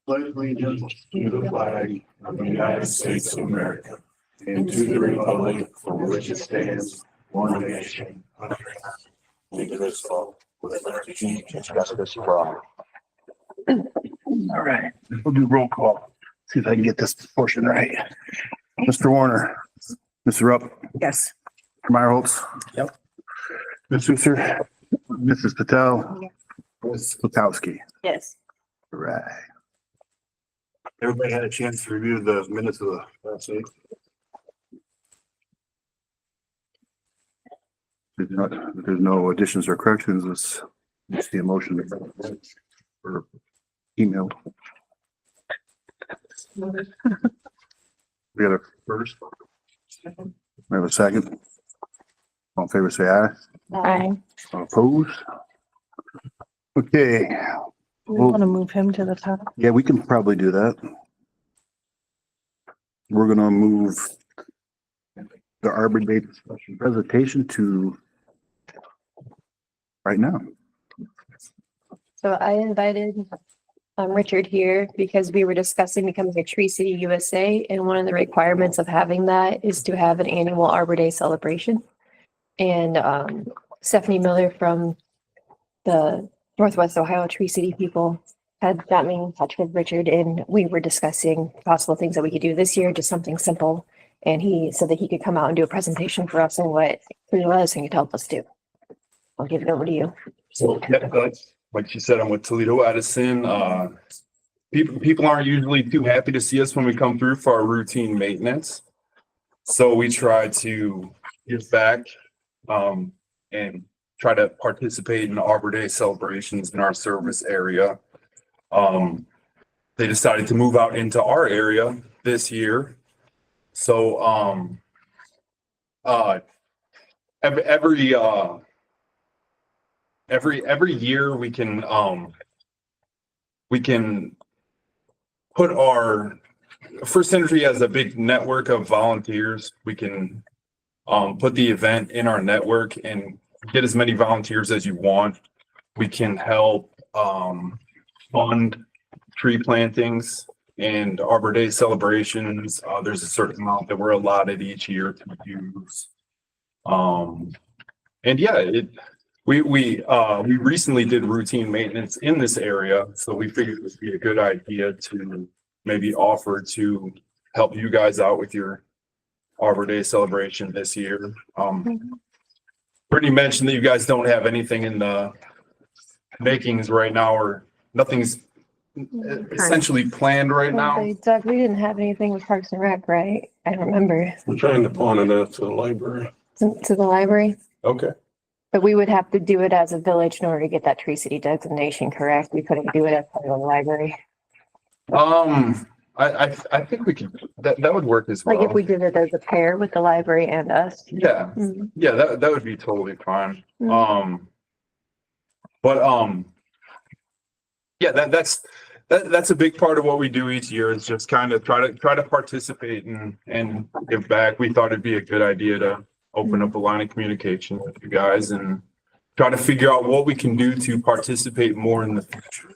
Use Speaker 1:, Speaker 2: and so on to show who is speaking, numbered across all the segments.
Speaker 1: Pledge allegiance to the flag of the United States of America and to the republic for which it stands, one nation, under God, indivisible, with liberty and justice for all. All right, we'll do roll call. See if I can get this portion right. Mr. Warner, Mr. Rupp,
Speaker 2: Yes.
Speaker 1: Meyerholtz.
Speaker 2: Yep.
Speaker 1: Ms. Husser, Mrs. Patel, Ms. Potowski.
Speaker 2: Yes.
Speaker 1: Right. Everybody had a chance to review the minutes of the last week. There's no additions or corrections. It's the motion or email. We got a first. We have a second. All in favor, say aye.
Speaker 2: Aye.
Speaker 1: All opposed? Okay.
Speaker 2: We want to move him to the top.
Speaker 1: Yeah, we can probably do that. We're gonna move the Arbor Day discussion presentation to right now.
Speaker 3: So I invited Richard here because we were discussing becoming a Tree City USA, and one of the requirements of having that is to have an annual Arbor Day celebration. And Stephanie Miller from the Northwest Ohio Tree City people had got me in touch with Richard, and we were discussing possible things that we could do this year, just something simple. And he said that he could come out and do a presentation for us on what he could help us do. I'll give it over to you.
Speaker 4: So, like she said, I'm with Toledo Edison. People aren't usually too happy to see us when we come through for our routine maintenance. So we try to give back and try to participate in Arbor Day celebrations in our service area. They decided to move out into our area this year. So every year we can put our First Energy has a big network of volunteers. We can put the event in our network and get as many volunteers as you want. We can help fund tree plantings and Arbor Day celebrations. There's a certain amount that we're allotted each year to use. And yeah, we recently did routine maintenance in this area, so we figured it would be a good idea to maybe offer to help you guys out with your Arbor Day celebration this year. Brittany mentioned that you guys don't have anything in the makings right now, or nothing's essentially planned right now.
Speaker 3: Doug, we didn't have anything with Parks and Rec, right? I don't remember.
Speaker 5: We're trying to pawn it out to the library.
Speaker 3: To the library,
Speaker 4: Okay.
Speaker 3: but we would have to do it as a village in order to get that Tree City designation, correct? We couldn't do it as part of the library.
Speaker 4: I think we could, that would work as well.
Speaker 3: Like if we did it as a pair with the library and us.
Speaker 4: Yeah,
Speaker 3: Mhm.
Speaker 4: yeah, that would be totally fine. Yeah, that's a big part of what we do each year, is just kind of try to participate and give back. We thought it'd be a good idea to open up a line of communication with you guys and try to figure out what we can do to participate more in the future.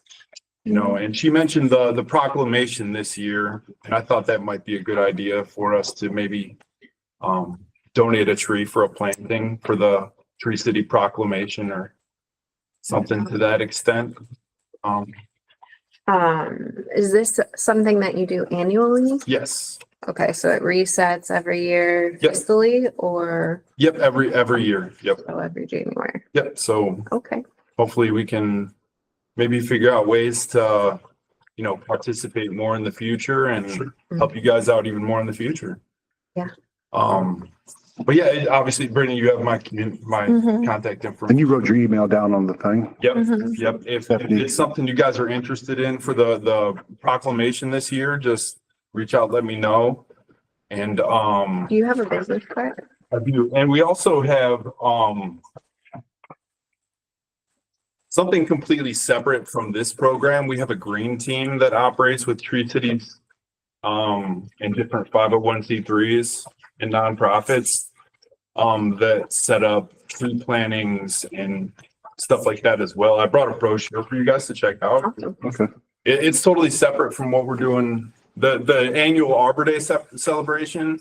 Speaker 4: You know, and she mentioned the proclamation this year, and I thought that might be a good idea for us to maybe donate a tree for a planting for the Tree City proclamation or something to that extent.
Speaker 6: Is this something that you do annually?
Speaker 4: Yes.
Speaker 6: Okay, so it resets every year
Speaker 4: Yep.
Speaker 6: fiscally, or
Speaker 4: Yep. Every year. Yep.
Speaker 6: so every January?
Speaker 4: Yep. So
Speaker 6: Okay.
Speaker 4: hopefully we can maybe figure out ways to, participate more in the future and help you guys out even more in the future.
Speaker 6: Yeah.
Speaker 4: But yeah, obviously, Brittany, you have my contact
Speaker 1: And
Speaker 4: information.
Speaker 1: you wrote your email down on the thing.
Speaker 4: Yep.
Speaker 3: Mhm.
Speaker 4: Yep. If it's something you guys are interested in for the proclamation this year, just reach out, let me know. And
Speaker 6: Do you have a business card?
Speaker 4: I do. And we also have something completely separate from this program. We have a green team that operates with Tree Cities and different 501c3s and nonprofits that set up tree plantings and stuff like that as well. I brought a brochure for you guys to check out.
Speaker 5: Okay.
Speaker 4: It's totally separate from what we're doing. The annual Arbor Day celebration.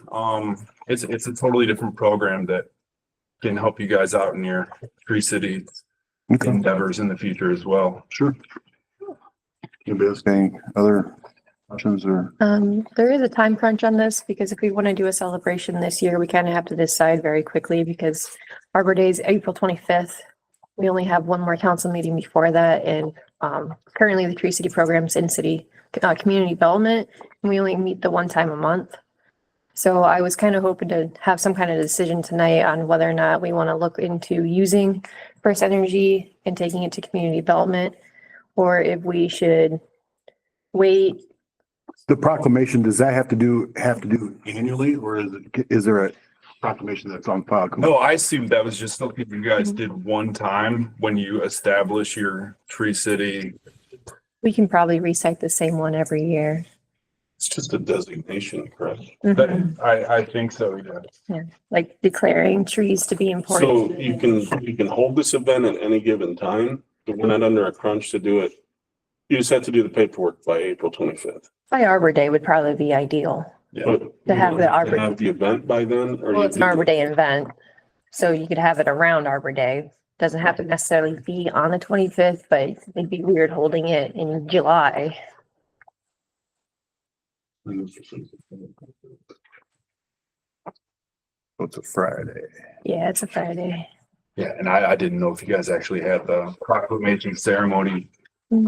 Speaker 4: It's a totally different program that can help you guys out in your Tree City
Speaker 5: Okay.
Speaker 4: endeavors in the future as well.
Speaker 5: Sure. Anybody else any other questions or?
Speaker 3: There is a time crunch on this because if we want to do a celebration this year, we kind of have to decide very quickly because Arbor Day is April 25th. We only have one more council meeting before that, and currently the Tree City program's in city community development, and we only meet the one time a month. So I was kind of hoping to have some kind of decision tonight on whether or not we want to look into using First Energy and taking it to community development, or if we should wait.
Speaker 5: The proclamation, does that have to do annually or is there a proclamation that's on file?
Speaker 4: No, I assumed that was just something you guys did one time when you establish your Tree City.
Speaker 3: We can probably recite the same one every year.
Speaker 5: It's just a designation, correct?
Speaker 3: Mhm.
Speaker 4: I think so, yeah.
Speaker 3: Like declaring trees to be important.
Speaker 7: So you can hold this event at any given time, but we're not under a crunch to do it. You just have to do the paperwork by April 25th.
Speaker 3: By Arbor Day would probably be ideal.
Speaker 4: Yeah.
Speaker 3: To have the Arbor-
Speaker 7: To have the event by then, or
Speaker 3: Well,
Speaker 7: you
Speaker 3: it's an
Speaker 7: can-
Speaker 3: Arbor Day event, so you could have it around Arbor Day. Doesn't have to necessarily be on the 25th, but it'd be weird holding it in July.
Speaker 5: It's a Friday.
Speaker 3: Yeah, it's a Friday.
Speaker 4: Yeah, and I didn't know if you guys actually had the proclamation ceremony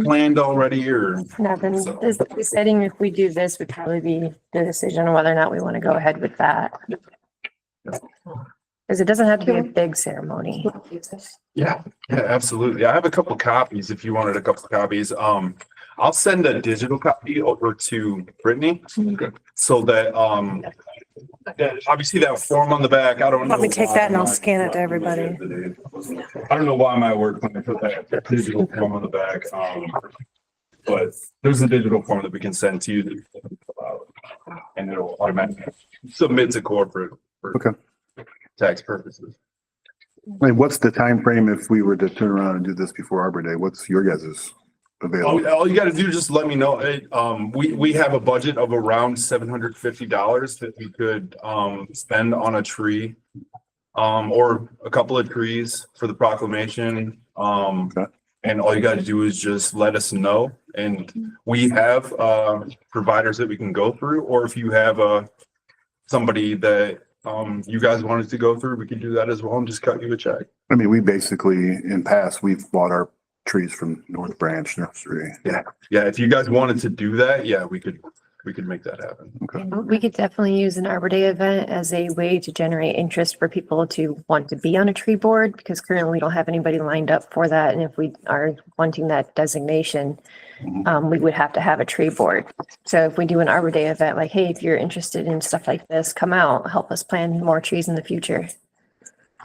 Speaker 4: planned already or.
Speaker 3: Nothing.
Speaker 4: So-
Speaker 3: This deciding if we do this would probably be the decision on whether or not we want to go ahead with that. Because it doesn't have to be a big ceremony.
Speaker 4: Yeah, absolutely. I have a couple copies if you wanted a couple copies. I'll send a digital copy over to Brittany so that, obviously that form on the back, I don't know.
Speaker 2: Let me take that and I'll
Speaker 4: why
Speaker 2: scan it to everybody.
Speaker 4: I don't know why my work when I put that digital form on the back. But there's a digital form that we can send to you that you can fill out, and it'll automatically submit to corporate for
Speaker 5: Okay.
Speaker 4: tax purposes.
Speaker 5: I mean, what's the time frame if we were to turn around and do this before Arbor Day? What's your guys's available?
Speaker 4: All you gotta do is just let me know. We have a budget of around $750 that we could, spend on a tree. Or a couple of trees for the proclamation.
Speaker 5: Okay.
Speaker 4: And all you gotta do is just let us know. And we have, providers that we can go through, or if you have, somebody that, you guys wanted to go through, we can do that as well and just cut you a check.
Speaker 5: I mean, we basically, in past, we've bought our trees from North Branch Nursery.
Speaker 4: Yeah, if you guys wanted to do that, yeah, we could make that happen.
Speaker 3: We could definitely use an Arbor Day event as a way to generate interest for people to want to be on a tree board, because currently we don't have anybody lined up for that. And if we are wanting that designation, we would have to have a tree board. So if we do an Arbor Day event, like, hey, if you're interested in stuff like this, come out, help us plant more trees in the future.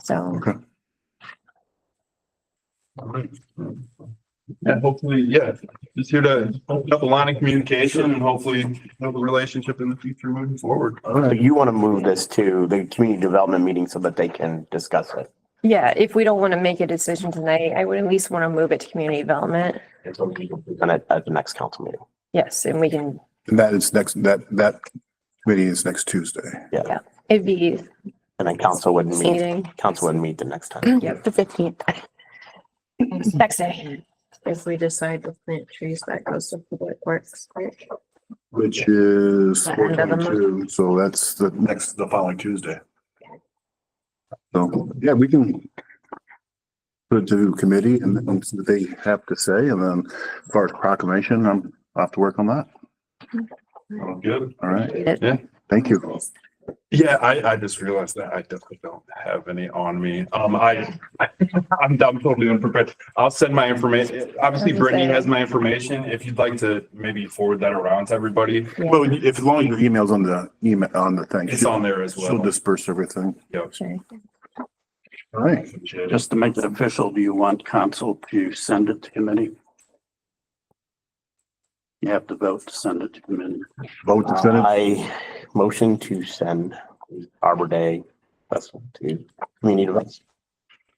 Speaker 3: So.
Speaker 5: Okay.
Speaker 4: All right. Yeah, hopefully, just here to open up a line of communication and hopefully build a relationship in the future moving forward.
Speaker 5: All
Speaker 8: So
Speaker 5: right.
Speaker 8: you want to move this to the community development meeting so that they can discuss it?
Speaker 3: Yeah, if we don't want to make a decision tonight, I would at least want to move it to community development.
Speaker 8: And so we can present it at the next council meeting.
Speaker 3: Yes, and we can,
Speaker 5: And that is that committee is next Tuesday.
Speaker 3: it'd be
Speaker 8: And then council wouldn't meet
Speaker 3: meeting.
Speaker 8: the next time.
Speaker 3: Yep, the 15th. Next day.
Speaker 6: If we decide to plant trees, that goes to public works, right?
Speaker 5: Which is
Speaker 6: The end of the month.
Speaker 5: 4/22, so that's the following Tuesday. So, yeah, we can put it to committee and then see what they have to say, and then as far as proclamation, I'll have to work on that.
Speaker 4: Good.
Speaker 5: All right,
Speaker 3: Yeah.
Speaker 5: thank you.
Speaker 4: Yeah, I just realized that I definitely don't have any on me. I'm totally unprepared. I'll send my information. Obviously, Brittany has my information. If you'd like to maybe forward that around to everybody,
Speaker 5: Well, if, as long as your email's on the thing.
Speaker 4: it's on there as
Speaker 5: She'll
Speaker 4: well.
Speaker 5: disperse everything.
Speaker 3: Sure.
Speaker 5: All right.
Speaker 9: Just to make it official, do you want council to send it to committee? You have to vote to send it to committee.
Speaker 5: Vote to send it.
Speaker 8: I motion to send Arbor Day festival to community development.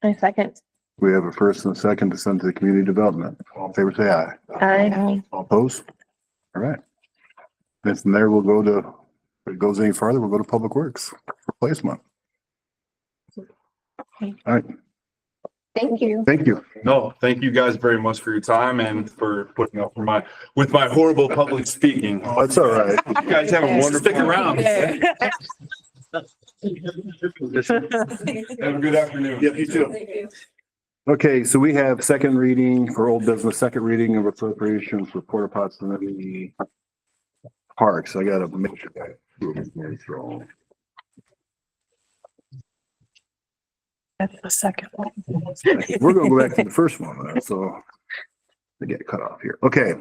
Speaker 3: I second.
Speaker 5: We have a first and a second to send to the community development. All in favor, say aye.
Speaker 3: Aye.
Speaker 5: All opposed? All right. Then from there, we'll go to, if it goes any farther, we'll go to Public Works replacement. All right,
Speaker 3: Thank you.
Speaker 5: thank you.
Speaker 4: No, thank you guys very much for your time and for putting up with my horrible public speaking.
Speaker 5: Oh, that's all right.
Speaker 4: You guys have a wonderful.
Speaker 9: Stick around.
Speaker 4: Have a good afternoon.
Speaker 5: Yeah, you too. Okay, so we have second reading for old business, second reading of appropriations for porta pots and the parks. I gotta make sure that.
Speaker 2: That's the second one.
Speaker 5: We're gonna go back to the first one, so I get cut off here. Okay.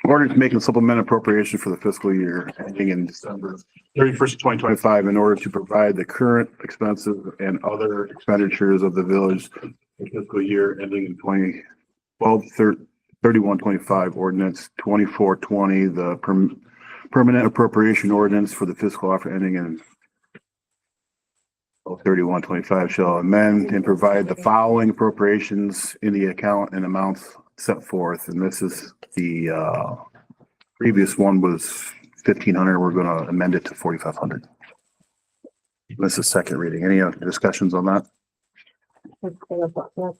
Speaker 5: Ordinance making supplement appropriation for the fiscal year ending in December 31st, 2025 in order to provide the current expenses and other expenditures of the village for fiscal year ending in 31/25 ordinance 24/20, the permanent appropriation ordinance for the fiscal offer ending in 31/25 shall amend and provide the following appropriations in the account and amounts set forth. And this is the previous one was 1,500. We're going to amend it to 4,500. This is second reading. Any other discussions on that?
Speaker 6: That's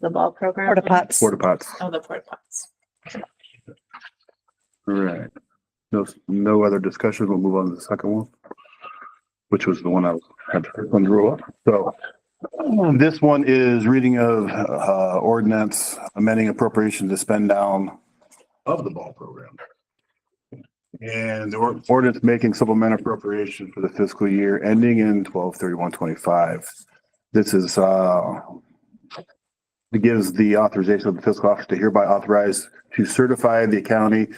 Speaker 6: the ball program.
Speaker 2: Porta pots.
Speaker 5: Porta pots.
Speaker 6: Oh, the porta pots.
Speaker 5: All right. No other discussion. We'll move on to the second one, which was the one I had to rule up. So this one is reading of ordinance amending appropriation to spend down of the ball program. And the ordinance making supplemental appropriation for the fiscal year ending in 12/31/25. This is it gives the authorization of the fiscal office to hereby authorize to certify the county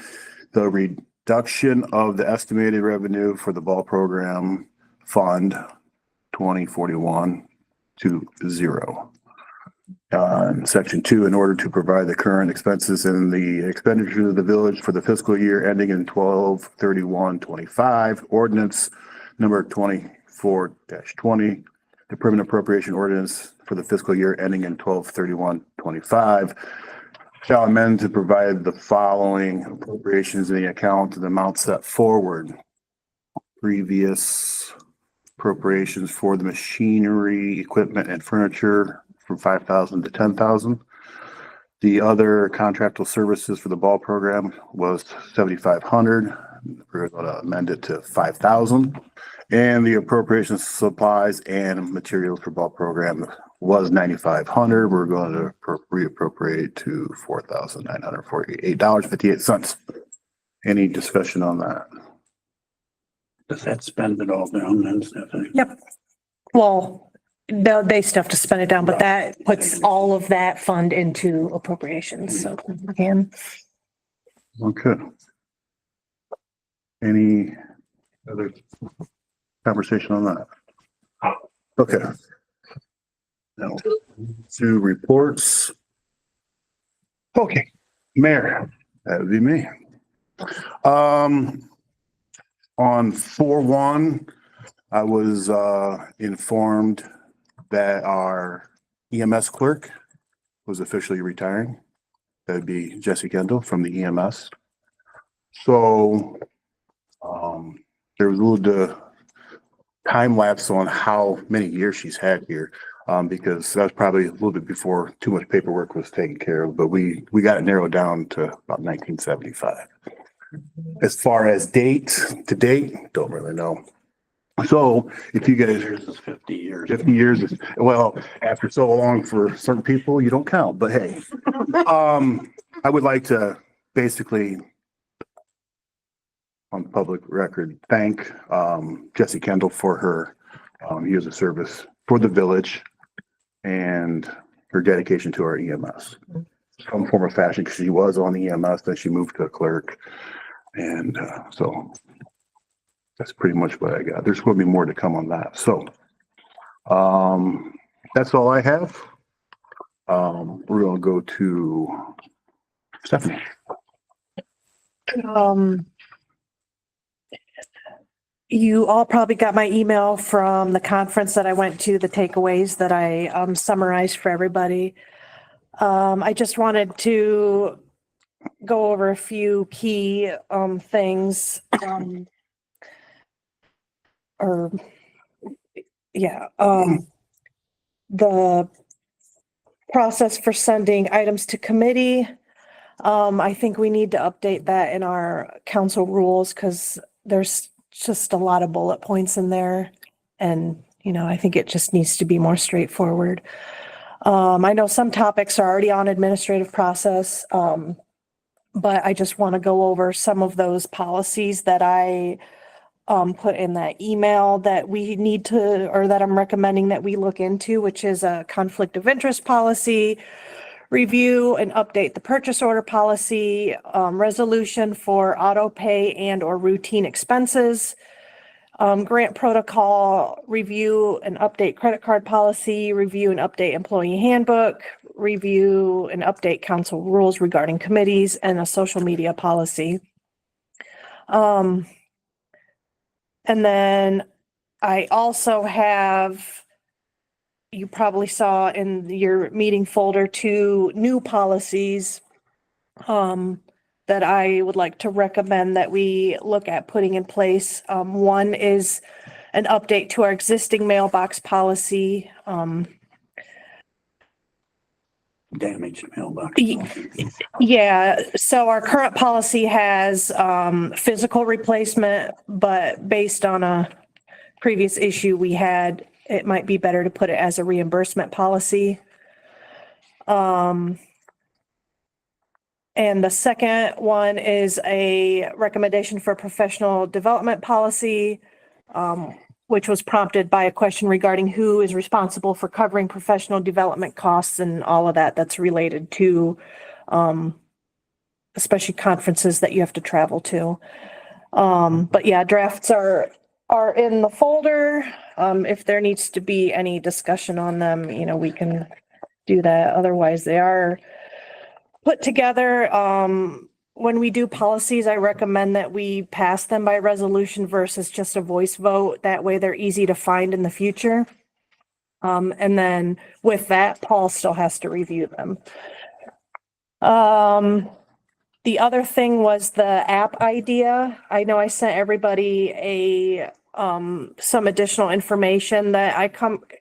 Speaker 5: the reduction of the estimated revenue for the ball program fund 2041 to 0. Section 2, in order to provide the current expenses and the expenditures of the village for the fiscal year ending in 12/31/25, ordinance number 24-20, the permanent appropriation ordinance for the fiscal year ending in 12/31/25 shall amend to provide the following appropriations in the account and amounts set forward. Previous appropriations for the machinery, equipment, and furniture from 5,000 to 10,000. The other contractual services for the ball program was 7,500. We're going to amend it to 5,000. And the appropriation supplies and materials for ball program was 9,500. We're going to reappropriate to $4,948.58. Any discussion on that?
Speaker 9: Does that spend it all down then, Stephanie?
Speaker 2: Yep. Well, they still have to spend it down, but that puts all of that fund into appropriations. So again,
Speaker 5: Okay. Any other conversation on that? Okay. Now, to reports. Okay, Mayor, that would be me. On 4/1, I was informed that our EMS clerk was officially retiring. That'd be Jesse Kendall from the EMS. So there was a little time lapse on how many years she's had here, because that was probably a little bit before too much paperwork was taken care of, but we got it narrowed down to about 1975. As far as date, don't really know. So if you guys
Speaker 9: This is 50 years.
Speaker 5: 50 years is, well, after so long for certain people, you don't count, but hey. I would like to basically, on public record, thank Jessie Kendall for her years of service for the village and her dedication to our EMS. Some form of fashion, because she was on the EMS, then she moved to a clerk. And so that's pretty much what I got. There's going to be more to come on that. So that's all I have. We're going to go to Stephanie.
Speaker 2: you all probably got my email from the conference that I went to, the takeaways that I summarized for everybody. I just wanted to go over a few key, things, or, yeah, the process for sending items to committee. I think we need to update that in our council rules because there's just a lot of bullet points in there. And, I think it just needs to be more straightforward. I know some topics are already on administrative process, but I just want to go over some of those policies that I put in that email that we need to, or that I'm recommending that we look into, which is a conflict of interest policy, review and update the purchase order policy, resolution for auto pay and or routine expenses, grant protocol, review and update credit card policy, review and update employee handbook, review and update council rules regarding committees, and a social media policy. And then I also have, you probably saw in your meeting folder, 2 new policies that I would like to recommend that we look at putting in place. One is an update to our existing mailbox policy.
Speaker 9: Damaged mailbox.
Speaker 2: Yeah, so our current policy has physical replacement, but based on a previous issue we had, it might be better to put it as a reimbursement policy. And the second one is a recommendation for professional development policy, which was prompted by a question regarding who is responsible for covering professional development costs and all of that that's related to, especially conferences that you have to travel to. But yeah, drafts are in the folder. If there needs to be any discussion on them, we can do that. Otherwise, they are put together. When we do policies, I recommend that we pass them by resolution versus just a voice vote. That way they're easy to find in the future. And then with that, Paul still has to review them. The other thing was the app idea. I know I sent everybody some additional information that I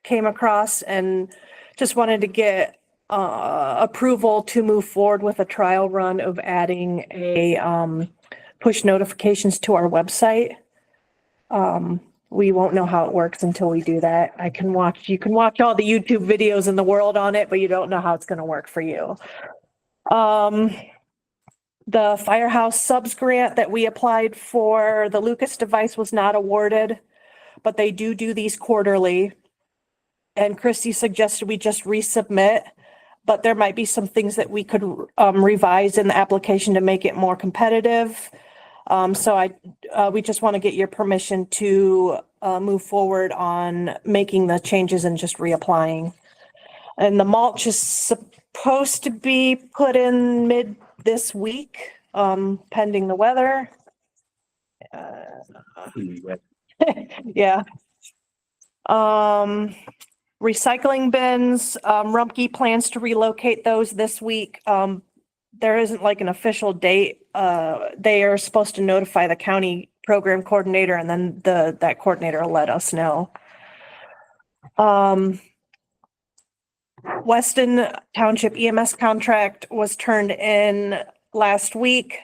Speaker 2: came across, and just wanted to get approval to move forward with a trial run of adding push notifications to our website. We won't know how it works until we do that. You can watch all the YouTube videos in the world on it, but you don't know how it's going to work for you. The Firehouse Subs grant that we applied for, the Lucas device was not awarded, but they do these quarterly. And Christy suggested we just resubmit, but there might be some things that we could revise in the application to make it more competitive. So we just want to get your permission to move forward on making the changes and just reapplying. And the mulch is supposed to be put in mid this week, pending the weather. Yeah. Recycling bins, Rumpke plans to relocate those this week. There isn't like an official date. They are supposed to notify the county program coordinator, and then that coordinator will let us know. Weston Township EMS contract was turned in last week.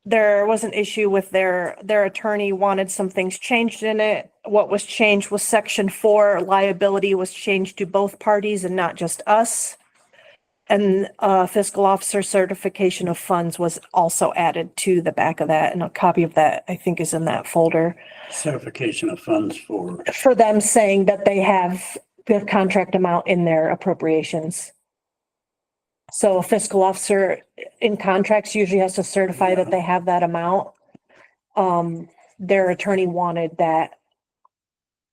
Speaker 2: There was an issue with their attorney wanted some things changed in it. What was changed was section 4 liability was changed to both parties and not just us. And fiscal officer certification of funds was also added to the back of that, and a copy of that I think is in that folder.
Speaker 9: Certification of funds
Speaker 2: For them saying that they have the contract amount in their appropriations. So a fiscal officer in contracts usually has to certify that they have that amount. Their attorney wanted that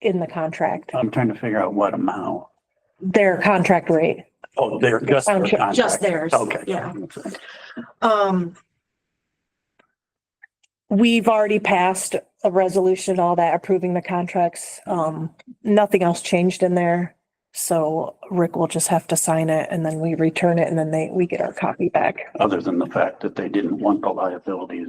Speaker 2: in the contract,
Speaker 9: I'm trying to figure out what amount.
Speaker 2: their contract rate.
Speaker 9: Oh, they're just their
Speaker 2: Township,
Speaker 9: contract.
Speaker 2: just theirs.
Speaker 9: Okay.
Speaker 2: Yeah. We've already passed a resolution, all that approving the contracts. Nothing else changed in there. So Rick will just have to sign it and then we return it and then we get our copy back.
Speaker 9: Other than the fact that they didn't want the liability.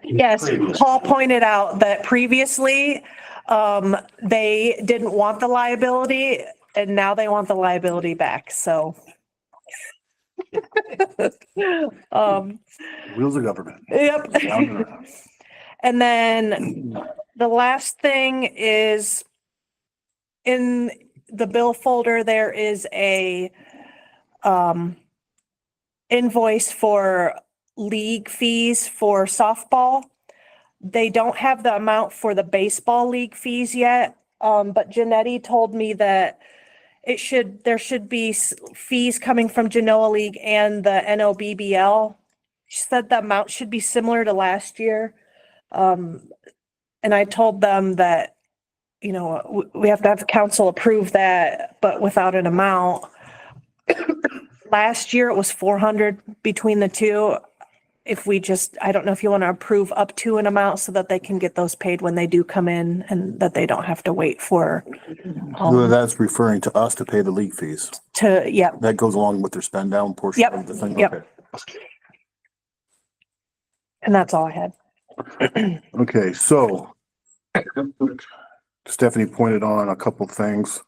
Speaker 2: Yes, Paul pointed out that previously, they didn't want the liability and now they want the liability back, so.
Speaker 5: Wheels of government.
Speaker 2: Yep.
Speaker 5: Round and round.
Speaker 2: And then the last thing is in the bill folder, there is a invoice for league fees for softball. They don't have the amount for the baseball league fees yet. But Janetti told me that there should be fees coming from Genoa League and the NOBBL. She said the amount should be similar to last year. And I told them that, you know, we have to have council approve that, but without an amount. Last year it was 400 between the two. I don't know if you want to approve up to an amount so that they can get those paid when they do come in and that they don't have to wait for.
Speaker 5: So that's referring to us to pay the league fees.
Speaker 2: Yeah,
Speaker 5: That goes along with their spend down portion
Speaker 2: Yep,
Speaker 5: of the thing?
Speaker 2: yep.
Speaker 5: Okay.
Speaker 2: and that's all I had.
Speaker 5: Okay, so Stephanie pointed on a couple things.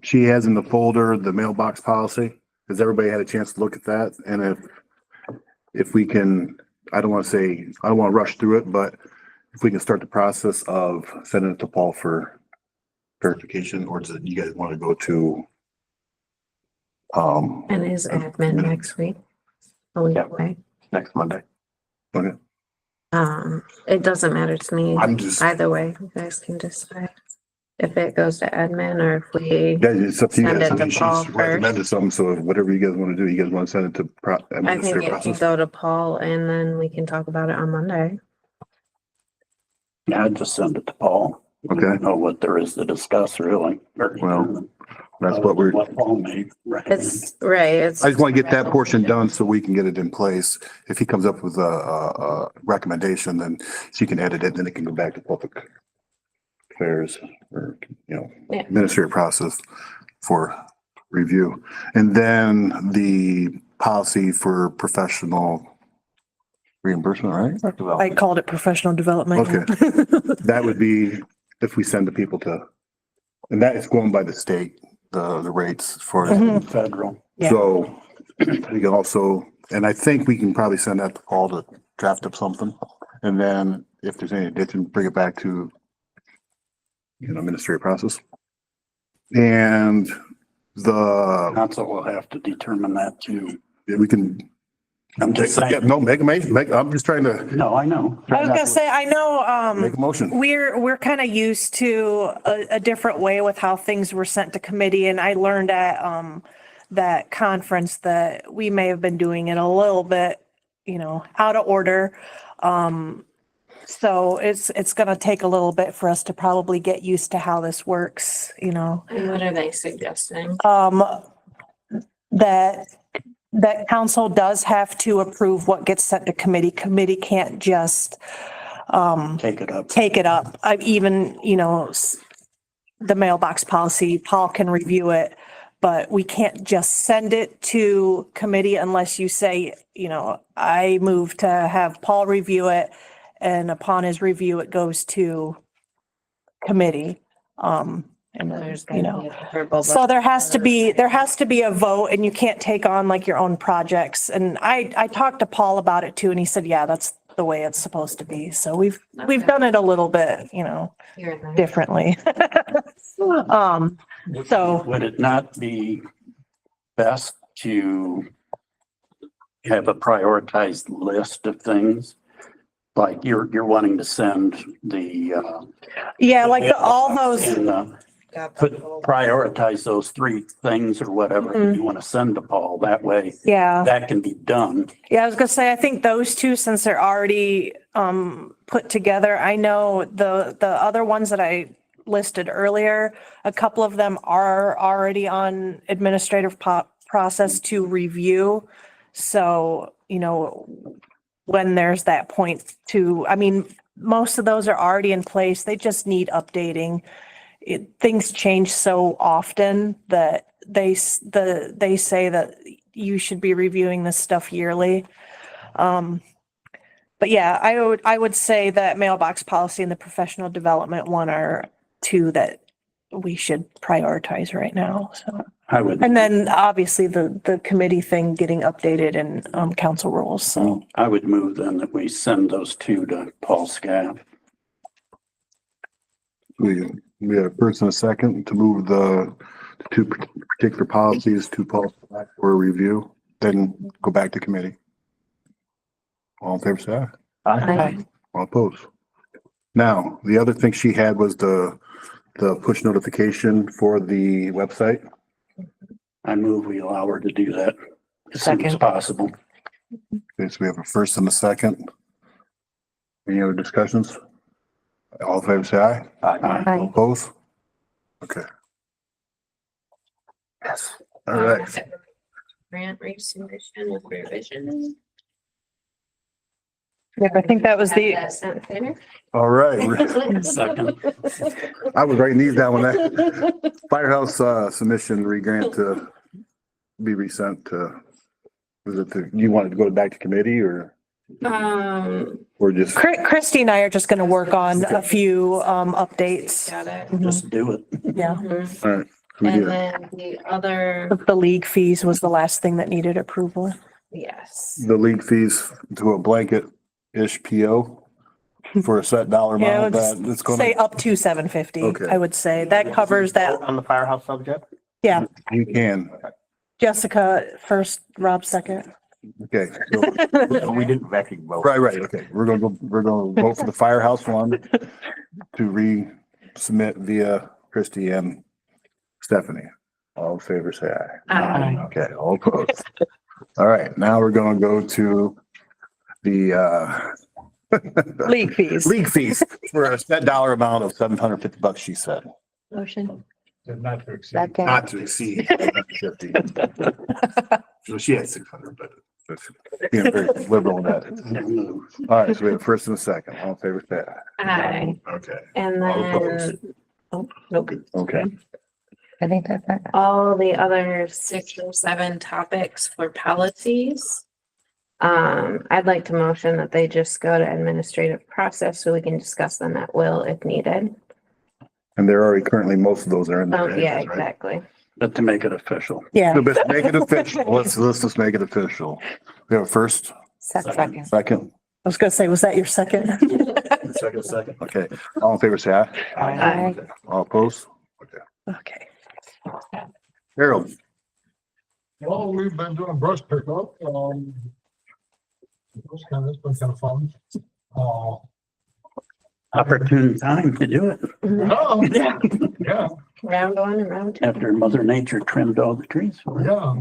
Speaker 5: She has in the folder, the mailbox policy. Has everybody had a chance to look at that? And if we can, I don't want to rush through it, but if we can start the process of sending it to Paul for verification, or does it, you guys want to go to?
Speaker 6: And is admin next week? A week away.
Speaker 8: Next Monday.
Speaker 5: Okay.
Speaker 6: It doesn't matter to me.
Speaker 5: I'm just,
Speaker 6: Either way, you guys can decide if it goes to admin or if we.
Speaker 5: yeah, it's up to you
Speaker 6: Send
Speaker 5: guys.
Speaker 6: it
Speaker 5: I mean,
Speaker 6: to Paul
Speaker 5: she's recommended something, so whatever you guys want to do, you guys want to send it to
Speaker 6: I think
Speaker 5: administrative
Speaker 6: it can
Speaker 5: process?
Speaker 6: go to Paul and then we can talk about it on Monday.
Speaker 9: Yeah, I'd just send it to Paul.
Speaker 5: Okay.
Speaker 9: Know what there is to discuss really.
Speaker 5: Well, that's what we're,
Speaker 9: What Paul may recommend.
Speaker 6: It's right, it's.
Speaker 5: I just want to get that portion done so we can get it in place. If he comes up with a recommendation, then she can edit it, then it can go back to public affairs or, you know,
Speaker 6: Yeah.
Speaker 5: administrative process for review. And then the policy for professional reimbursement, right?
Speaker 2: I called it professional development.
Speaker 5: Okay. That would be if we send the people to, and that is going by the state, the rates for.
Speaker 2: Mhm.
Speaker 9: Federal.
Speaker 2: Yeah.
Speaker 5: So we can also, and I think we can probably send that to Paul to draft up something. And then if there's any addition, bring it back to, you know, administrative process. And the,
Speaker 9: Council will have to determine that too.
Speaker 5: we can,
Speaker 9: I'm just
Speaker 5: yeah,
Speaker 9: saying.
Speaker 5: no, I'm just trying to
Speaker 9: No, I know.
Speaker 2: I was gonna say, I know,
Speaker 5: make a motion.
Speaker 2: we're kind of used to a different way with how things were sent to committee, and I learned at that conference that we may have been doing it a little bit, you know, out of order. So it's gonna take a little bit for us to probably get used to how this works, you know.
Speaker 6: And what are they suggesting?
Speaker 2: That council does have to approve what gets sent to committee. Committee can't just
Speaker 9: Take it up.
Speaker 2: take it up. I've even, you know, the mailbox policy, Paul can review it, but we can't just send it to committee unless you say, you know, I move to have Paul review it, and upon his review, it goes to committee. And then,
Speaker 6: There's
Speaker 2: you
Speaker 6: gonna
Speaker 2: know,
Speaker 6: be a verbal
Speaker 2: so
Speaker 6: vote.
Speaker 2: there has to be a vote, and you can't take on like your own projects. And I talked to Paul about it too, and he said, yeah, that's the way it's supposed to be. So we've done it a little bit, you know,
Speaker 6: Here and there.
Speaker 2: differently. So-
Speaker 9: Would it not be best to have a prioritized list of things? Like you're wanting to send the,
Speaker 2: yeah, like all those,
Speaker 9: and, prioritize those three things or whatever
Speaker 2: Mhm.
Speaker 9: you want to send to Paul. That way
Speaker 2: yeah.
Speaker 9: that can be done.
Speaker 2: Yeah, I was gonna say, I think those two, since they're already put together, I know the other ones that I listed earlier, a couple of them are already on administrative process to review. So, you know, when there's that point to, I mean, most of those are already in place. They just need updating. things change so often that they say that you should be reviewing this stuff yearly. But yeah, I would say that mailbox policy and the professional development one are two that we should prioritize right now, so.
Speaker 9: I would,
Speaker 2: And then obviously the committee thing getting updated and council rules, so.
Speaker 9: I would move then that we send those two to Paul Scaff.
Speaker 5: We have a first and a second to move the two particular policies to Paul for review, then go back to committee. All in favor, say aye.
Speaker 6: Aye.
Speaker 5: All opposed. Now, the other thing she had was the push notification for the website.
Speaker 9: I move we allow her to do that as soon as
Speaker 6: Second.
Speaker 9: possible.
Speaker 5: Okay, so we have a first and a second. Any other discussions? All in favor, say aye.
Speaker 6: Aye.
Speaker 5: All opposed? Okay. Yes. All right.
Speaker 6: Grant resubmission with revision.
Speaker 2: Yep, I think that was the,
Speaker 6: Have that sent there.
Speaker 5: All right.
Speaker 9: Second.
Speaker 5: I was writing these down when that firehouse submission re-grant to be resent to, was it to, you wanted to go back to committee or just?
Speaker 2: Christy and I are just gonna work on a few updates.
Speaker 6: Got it.
Speaker 9: Just do it.
Speaker 2: Yeah,
Speaker 6: Mhm.
Speaker 5: All right. We
Speaker 6: And
Speaker 5: did.
Speaker 6: then the other,
Speaker 2: the league fees was the last thing that needed approval.
Speaker 6: yes.
Speaker 5: The league fees to a blanket-ish PO for a set dollar
Speaker 2: Yeah,
Speaker 5: amount
Speaker 2: let's
Speaker 5: that it's gonna,
Speaker 2: say up to 750,
Speaker 5: Okay.
Speaker 2: I would say. That covers that.
Speaker 8: On the firehouse subject?
Speaker 2: Yeah,
Speaker 5: you can.
Speaker 2: Jessica first, Rob second.
Speaker 5: Okay. So-
Speaker 8: We didn't actually vote.
Speaker 5: Right. Okay. We're gonna vote for the firehouse one to resubmit via Christie and Stephanie. All in favor, say aye.
Speaker 6: Aye.
Speaker 5: Okay, all opposed. All right, now we're gonna go to the
Speaker 2: League fees.
Speaker 5: league fees for a set dollar amount of $750, she said.
Speaker 3: Motion.
Speaker 1: Not to exceed.
Speaker 6: Second.
Speaker 5: Not to exceed 750. So she had 600, but that's being very liberal in that. All right, so we have a first and a second. All in favor, say aye.
Speaker 6: Aye.
Speaker 5: Okay,
Speaker 6: And
Speaker 5: All
Speaker 6: then,
Speaker 5: opposed.
Speaker 6: oh, nope.
Speaker 5: okay.
Speaker 6: I think that's that. All the other 6 or 7 topics for policies. I'd like to motion that they just go to administrative process so we can discuss them at will if needed.
Speaker 5: And they're already currently, most of those are in there.
Speaker 6: Oh, yeah,
Speaker 5: right?
Speaker 6: exactly.
Speaker 9: But to make it official.
Speaker 2: Yeah,
Speaker 5: So let's make it official. Let's just make it official. We have a first,
Speaker 6: Second.
Speaker 5: second.
Speaker 2: I was gonna say, was that your second?
Speaker 5: Second. Okay, all in favor, say aye.
Speaker 6: Aye.
Speaker 5: All opposed?
Speaker 2: Okay.
Speaker 5: Harold,
Speaker 1: Well, we've been doing brush pickup, it's been kind of fun.
Speaker 9: Opportune time to do it
Speaker 1: Yeah,
Speaker 3: Round one and round two.
Speaker 9: after Mother Nature trimmed all the trees.
Speaker 1: yeah,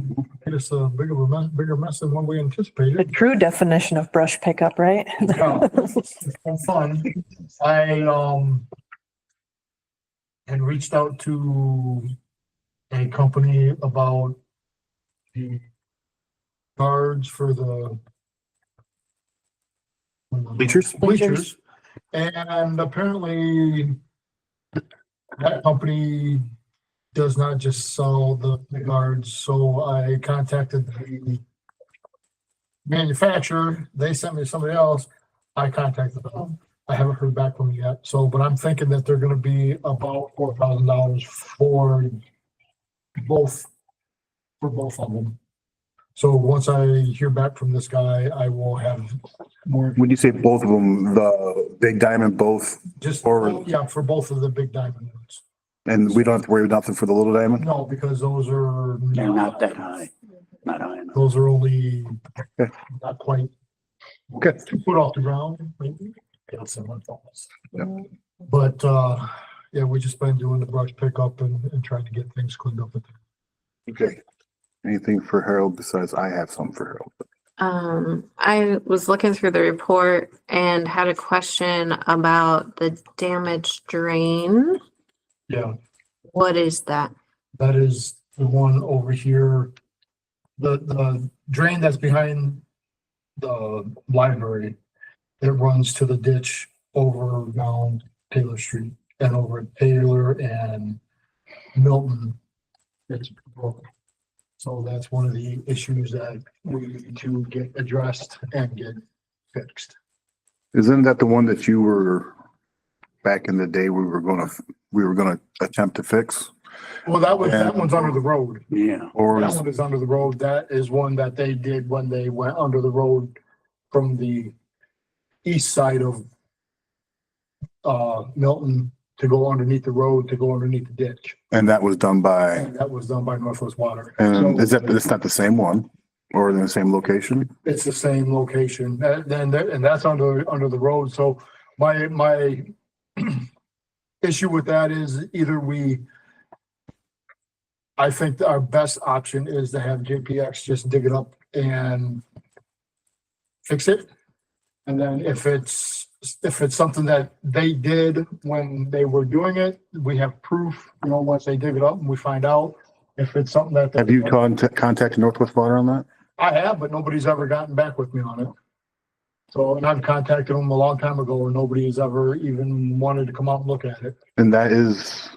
Speaker 1: it's a bigger mess than what we
Speaker 2: The
Speaker 1: anticipated.
Speaker 2: true definition of brush pickup, right?
Speaker 1: Yeah, it's been fun. I, had reached out to a company about the guards for the bleachers. And apparently that company does not just sell the guards. So I contacted the manufacturer. They sent me somebody else. I contacted them. I haven't heard back from them yet. So, but I'm thinking that they're gonna be about $4,000 for both of them. So once I hear back from this guy, I will have more,
Speaker 5: when you say both of them, the big diamond both,
Speaker 1: just,
Speaker 5: Or-
Speaker 1: yeah, for both of the big diamond ones.
Speaker 5: and we don't have to worry about nothing for the little diamond?
Speaker 1: No, because those are.
Speaker 9: They're not that high, not high enough.
Speaker 1: Those are only not quite
Speaker 5: Okay.
Speaker 1: 2 foot off the ground, maybe.
Speaker 5: Yep.
Speaker 1: But, yeah, we just been doing the brush pickup and trying to get things cleaned up.
Speaker 5: Okay. Anything for Harold besides I have something for Harold?
Speaker 6: I was looking through the report and had a question about the damaged drain.
Speaker 1: Yeah,
Speaker 6: What is that?
Speaker 1: that is the one over here. The drain that's behind the library, it runs to the ditch over down Taylor Street.
Speaker 10: and over at Taylor and Milton, it's broken. So that's one of the issues that we need to get addressed and get fixed.
Speaker 5: Isn't that the one that you were, back in the day, we were gonna attempt to fix?
Speaker 10: Well, that one's under the road.
Speaker 9: Yeah.
Speaker 5: Or
Speaker 10: That
Speaker 5: is,
Speaker 10: one is under the road. That is one that they did when they went under the road from the east side of Milton to go underneath the road, to go underneath the ditch.
Speaker 5: and that was done by,
Speaker 10: And that was done by Northwest Water.
Speaker 5: and
Speaker 10: So
Speaker 5: is that, it's not the same one or in the same location?
Speaker 10: it's the same location, and that's under the road. So my issue with that is either I think our best option is to have JPX just dig it up and fix it. And then if it's something that they did when they were doing it, we have proof, once they dig it up and we find out. If it's something that.
Speaker 5: Have you contacted Northwest Water on that?
Speaker 10: I have, but nobody's ever gotten back with me on it. So, and I've contacted them a long time ago and nobody has ever even wanted to come out and look at it.
Speaker 5: And that is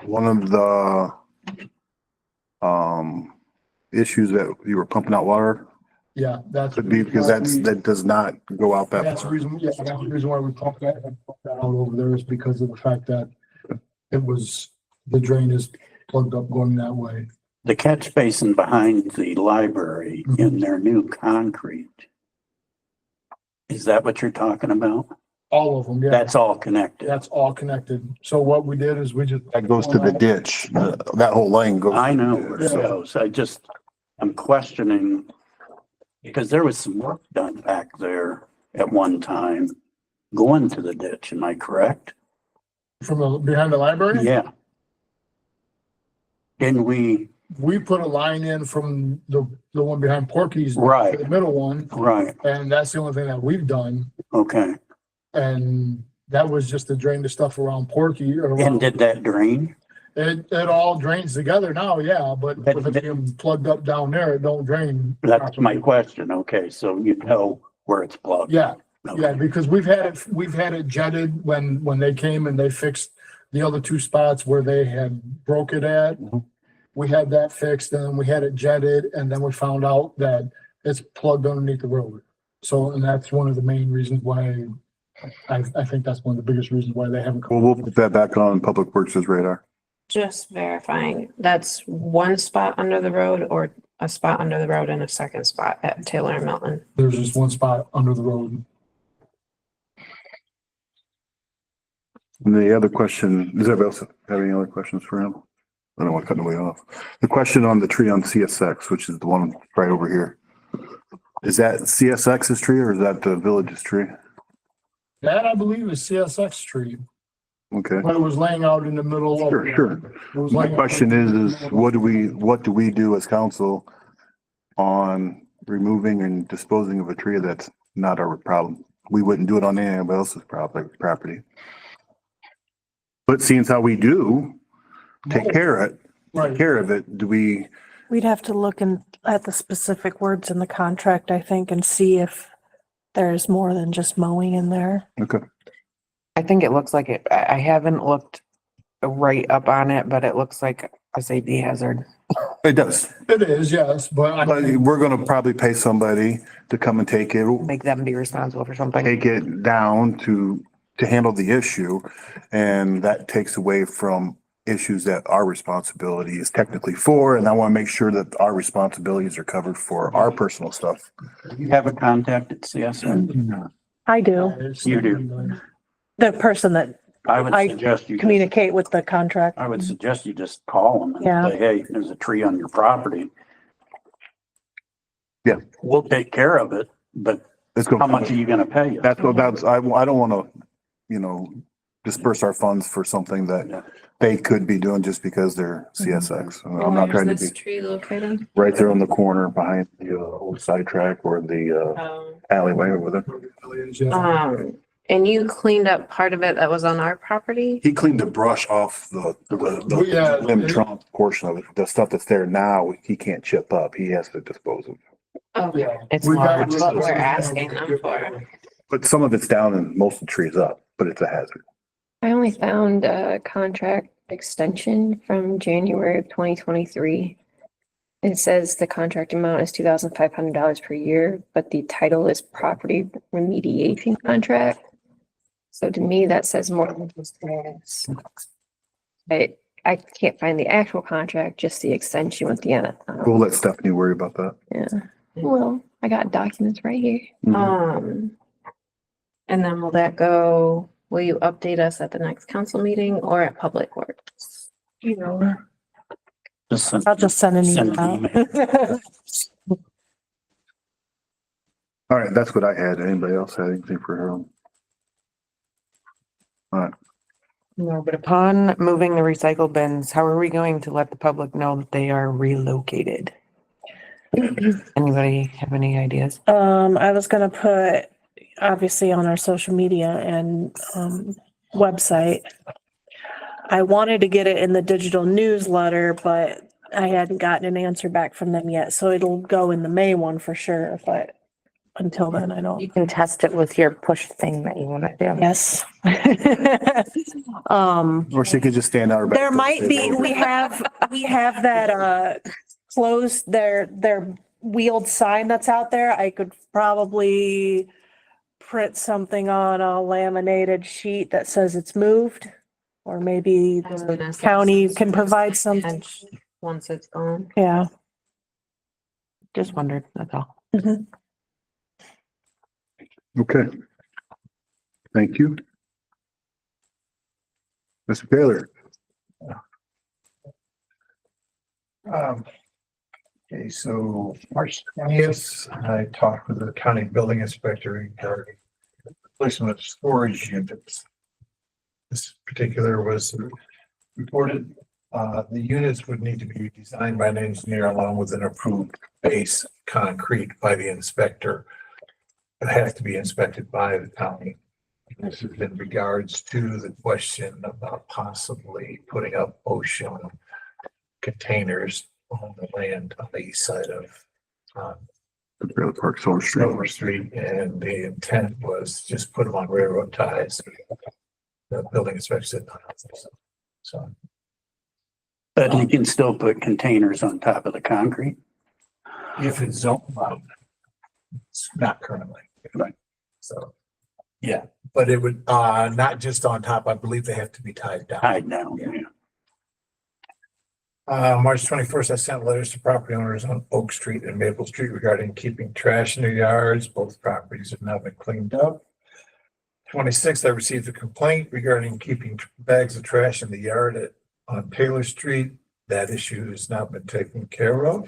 Speaker 5: one of the issues that you were pumping out water,
Speaker 10: Yeah, that's.
Speaker 5: could be because that does not go out that
Speaker 10: That's the
Speaker 5: far.
Speaker 10: reason, yeah, that's the reason why we pumped that out over there is because of the fact that the drain is plugged up going that way.
Speaker 9: The catch basin behind the library in their new concrete. Is that what you're talking about?
Speaker 10: All of them, yeah.
Speaker 9: That's all connected.
Speaker 10: That's all connected. So what we did is we just.
Speaker 5: That goes to the ditch, that whole lane goes.
Speaker 9: I know where it goes. I'm questioning, because there was some work done back there at one time going to the ditch, am I correct?
Speaker 10: Behind the library?
Speaker 9: Yeah. Didn't we?
Speaker 10: We put a line in from the one behind Porky's.
Speaker 9: Right.
Speaker 10: The middle one,
Speaker 9: Right,
Speaker 10: and that's the only thing that we've done.
Speaker 9: okay.
Speaker 10: And that was just to drain the stuff around Porky.
Speaker 9: And did that drain?
Speaker 10: It all drains together now, yeah, but with it being plugged up down there, it don't drain.
Speaker 9: That's my question. Okay, so you know where it's plugged.
Speaker 10: Yeah,
Speaker 9: Okay.
Speaker 10: yeah, because we've had it jetted when they came and they fixed the other two spots where they had broke it at.
Speaker 5: Mhm.
Speaker 10: We had that fixed and we had it jetted and then we found out that it's plugged underneath the road. So, and that's one of the main reasons why, I think that's one of the biggest reasons why they haven't.
Speaker 5: Well, we'll put that back on Public Works' radar.
Speaker 6: Just verifying, that's one spot under the road or a spot under the road and a second spot at Taylor and Milton?
Speaker 10: There's just one spot under the road.
Speaker 5: And the other question, does anybody else have any other questions for him? I don't want to cut nobody off. The question on the tree on CSX, which is the one right over here. Is that CSX's tree or is that the village's tree?
Speaker 10: That I believe is CSX tree,
Speaker 5: Okay,
Speaker 10: but it was laying out in the middle of.
Speaker 5: sure.
Speaker 10: It was
Speaker 5: My
Speaker 10: laying out-
Speaker 5: question is what do we do as council on removing and disposing of a tree that's not our problem? We wouldn't do it on anybody else's property. But seeing as how we do take care of it, do we,
Speaker 2: We'd have to look at the specific words in the contract, I think, and see if there's more than just mowing in there.
Speaker 5: okay,
Speaker 11: I think it looks like it, I haven't looked right up on it, but it looks like a safety hazard.
Speaker 5: it does.
Speaker 10: It is, yes, but
Speaker 5: But we're gonna probably pay somebody to come and take
Speaker 11: Make them be responsible for something.
Speaker 5: it down to handle the issue. And that takes away from issues that our responsibility is technically for. And I want to make sure that our responsibilities are covered for our personal stuff.
Speaker 9: You have a contact at CSN?
Speaker 2: I do.
Speaker 9: You do.
Speaker 2: The person that
Speaker 9: I would
Speaker 2: I
Speaker 9: suggest you.
Speaker 2: communicate with the contract.
Speaker 9: I would suggest you just call them
Speaker 2: Yeah.
Speaker 9: and say, hey, there's a tree on your property.
Speaker 5: Yeah.
Speaker 9: We'll take care of it, but
Speaker 5: Let's go.
Speaker 9: how much are you gonna pay us?
Speaker 5: I don't want to, disperse our funds for something
Speaker 9: Yeah.
Speaker 5: that they could be doing just because they're CSX. I'm not trying to be
Speaker 6: Tree located?
Speaker 5: right there on the corner behind the old sidetrack or the alleyway over there.
Speaker 6: And you cleaned up part of it that was on our property?
Speaker 5: He cleaned the brush off
Speaker 10: Yeah.
Speaker 5: the limb trunk portion of it. The stuff that's there now, he can't chip up. He has to dispose of.
Speaker 6: Okay,
Speaker 11: It's
Speaker 10: We
Speaker 11: not,
Speaker 10: got-
Speaker 6: what we're asking them for.
Speaker 5: But some of it's down and most of the trees up, but it's a hazard.
Speaker 3: I only found a contract extension from January of 2023. It says the contract amount is $2,500 per year, but the title is property remediation contract. So to me, that says more than just this. I can't find the actual contract, just the extension with the,
Speaker 5: We'll let Stephanie worry about that.
Speaker 3: yeah. Well, I got documents right here.
Speaker 6: And then will you update us at the next council meeting or at Public Works?
Speaker 3: You know,
Speaker 2: I'll just send an
Speaker 9: Send an
Speaker 2: email.
Speaker 5: All right, that's what I had. Anybody else had anything for Harold? All right,
Speaker 11: No, but upon moving the recycle bins, how are we going to let the public know that they are relocated? Anybody have any ideas?
Speaker 2: I was gonna put, obviously, on our social media and, website. I wanted to get it in the digital newsletter, but I hadn't gotten an answer back from them yet, so it'll go in the May one for sure, but until then, I
Speaker 11: You
Speaker 2: don't.
Speaker 11: can test it with your push thing that you want to do.
Speaker 2: Yes.
Speaker 5: or she could just stand out.
Speaker 2: There might be, we have that, closed, their wheeled sign that's out there. I could probably print something on a laminated sheet that says it's moved. Or maybe the county can provide some,
Speaker 6: Once it's gone.
Speaker 2: yeah.
Speaker 11: Just wondered, that's all.
Speaker 2: Mhm.
Speaker 5: Okay. Thank you. Mr. Taylor.
Speaker 1: Okay, so March 20th, I talked with the county building inspector regarding placement of storage units. This particular was reported, the units would need to be designed by an engineer along with an approved base concrete by the inspector. It has to be inspected by the county. This is in regards to the question about possibly putting up ocean containers on the land on the east side of
Speaker 5: The Trailer Park, Silver Street.
Speaker 1: Silver Street, and the intent was just put them on railroad ties. The building inspector said no. So
Speaker 9: But you can still put containers on top of the concrete.
Speaker 1: if it's zone, it's not currently.
Speaker 9: Right.
Speaker 1: So, yeah, but it would, not just on top, I believe they have to be tied down.
Speaker 9: Tied down,
Speaker 1: Yeah.
Speaker 9: yeah.
Speaker 1: March 21st, I sent letters to property owners on Oak Street and Maple Street regarding keeping trash in their yards. Both properties have now been cleaned up. 26th, I received a complaint regarding keeping bags of trash in the yard on Taylor Street. That issue has now been taken care of.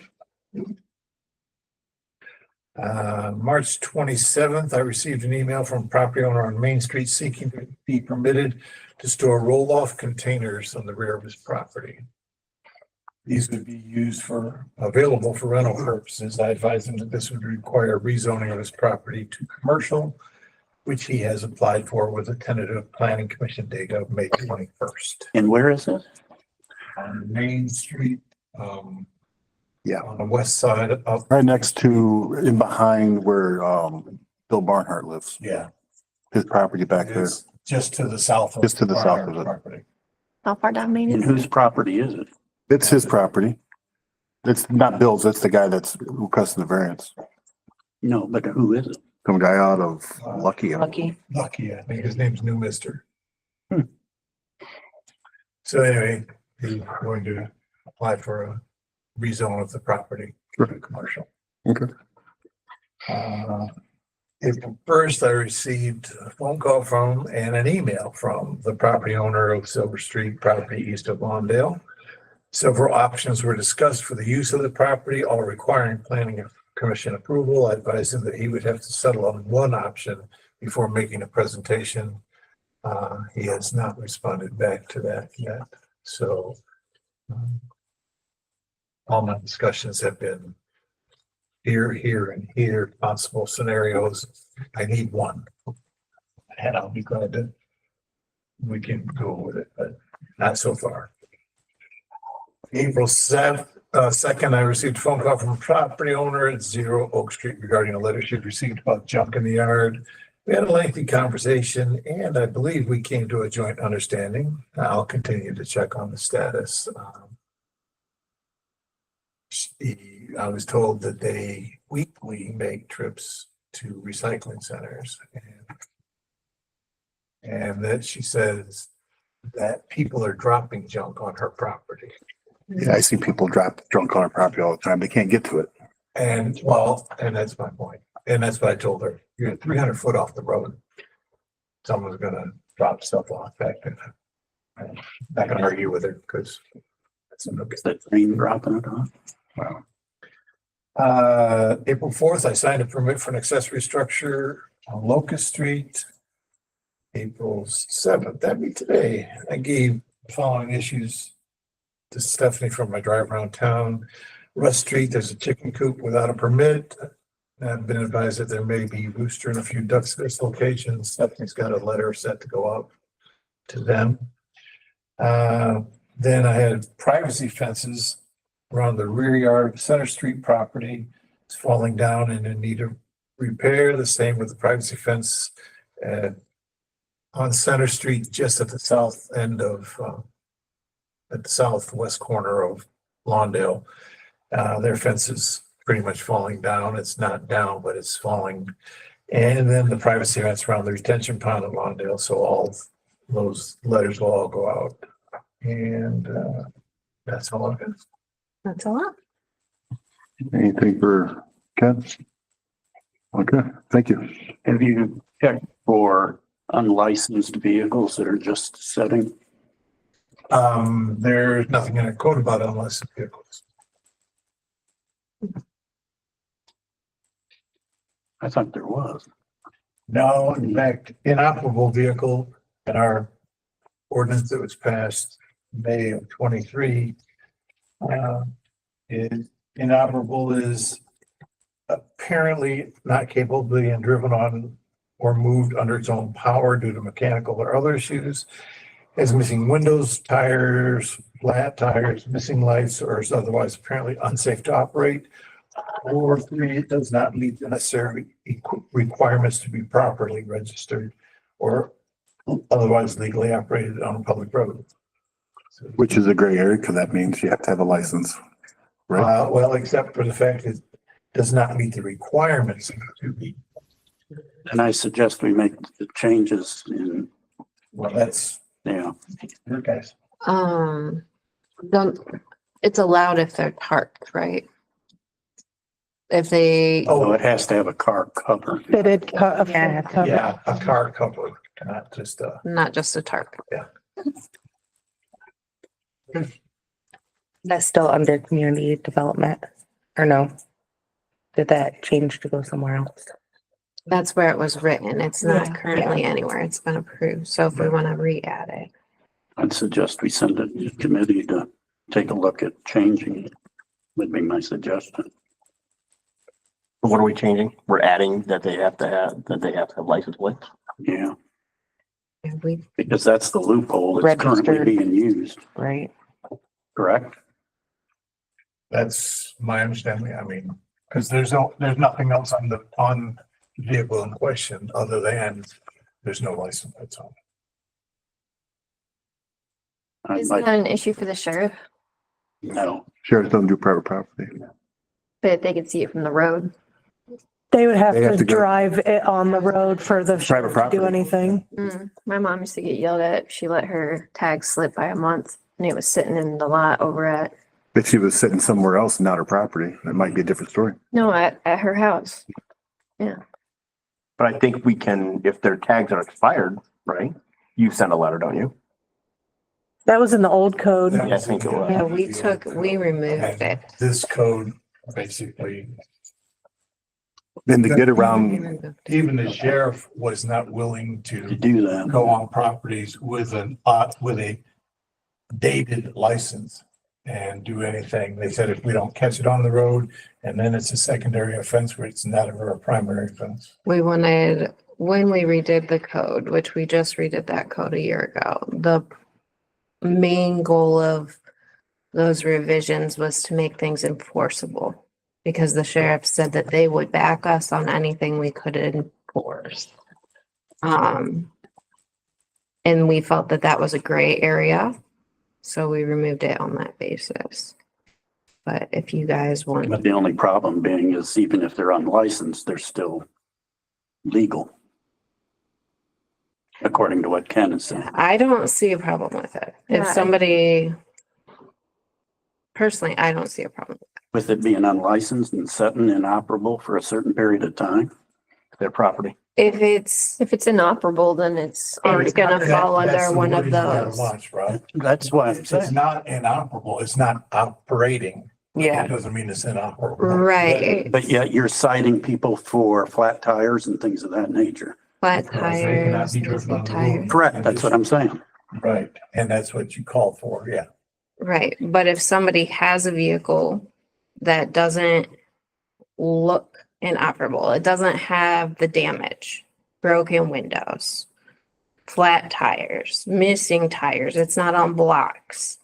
Speaker 1: March 27th, I received an email from a property owner on Main Street seeking to be permitted to store roll-off containers on the rear of his property. These would be available for rental purposes. I advised him that this would require rezoning of his property to commercial, which he has applied for with a tentative planning commission date of May 21st.
Speaker 9: And where is it?
Speaker 1: On Main Street,
Speaker 5: Yeah,
Speaker 1: on the west side of,
Speaker 5: right next to, in behind where, Bill Barnhart lives,
Speaker 1: yeah,
Speaker 5: his property back there.
Speaker 1: it's just to the south.
Speaker 5: Just to the south of
Speaker 1: Barnhart's
Speaker 5: it.
Speaker 1: property.
Speaker 3: How far down Main
Speaker 9: And
Speaker 3: is?
Speaker 9: whose property is it?
Speaker 5: It's his property. It's not Bill's, it's the guy that's requesting the variance.
Speaker 9: No, but who is it?
Speaker 5: Some guy out of Lucky.
Speaker 11: Lucky.
Speaker 1: Lucky, I think his name's New Mister.
Speaker 9: Hmm.
Speaker 1: So anyway, he's going to apply for a rezone of the property to commercial.
Speaker 5: Okay.
Speaker 1: April 1st, I received a phone call from and an email from the property owner of Silver Street, property east of Lawndale. Several options were discussed for the use of the property, all requiring planning commission approval. I advised him that he would have to settle on one option before making a presentation. He has not responded back to that yet, so all my discussions have been here, and here, possible scenarios. I need one. And I'll be glad to, we can go with it, but not so far. April 2nd, I received a phone call from a property owner at 0 Oak Street regarding a letter she'd received about junk in the yard. We had a lengthy conversation and I believe we came to a joint understanding. I'll continue to check on the status. I was told that they weekly make trips to recycling centers. And that she says that people are dropping junk on her property.
Speaker 5: Yeah, I see people drop drunk on our property all the time. They can't get to it.
Speaker 1: And well, and that's my point. And that's what I told her. You're 300 foot off the road. Someone's gonna drop stuff off back there. I'm not gonna argue with her because that's no good.
Speaker 9: Is that train dropping it off?
Speaker 5: Wow.
Speaker 1: April 4th, I signed a permit for an accessory structure on Locust Street. April 7th, that'd be today. I gave the following issues to Stephanie from my drive around town. Russ Street, there's a chicken coop without a permit. I've been advised that there may be rooster and a few ducks at this location. Stephanie's got a letter set to go out to them. Then I had privacy fences around the rear yard of Center Street property. It's falling down and in need of repair. The same with the privacy fence on Center Street, just at the south end of, at the southwest corner of Lawndale. Their fence is pretty much falling down. It's not down, but it's falling. And then the privacy fence around the retention pond at Lawndale. So all those letters will all go out. And that's all I've got.
Speaker 3: That's a lot.
Speaker 5: Anything for Ken? Okay, thank you.
Speaker 9: Have you checked for unlicensed vehicles that are just sitting?
Speaker 1: There's nothing in the code about unlicensed vehicles.
Speaker 9: I thought there was.
Speaker 1: No, in fact, inoperable vehicle in our ordinance that was passed May of 23 is inoperable is apparently not capable of being driven on or moved under its own power due to mechanical or other issues, has missing windows, tires, flat tires, missing lights, or is otherwise apparently unsafe to operate. Or 3, it does not meet the necessary requirements to be properly registered or otherwise legally operated on a public road.
Speaker 5: Which is a gray area because that means you have to have a license. Right?
Speaker 1: Well, except for the fact it does not meet the requirements to be.
Speaker 9: And I suggest we make the changes in,
Speaker 1: Well, that's
Speaker 9: yeah.
Speaker 1: your guys.
Speaker 3: Don't, it's allowed if they're parked, right? If they,
Speaker 9: Oh, it has to have a car cover.
Speaker 2: Fitted,
Speaker 6: Yeah.
Speaker 2: cover.
Speaker 1: Yeah, a car cover, not just a.
Speaker 3: not just a tarp.
Speaker 11: That's still under community development, or no? Did that change to go somewhere else?
Speaker 3: That's where it was written. It's
Speaker 2: Yeah.
Speaker 3: not currently anywhere. It's been approved. So if we want to re-add it.
Speaker 9: I'd suggest we send it to committee to take a look at changing it, would be my suggestion.
Speaker 8: What are we changing? We're adding that they have to have license plates.
Speaker 9: Yeah,
Speaker 3: And we,
Speaker 9: because that's the loophole that's currently
Speaker 11: Registered.
Speaker 9: being used,
Speaker 11: Right?
Speaker 9: correct?
Speaker 1: That's my understanding. I mean, because there's nothing else on the vehicle in question other than there's no license plates on.
Speaker 9: I'd
Speaker 3: is
Speaker 9: like-
Speaker 3: that an issue for the sheriff?
Speaker 9: No,
Speaker 5: Sheriff doesn't do private property.
Speaker 3: But they could see it from the road.
Speaker 2: They would have
Speaker 5: They have
Speaker 2: to
Speaker 5: to go-
Speaker 2: drive it on the road for the sheriff to
Speaker 5: property.
Speaker 2: do anything.
Speaker 3: My mom used to get yelled at. She let her tag slip by a month and it was sitting in the lot over at,
Speaker 5: If she was sitting somewhere else, not her property, that might be a different story.
Speaker 3: no, at her house.
Speaker 8: But I think we can, if their tags are expired, right? You send a letter, don't you?
Speaker 2: That was in the old code.
Speaker 8: Yeah, I think it was.
Speaker 3: Yeah, we removed it.
Speaker 1: This code basically,
Speaker 5: Then to get
Speaker 3: We
Speaker 5: around,
Speaker 3: removed it.
Speaker 1: even the sheriff was not willing
Speaker 9: to
Speaker 1: to
Speaker 9: do that.
Speaker 1: go on properties with a dated license and do anything. They said if we don't catch it on the road and then it's a secondary offense where it's not a primary offense.
Speaker 3: We wanted, when we redid the code, which we just redid that code a year ago, the main goal of those revisions was to make things enforceable. Because the sheriff said that they would back us on anything we could enforce.
Speaker 6: And we felt that that was a gray area, so we removed it on that basis. But if you guys want,
Speaker 9: But the only problem being is even if they're unlicensed, they're still legal. According to what Ken is saying.
Speaker 6: I don't see a problem with it. If
Speaker 3: Yeah,
Speaker 6: somebody, personally, I don't see a problem.
Speaker 9: With it being unlicensed and sitting inoperable for a certain period of time, their property.
Speaker 6: If it's inoperable, then it's gonna fall under one of those.
Speaker 1: Watch, right?
Speaker 9: That's why I'm
Speaker 1: It's
Speaker 9: saying.
Speaker 1: not inoperable, it's not operating.
Speaker 11: Yeah.
Speaker 1: It doesn't mean it's inoperable.
Speaker 6: Right,
Speaker 9: But yet you're citing people for flat tires and things of that nature.
Speaker 6: flat
Speaker 1: Because they cannot
Speaker 6: tires,
Speaker 1: be driven on the
Speaker 6: tires.
Speaker 1: road.
Speaker 9: Correct, that's what I'm saying.
Speaker 1: Right, and that's what you call for, yeah.
Speaker 6: Right, but if somebody has a vehicle that doesn't look inoperable, it doesn't have the damage, broken windows, flat tires, missing tires, it's not on blocks,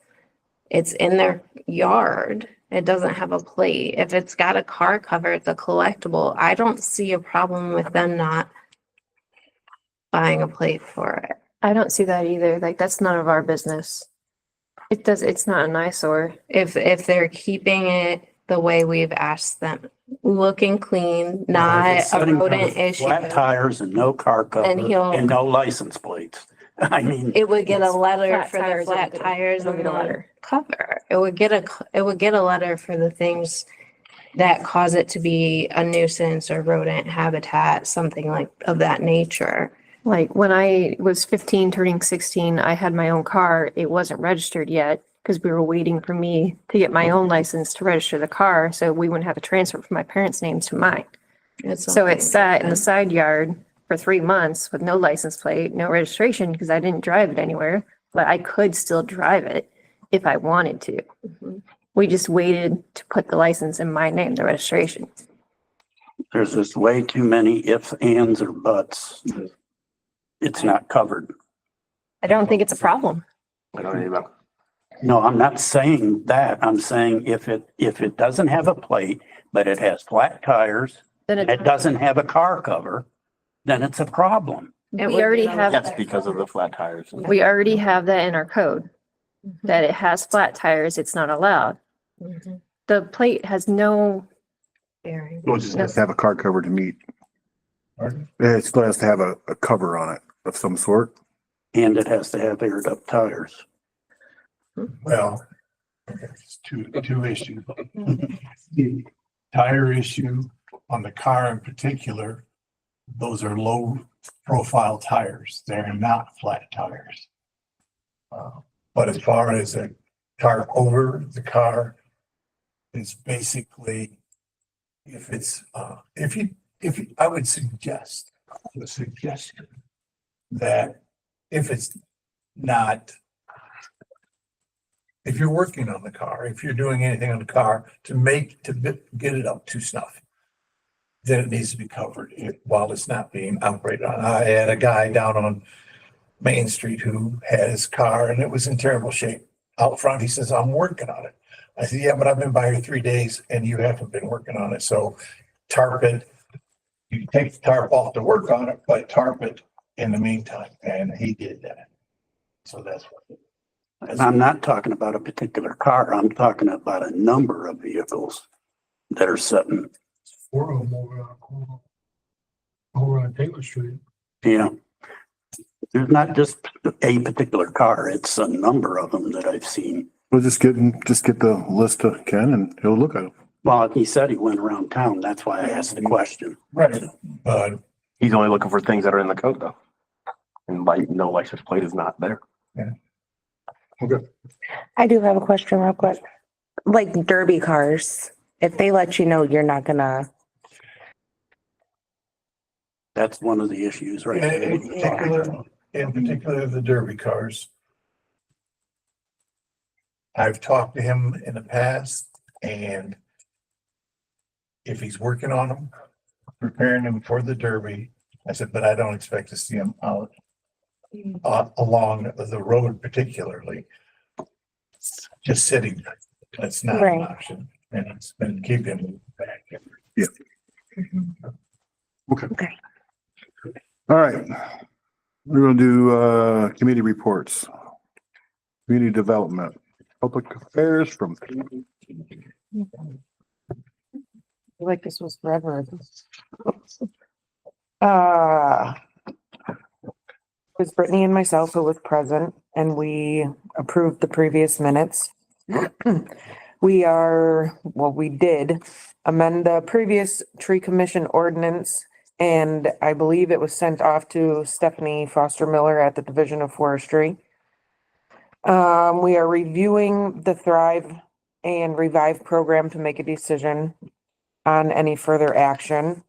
Speaker 6: it's in their yard, it doesn't have a plate, if it's got a car cover, it's a collectible, I don't see a problem with them not buying a plate for it.
Speaker 3: I don't see that either. Like, that's none of our business. It's not an eyesore.
Speaker 6: If they're keeping it the way we've asked them, looking clean, not a
Speaker 9: Sitting
Speaker 6: rodent
Speaker 9: with
Speaker 6: issue.
Speaker 9: Flat tires and no car cover
Speaker 6: And he'll-
Speaker 9: and no license plates. I mean,
Speaker 6: It would get a letter
Speaker 3: Flat
Speaker 6: for the
Speaker 3: tires
Speaker 6: flat
Speaker 3: don't get a-
Speaker 6: tires
Speaker 3: don't
Speaker 6: and
Speaker 3: get a
Speaker 6: the
Speaker 3: letter.
Speaker 6: cover. It would get a letter for the things that cause it to be a nuisance or rodent habitat, something like of that nature.
Speaker 3: Like, when I was 15 turning 16, I had my own car. It wasn't registered yet because we were waiting for me to get my own license to register the car, so we wouldn't have to transfer from my parents' names to mine.
Speaker 6: It's
Speaker 3: So it
Speaker 6: something
Speaker 3: sat in the
Speaker 6: different.
Speaker 3: side yard for 3 months with no license plate, no registration, because I didn't drive it anywhere, but I could still drive it if I wanted to.
Speaker 6: Mhm.
Speaker 3: We just waited to put the license in my name, the registration.
Speaker 9: there's just way too many ifs, ands, or buts. It's not covered.
Speaker 3: I don't think it's a problem.
Speaker 9: No, I'm not saying that. I'm saying if it doesn't have a plate, but it has flat tires,
Speaker 3: Then
Speaker 9: and it doesn't have a car cover, then it's a problem.
Speaker 6: It
Speaker 3: we
Speaker 6: would
Speaker 3: already
Speaker 6: get a
Speaker 3: have,
Speaker 6: letter.
Speaker 8: because of the flat tires.
Speaker 3: we already have that in our code,
Speaker 6: Mhm.
Speaker 3: that it has flat tires, it's not allowed.
Speaker 6: Mhm.
Speaker 3: The plate has no,
Speaker 6: Bearing.
Speaker 5: Well, it just has to have a car cover to meet.
Speaker 1: Pardon?
Speaker 5: It still has to have a cover on it of some sort.
Speaker 9: And it has to have aired up tires.
Speaker 1: Well, it's two issues. The tire issue on the car in particular, those are low profile tires. They're not flat tires. But as far as a car over the car, it's basically, I would suggest, a suggestion that if it's not, if you're working on the car, if you're doing anything on the car to get it up to snuff, then it needs to be covered while it's not being operated on. I had a guy down on Main Street who had his car and it was in terrible shape. Out front, he says, I'm working on it. I said, yeah, but I've been by here 3 days and you haven't been working on it. So tarp it. You take the tarp off to work on it, but tarp it in the meantime. And he did that. So that's what.
Speaker 9: And I'm not talking about a particular car. I'm talking about a number of vehicles that are sitting.
Speaker 10: 4 of them over on Taylor Street.
Speaker 9: Yeah. There's not just a particular car. It's a number of them that I've seen.
Speaker 5: We'll just get the list to Ken and he'll look at it.
Speaker 9: Well, he said he went around town. That's why I asked the question.
Speaker 1: Right. But
Speaker 8: He's only looking for things that are in the code though. And like, no license plate is not there.
Speaker 11: I do have a question real quick. Like derby cars, if they let you know you're not gonna,
Speaker 9: That's one of the issues, right?
Speaker 1: in particular, the derby cars. I've talked to him in the past and if he's working on them, preparing them for the derby, I said, but I don't expect to see him out along the road particularly. Just sitting, that's not an
Speaker 11: Right.
Speaker 1: option and it's been keeping him back.
Speaker 5: All right. We're gonna do, committee reports. Community development, public affairs from.
Speaker 11: I feel like this was forever. It was Brittany and myself who was present and we approved the previous minutes. We did amend the previous tree commission ordinance. And I believe it was sent off to Stephanie Foster Miller at the Division of Forestry. We are reviewing the Thrive and Revive program to make a decision on any further action.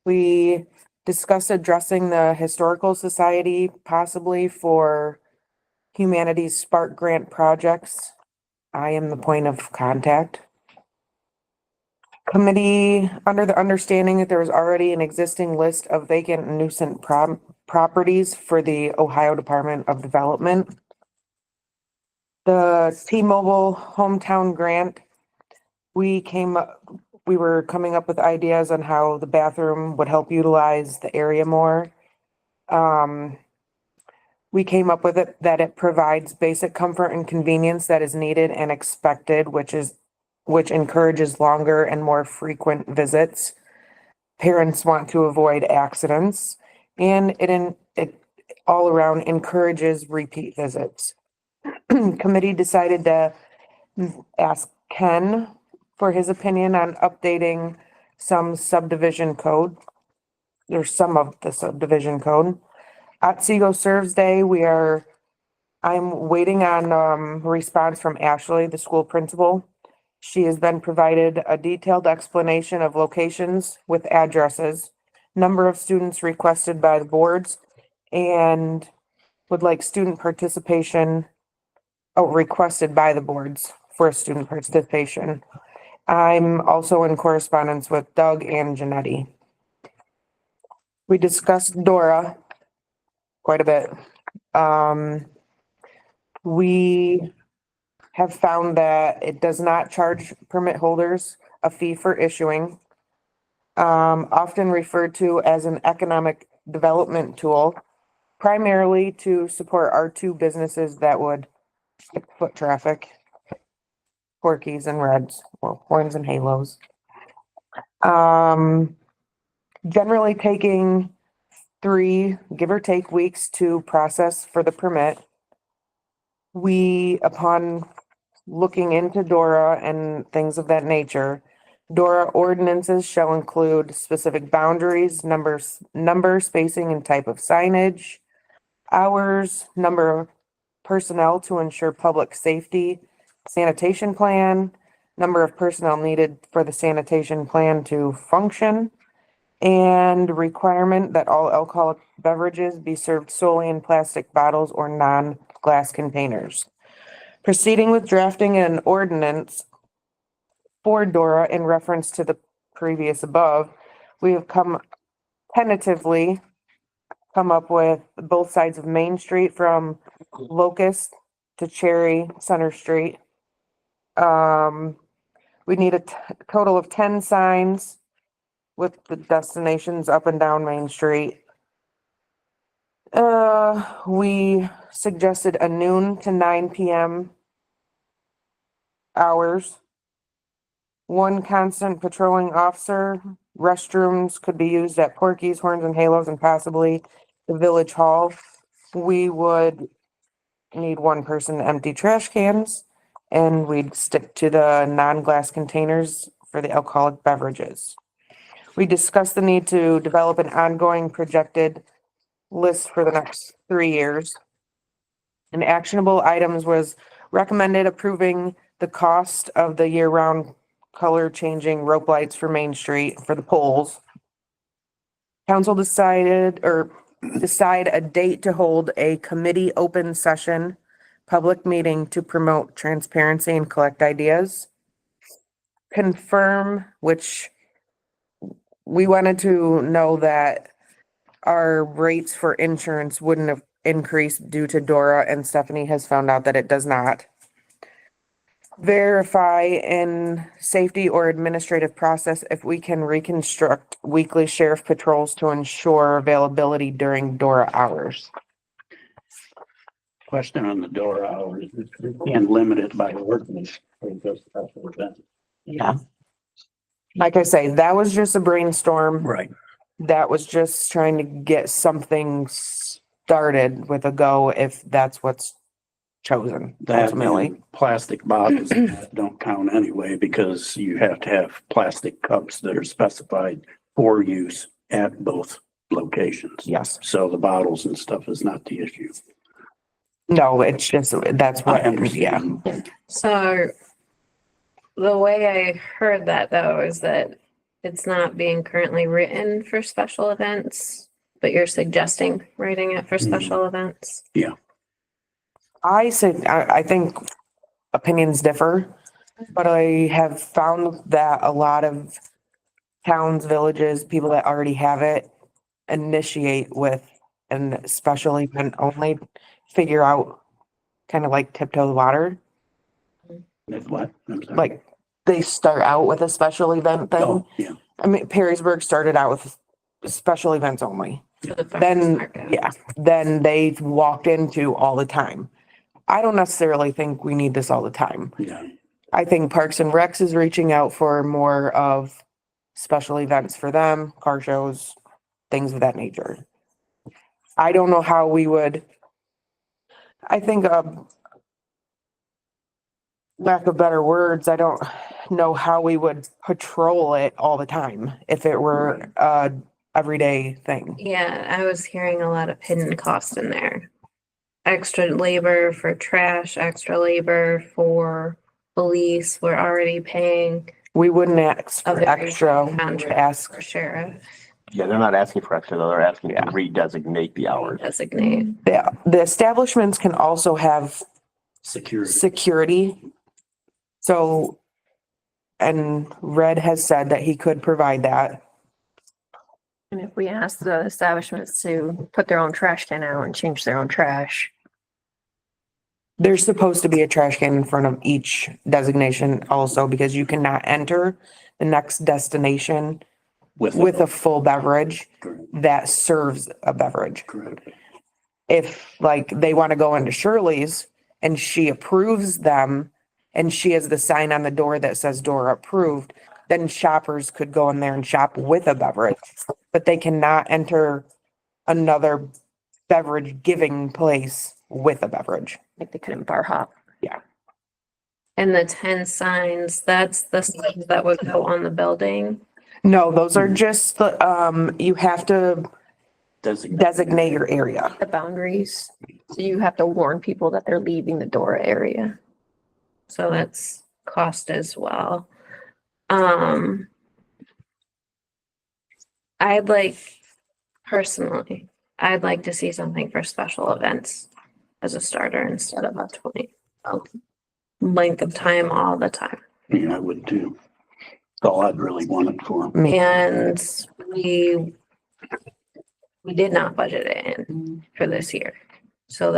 Speaker 11: We discussed addressing the Historical Society possibly for Humanities Spark Grant projects. I am the point of contact. Committee, under the understanding that there is already an existing list of vacant and nuisance properties for the Ohio Department of Development. The T-Mobile hometown grant, we were coming up with ideas on how the bathroom would help utilize the area more. We came up with it that it provides basic comfort and convenience that is needed and expected, which encourages longer and more frequent visits. Parents want to avoid accidents, and it all around encourages repeat visits. Committee decided to ask Ken for his opinion on updating some subdivision code. There's some of the subdivision code. Otsego Serves Day, I'm waiting on a response from Ashley, the school principal. She has been provided a detailed explanation of locations with addresses, number of students requested by the boards, and would like student participation, requested by the boards for student participation. I'm also in correspondence with Doug and Janetti. We discussed Dora quite a bit. We have found that it does not charge permit holders a fee for issuing. Often referred to as an economic development tool, primarily to support our two businesses that would foot traffic, Porkies and Reds, well, Horns and Halos. Generally taking 3, give or take, weeks to process for the permit. Upon looking into Dora and things of that nature, Dora ordinances shall include specific boundaries, number, spacing, and type of signage, hours, number of personnel to ensure public safety, sanitation plan, number of personnel needed for the sanitation plan to function, and requirement that all alcoholic beverages be served solely in plastic bottles or non-glass containers. Proceeding with drafting an ordinance for Dora in reference to the previous above, we have tentatively come up with both sides of Main Street from Locust to Cherry Center Street. We need a total of 10 signs with the destinations up and down Main Street. We suggested a noon to 9 p.m. hours. 1 constant patrolling officer. Restrooms could be used at Porky's, Horns and Halos, and possibly the Village Hall. We would need 1 person to empty trash cans, and we'd stick to the non-glass containers for the alcoholic beverages. We discussed the need to develop an ongoing projected list for the next 3 years. And actionable items was recommended approving the cost of the year-round color changing rope lights for Main Street for the poles. Council decide a date to hold a committee open session public meeting to promote transparency and collect ideas. Confirm, which we wanted to know that our rates for insurance wouldn't have increased due to Dora, and Stephanie has found out that it does not. verify in safety or administrative process if we can reconstruct weekly sheriff patrols to ensure availability during DORA hours.
Speaker 9: Question on the door hours, you can't limit it by ordinance. Or just special event.
Speaker 11: Yeah. Like I say, that was just a brainstorm.
Speaker 9: Right.
Speaker 11: That was just trying to get something started with a go if that's what's chosen
Speaker 9: That
Speaker 11: ultimately.
Speaker 9: and plastic bottles don't count anyway because you have to have plastic cups that are specified for use at both locations.
Speaker 11: Yes.
Speaker 9: So the bottles and stuff is not the issue.
Speaker 11: No, it's just, that's
Speaker 9: I
Speaker 11: what, yeah.
Speaker 9: understand.
Speaker 3: So the way I heard that though is that it's not being currently written for special events, but you're suggesting writing it for special events.
Speaker 11: I said, I think opinions differ, but I have found that a lot of towns, villages, people that already have it initiate with a special event only, figure out kind of like tiptoe the water.
Speaker 9: If what? I'm sorry.
Speaker 11: Like they start out with a special event thing.
Speaker 9: Oh, yeah.
Speaker 11: I mean, Perrysburg started out with special events only.
Speaker 3: For the farmers
Speaker 11: Then,
Speaker 3: market.
Speaker 11: yeah, then they walked into all the time. I don't necessarily think we need this all the time.
Speaker 9: Yeah.
Speaker 11: I think Parks and Recs is reaching out for more of special events for them, car shows, things of that nature. I don't know how we would, I think, lack of better words, I don't know how we would patrol it all the time if it were a everyday thing.
Speaker 3: Yeah, I was hearing a lot of hidden cost in there. Extra labor for trash, extra labor for police, we're already paying
Speaker 11: We wouldn't ask
Speaker 3: a
Speaker 11: for
Speaker 3: very
Speaker 11: extra, we would
Speaker 3: contract
Speaker 11: ask,
Speaker 3: for sheriff
Speaker 8: Yeah, they're not asking for extra, though. They're asking to redesignate the hours.
Speaker 3: designate.
Speaker 11: the establishments can also have
Speaker 9: Security.
Speaker 11: security. So, and Red has said that he could provide that.
Speaker 3: And if we ask the establishments to put their own trash can out and change their own trash.
Speaker 11: There's supposed to be a trash can in front of each designation also because you cannot enter the next destination with a full beverage that serves a beverage.
Speaker 9: Correct.
Speaker 11: If like they want to go into Shirley's and she approves them and she has the sign on the door that says door approved, then shoppers could go in there and shop with a beverage, but they cannot enter another beverage giving place with a beverage.
Speaker 3: Like they couldn't bar hop.
Speaker 11: Yeah.
Speaker 3: And the 10 signs, that's the signs that would go on the building.
Speaker 11: No, those are just the, you have to designate your area.
Speaker 3: The boundaries. So you have to warn people that they're leaving the door area. So that's cost as well. I'd like to see something for special events as a starter instead of a 20 length of time all the time.
Speaker 9: Yeah, I would too. That's all I'd really want it for.
Speaker 3: And we did not budget it in for this year. So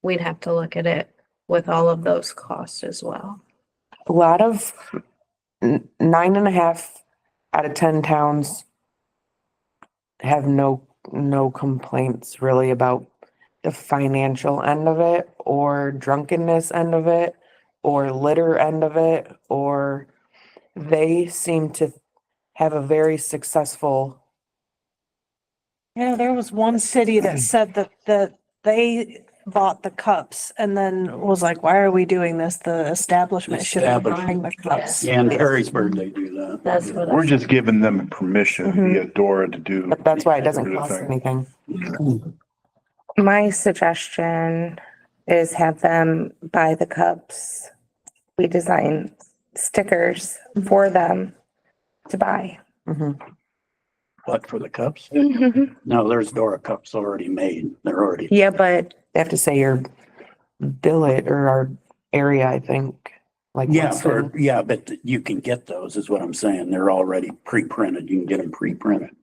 Speaker 3: we'd have to look at it with all of those costs as well.
Speaker 11: A lot of 9.5 out of 10 towns have no complaints really about the financial end of it or drunkenness end of it or litter end of it, or they seem to have a very successful.
Speaker 2: Yeah, there was one city that said that they bought the cups and then was like, why are we doing this? The establishment should be buying the cups.
Speaker 9: Yeah, in Perrysburg, they do that.
Speaker 3: That's what
Speaker 5: We're just giving them permission via DORA to do.
Speaker 11: But that's why it doesn't
Speaker 5: the
Speaker 11: cost
Speaker 5: thing.
Speaker 11: anything.
Speaker 12: My suggestion is have them buy the cups. We design stickers for them to buy.
Speaker 11: Mhm.
Speaker 9: What, for the cups? No, there's Dora cups already made. They're already.
Speaker 12: Yeah, but
Speaker 11: They have to say your billet or our area, I think. Like
Speaker 9: Yeah,
Speaker 11: listed.
Speaker 9: but you can get those is what I'm saying. They're already pre-printed. You can get them pre-printed.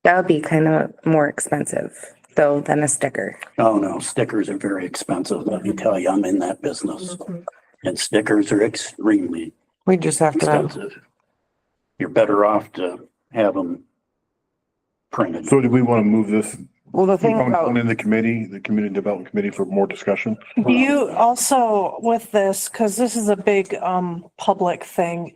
Speaker 12: that would be kind of more expensive though than a sticker.
Speaker 9: Oh, no, stickers are very expensive. Let me tell you, I'm in that business. And stickers are extremely
Speaker 11: We just have to,
Speaker 9: expensive. You're better off to have them printed.
Speaker 5: So do we want to move this
Speaker 11: well, the thing about,
Speaker 5: in the community development committee for more discussion?
Speaker 2: Do you also with this, because this is a big public thing,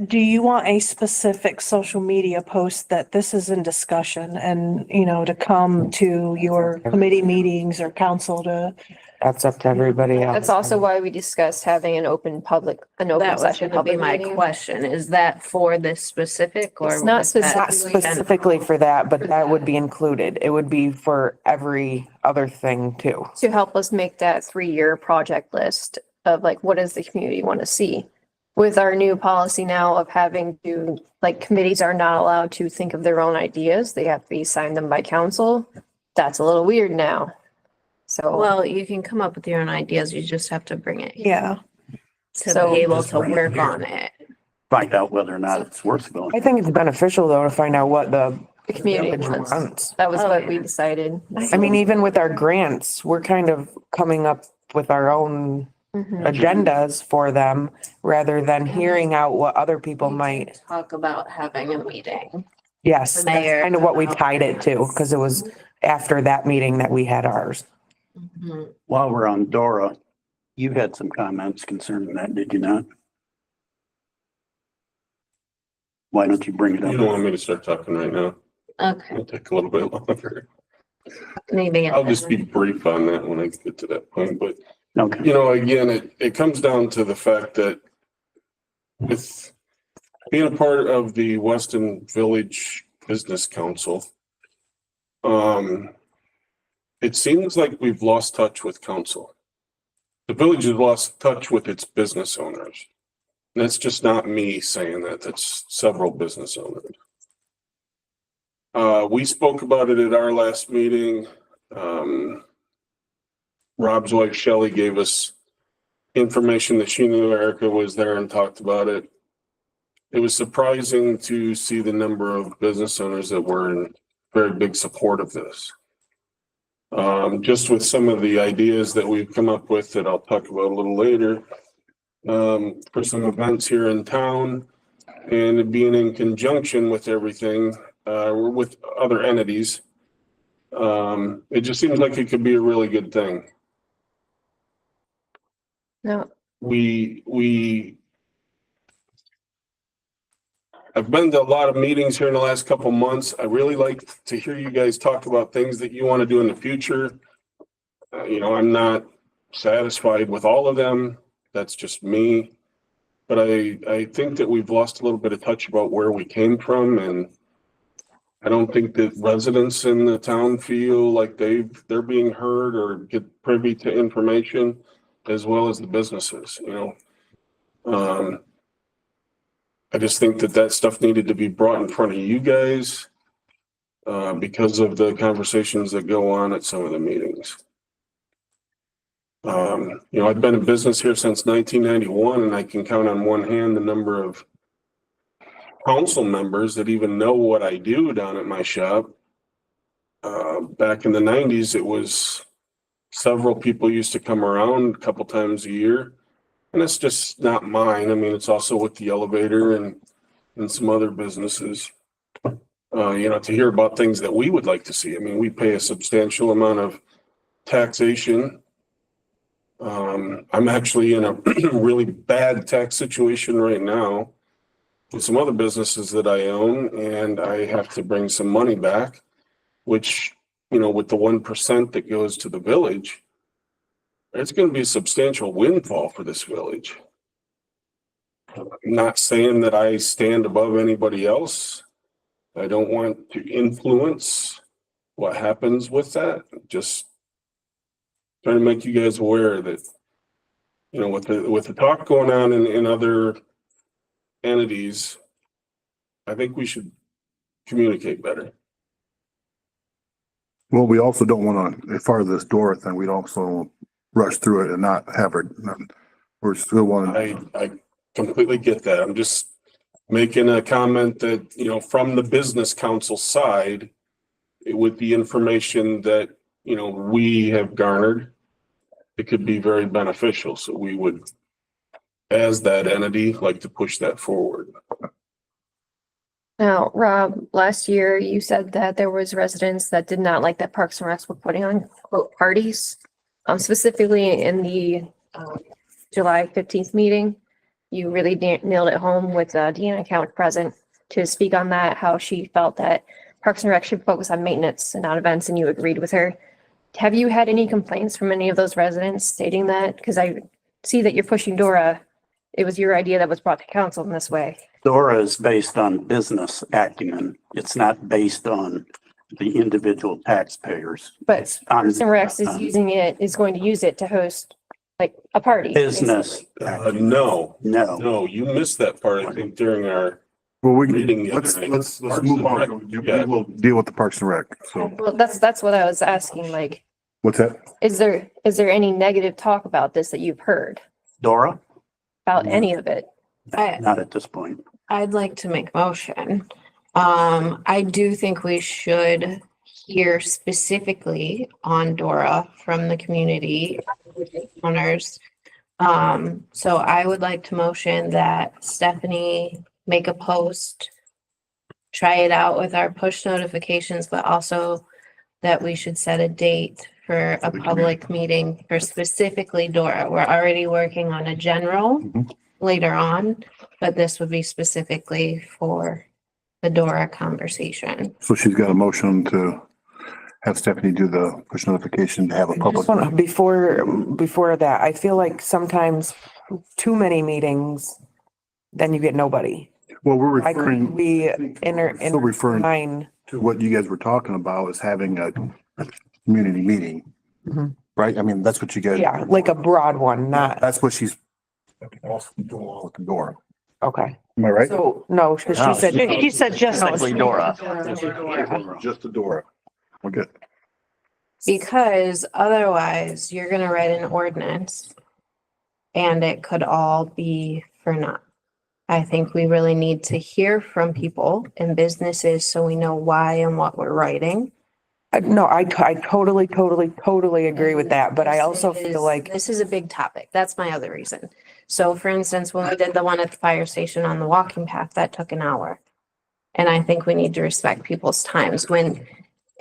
Speaker 2: do you want a specific social media post that this is in discussion and, you know, to come to your committee meetings or council to?
Speaker 11: that's up to everybody else.
Speaker 3: That's also why we discussed having an open
Speaker 6: That was
Speaker 3: session
Speaker 6: gonna be
Speaker 3: public
Speaker 6: my
Speaker 3: meeting.
Speaker 6: question. Is that for this specific or?
Speaker 3: It's not
Speaker 6: was that
Speaker 11: Not specifically for that, but that would be included. It would be for every other thing too.
Speaker 3: To help us make that 3-year project list of like, what does the community want to see? With our new policy now of having to, like, committees are not allowed to think of their own ideas. They have to be signed them by council. That's a little weird now. So,
Speaker 6: Well, you can come up with your own ideas. You just have to bring it
Speaker 2: Yeah.
Speaker 6: to
Speaker 3: So-
Speaker 6: be able to work on it.
Speaker 9: Find out whether or not it's worth going.
Speaker 11: I think it's beneficial though to find out what the
Speaker 3: the community
Speaker 11: village
Speaker 3: wants.
Speaker 11: wants.
Speaker 3: That was
Speaker 6: Oh,
Speaker 3: what
Speaker 6: yeah.
Speaker 3: we decided.
Speaker 11: I mean, even with our grants, we're kind of coming up with our own
Speaker 3: Mhm.
Speaker 11: agendas for them rather than hearing out what other people might.
Speaker 6: Talk about having a meeting.
Speaker 11: Yes,
Speaker 6: The
Speaker 11: that's
Speaker 6: mayor.
Speaker 11: kind of what we tied it to, because it was after that meeting that we had ours.
Speaker 6: Mhm.
Speaker 9: While we're on Dora, you had some comments concerning that, did you not? Why don't you bring it
Speaker 7: You don't
Speaker 9: up?
Speaker 7: want me to start talking right now.
Speaker 6: Okay,
Speaker 7: It'll take a little bit longer.
Speaker 6: maybe.
Speaker 7: I'll just be brief on that when I get to that point, but
Speaker 9: Okay,
Speaker 7: you know, again, it comes down to the fact that with being a part of the Weston Village Business Council, it seems like we've lost touch with council. The village has lost touch with its business owners. And that's just not me saying that, that's several business owners. We spoke about it at our last meeting. Rob's wife Shelley gave us information that she knew Erica was there and talked about it. It was surprising to see the number of business owners that were in very big support of this. Just with some of the ideas that we've come up with that I'll talk about a little later, for some events here in town and being in conjunction with everything, with other entities. It just seems like it could be a really good thing.
Speaker 3: No,
Speaker 7: I've been to a lot of meetings here in the last couple months. I really like to hear you guys talk about things that you want to do in the future. You know, I'm not satisfied with all of them. That's just me. But I think that we've lost a little bit of touch about where we came from, and I don't think that residents in the town feel like they're being heard or get privy to information as well as the businesses, you know. I just think that stuff needed to be brought in front of you guys because of the conversations that go on at some of the meetings. You know, I've been in business here since 1991, and I can count on one hand the number of council members that even know what I do down at my shop. Back in the 90s, it was several people used to come around a couple times a year. And it's just not mine. I mean, it's also with the elevator and some other businesses. You know, to hear about things that we would like to see. I mean, we pay a substantial amount of taxation. I'm actually in a really bad tax situation right now with some other businesses that I own, and I have to bring some money back, which, you know, with the 1% that goes to the village, it's going to be a substantial windfall for this village. I'm not saying that I stand above anybody else. I don't want to influence what happens with that. Just trying to make you guys aware that, you know, with the talk going on in other entities, I think we should communicate better.
Speaker 5: Well, we also don't want to, as far as this Dora thing, we'd also rush through it and not have her. We're still wanting.
Speaker 7: I completely get that. I'm just making a comment that, you know, from the business council side, with the information that, you know, we have garnered, it could be very beneficial. So we would as that entity, like to push that forward.
Speaker 3: Now, Rob, last year you said that there was residents that did not like that Parks and Recs were putting on quote parties. Specifically in the July 15th meeting, you really nailed it home with Deanna Count present to speak on that, how she felt that Parks and Rec should focus on maintenance and not events, and you agreed with her. Have you had any complaints from any of those residents stating that? Because I see that you're pushing Dora. It was your idea that was brought to council in this way.
Speaker 9: DORA is based on business acumen. It's not based on the individual taxpayers.
Speaker 3: But
Speaker 9: It's on
Speaker 3: Parks and Recs is going to use it to host like a party.
Speaker 9: business.
Speaker 7: No,
Speaker 9: No,
Speaker 7: no, you missed that part, I think, during our
Speaker 5: Well,
Speaker 7: meeting. the
Speaker 5: let's
Speaker 7: other night.
Speaker 5: let's
Speaker 7: Parks
Speaker 5: move
Speaker 7: and
Speaker 5: on.
Speaker 7: Rec.
Speaker 5: We
Speaker 7: Yeah.
Speaker 5: will deal with the Parks and Rec. So
Speaker 3: Well, that's what I was asking, like,
Speaker 5: what's that?
Speaker 3: is there any negative talk about this that you've heard
Speaker 9: DORA,
Speaker 3: about any of it?
Speaker 9: not at this point.
Speaker 6: I'd like to make a motion. I do think we should hear specifically on Dora from the community owners. So I would like to motion that Stephanie make a post, try it out with our push notifications, but also that we should set a date for a public meeting for specifically Dora. We're already working on a general later on, but this would be specifically for the Dora conversation.
Speaker 5: So she's got a motion to have Stephanie do the push notification to have a public.
Speaker 11: Before that, I feel like sometimes too many meetings, then you get nobody.
Speaker 5: Well, we're
Speaker 11: Why couldn't
Speaker 5: referring
Speaker 11: we
Speaker 5: Still referring-
Speaker 11: line?
Speaker 5: to what you guys were talking about is having a community meeting.
Speaker 11: Mhm.
Speaker 5: Right? I mean, that's what you guys.
Speaker 11: Yeah, like a broad one, not,
Speaker 5: That's what she's. With the door.
Speaker 11: okay.
Speaker 5: Am I right?
Speaker 11: So, no, because
Speaker 9: No,
Speaker 11: she said.
Speaker 2: She said just.
Speaker 9: Strictly Dora.
Speaker 5: Just the door. Okay.
Speaker 6: Because otherwise you're gonna write an ordinance and it could all be for naught. I think we really need to hear from people and businesses so we know why and what we're writing.
Speaker 11: No, I totally agree with that, but I also feel like,
Speaker 6: This is a big topic. That's my other reason. So for instance, when we did the one at the fire station on the walking path, that took an hour. And I think we need to respect people's times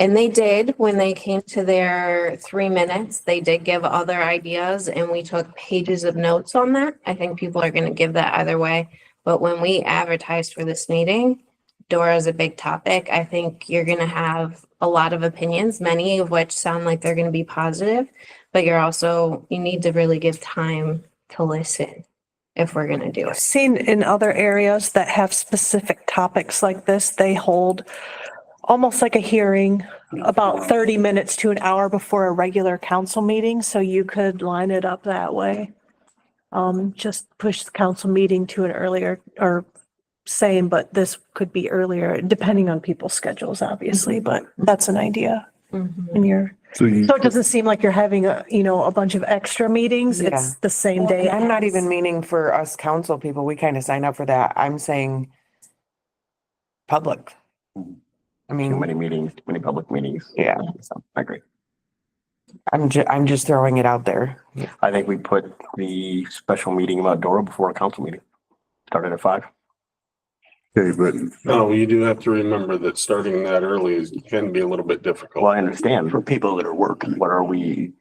Speaker 6: and they did, when they came to their 3 minutes, they did give other ideas and we took pages of notes on that. I think people are gonna give that either way. But when we advertised for this meeting, Dora is a big topic. I think you're gonna have a lot of opinions, many of which sound like they're gonna be positive. But you need to really give time to listen if we're gonna do
Speaker 2: I've
Speaker 6: it.
Speaker 2: seen in other areas that have specific topics like this, they hold almost like a hearing about 30 minutes to an hour before a regular council meeting, so you could line it up that way. Just push the council meeting to an earlier or same, but this could be earlier, depending on people's schedules, obviously, but that's an idea. And
Speaker 5: So you.
Speaker 2: so it doesn't seem like you're having a bunch of extra meetings.
Speaker 11: Yeah.
Speaker 2: It's the same day.
Speaker 11: I'm not even meaning for us council people, we kind of sign up for that. I'm saying public. I
Speaker 8: Too
Speaker 11: mean,
Speaker 8: many meetings, too many public meetings.
Speaker 11: yeah,
Speaker 8: So I agree.
Speaker 11: I'm just throwing it out there.
Speaker 8: I think we put the special meeting about DORA before a council meeting. Started at 5.
Speaker 5: Okay, but
Speaker 7: No, you do have to remember that starting that early can be a little bit difficult.
Speaker 8: Well, I understand.
Speaker 9: For people that are working.
Speaker 8: What are we?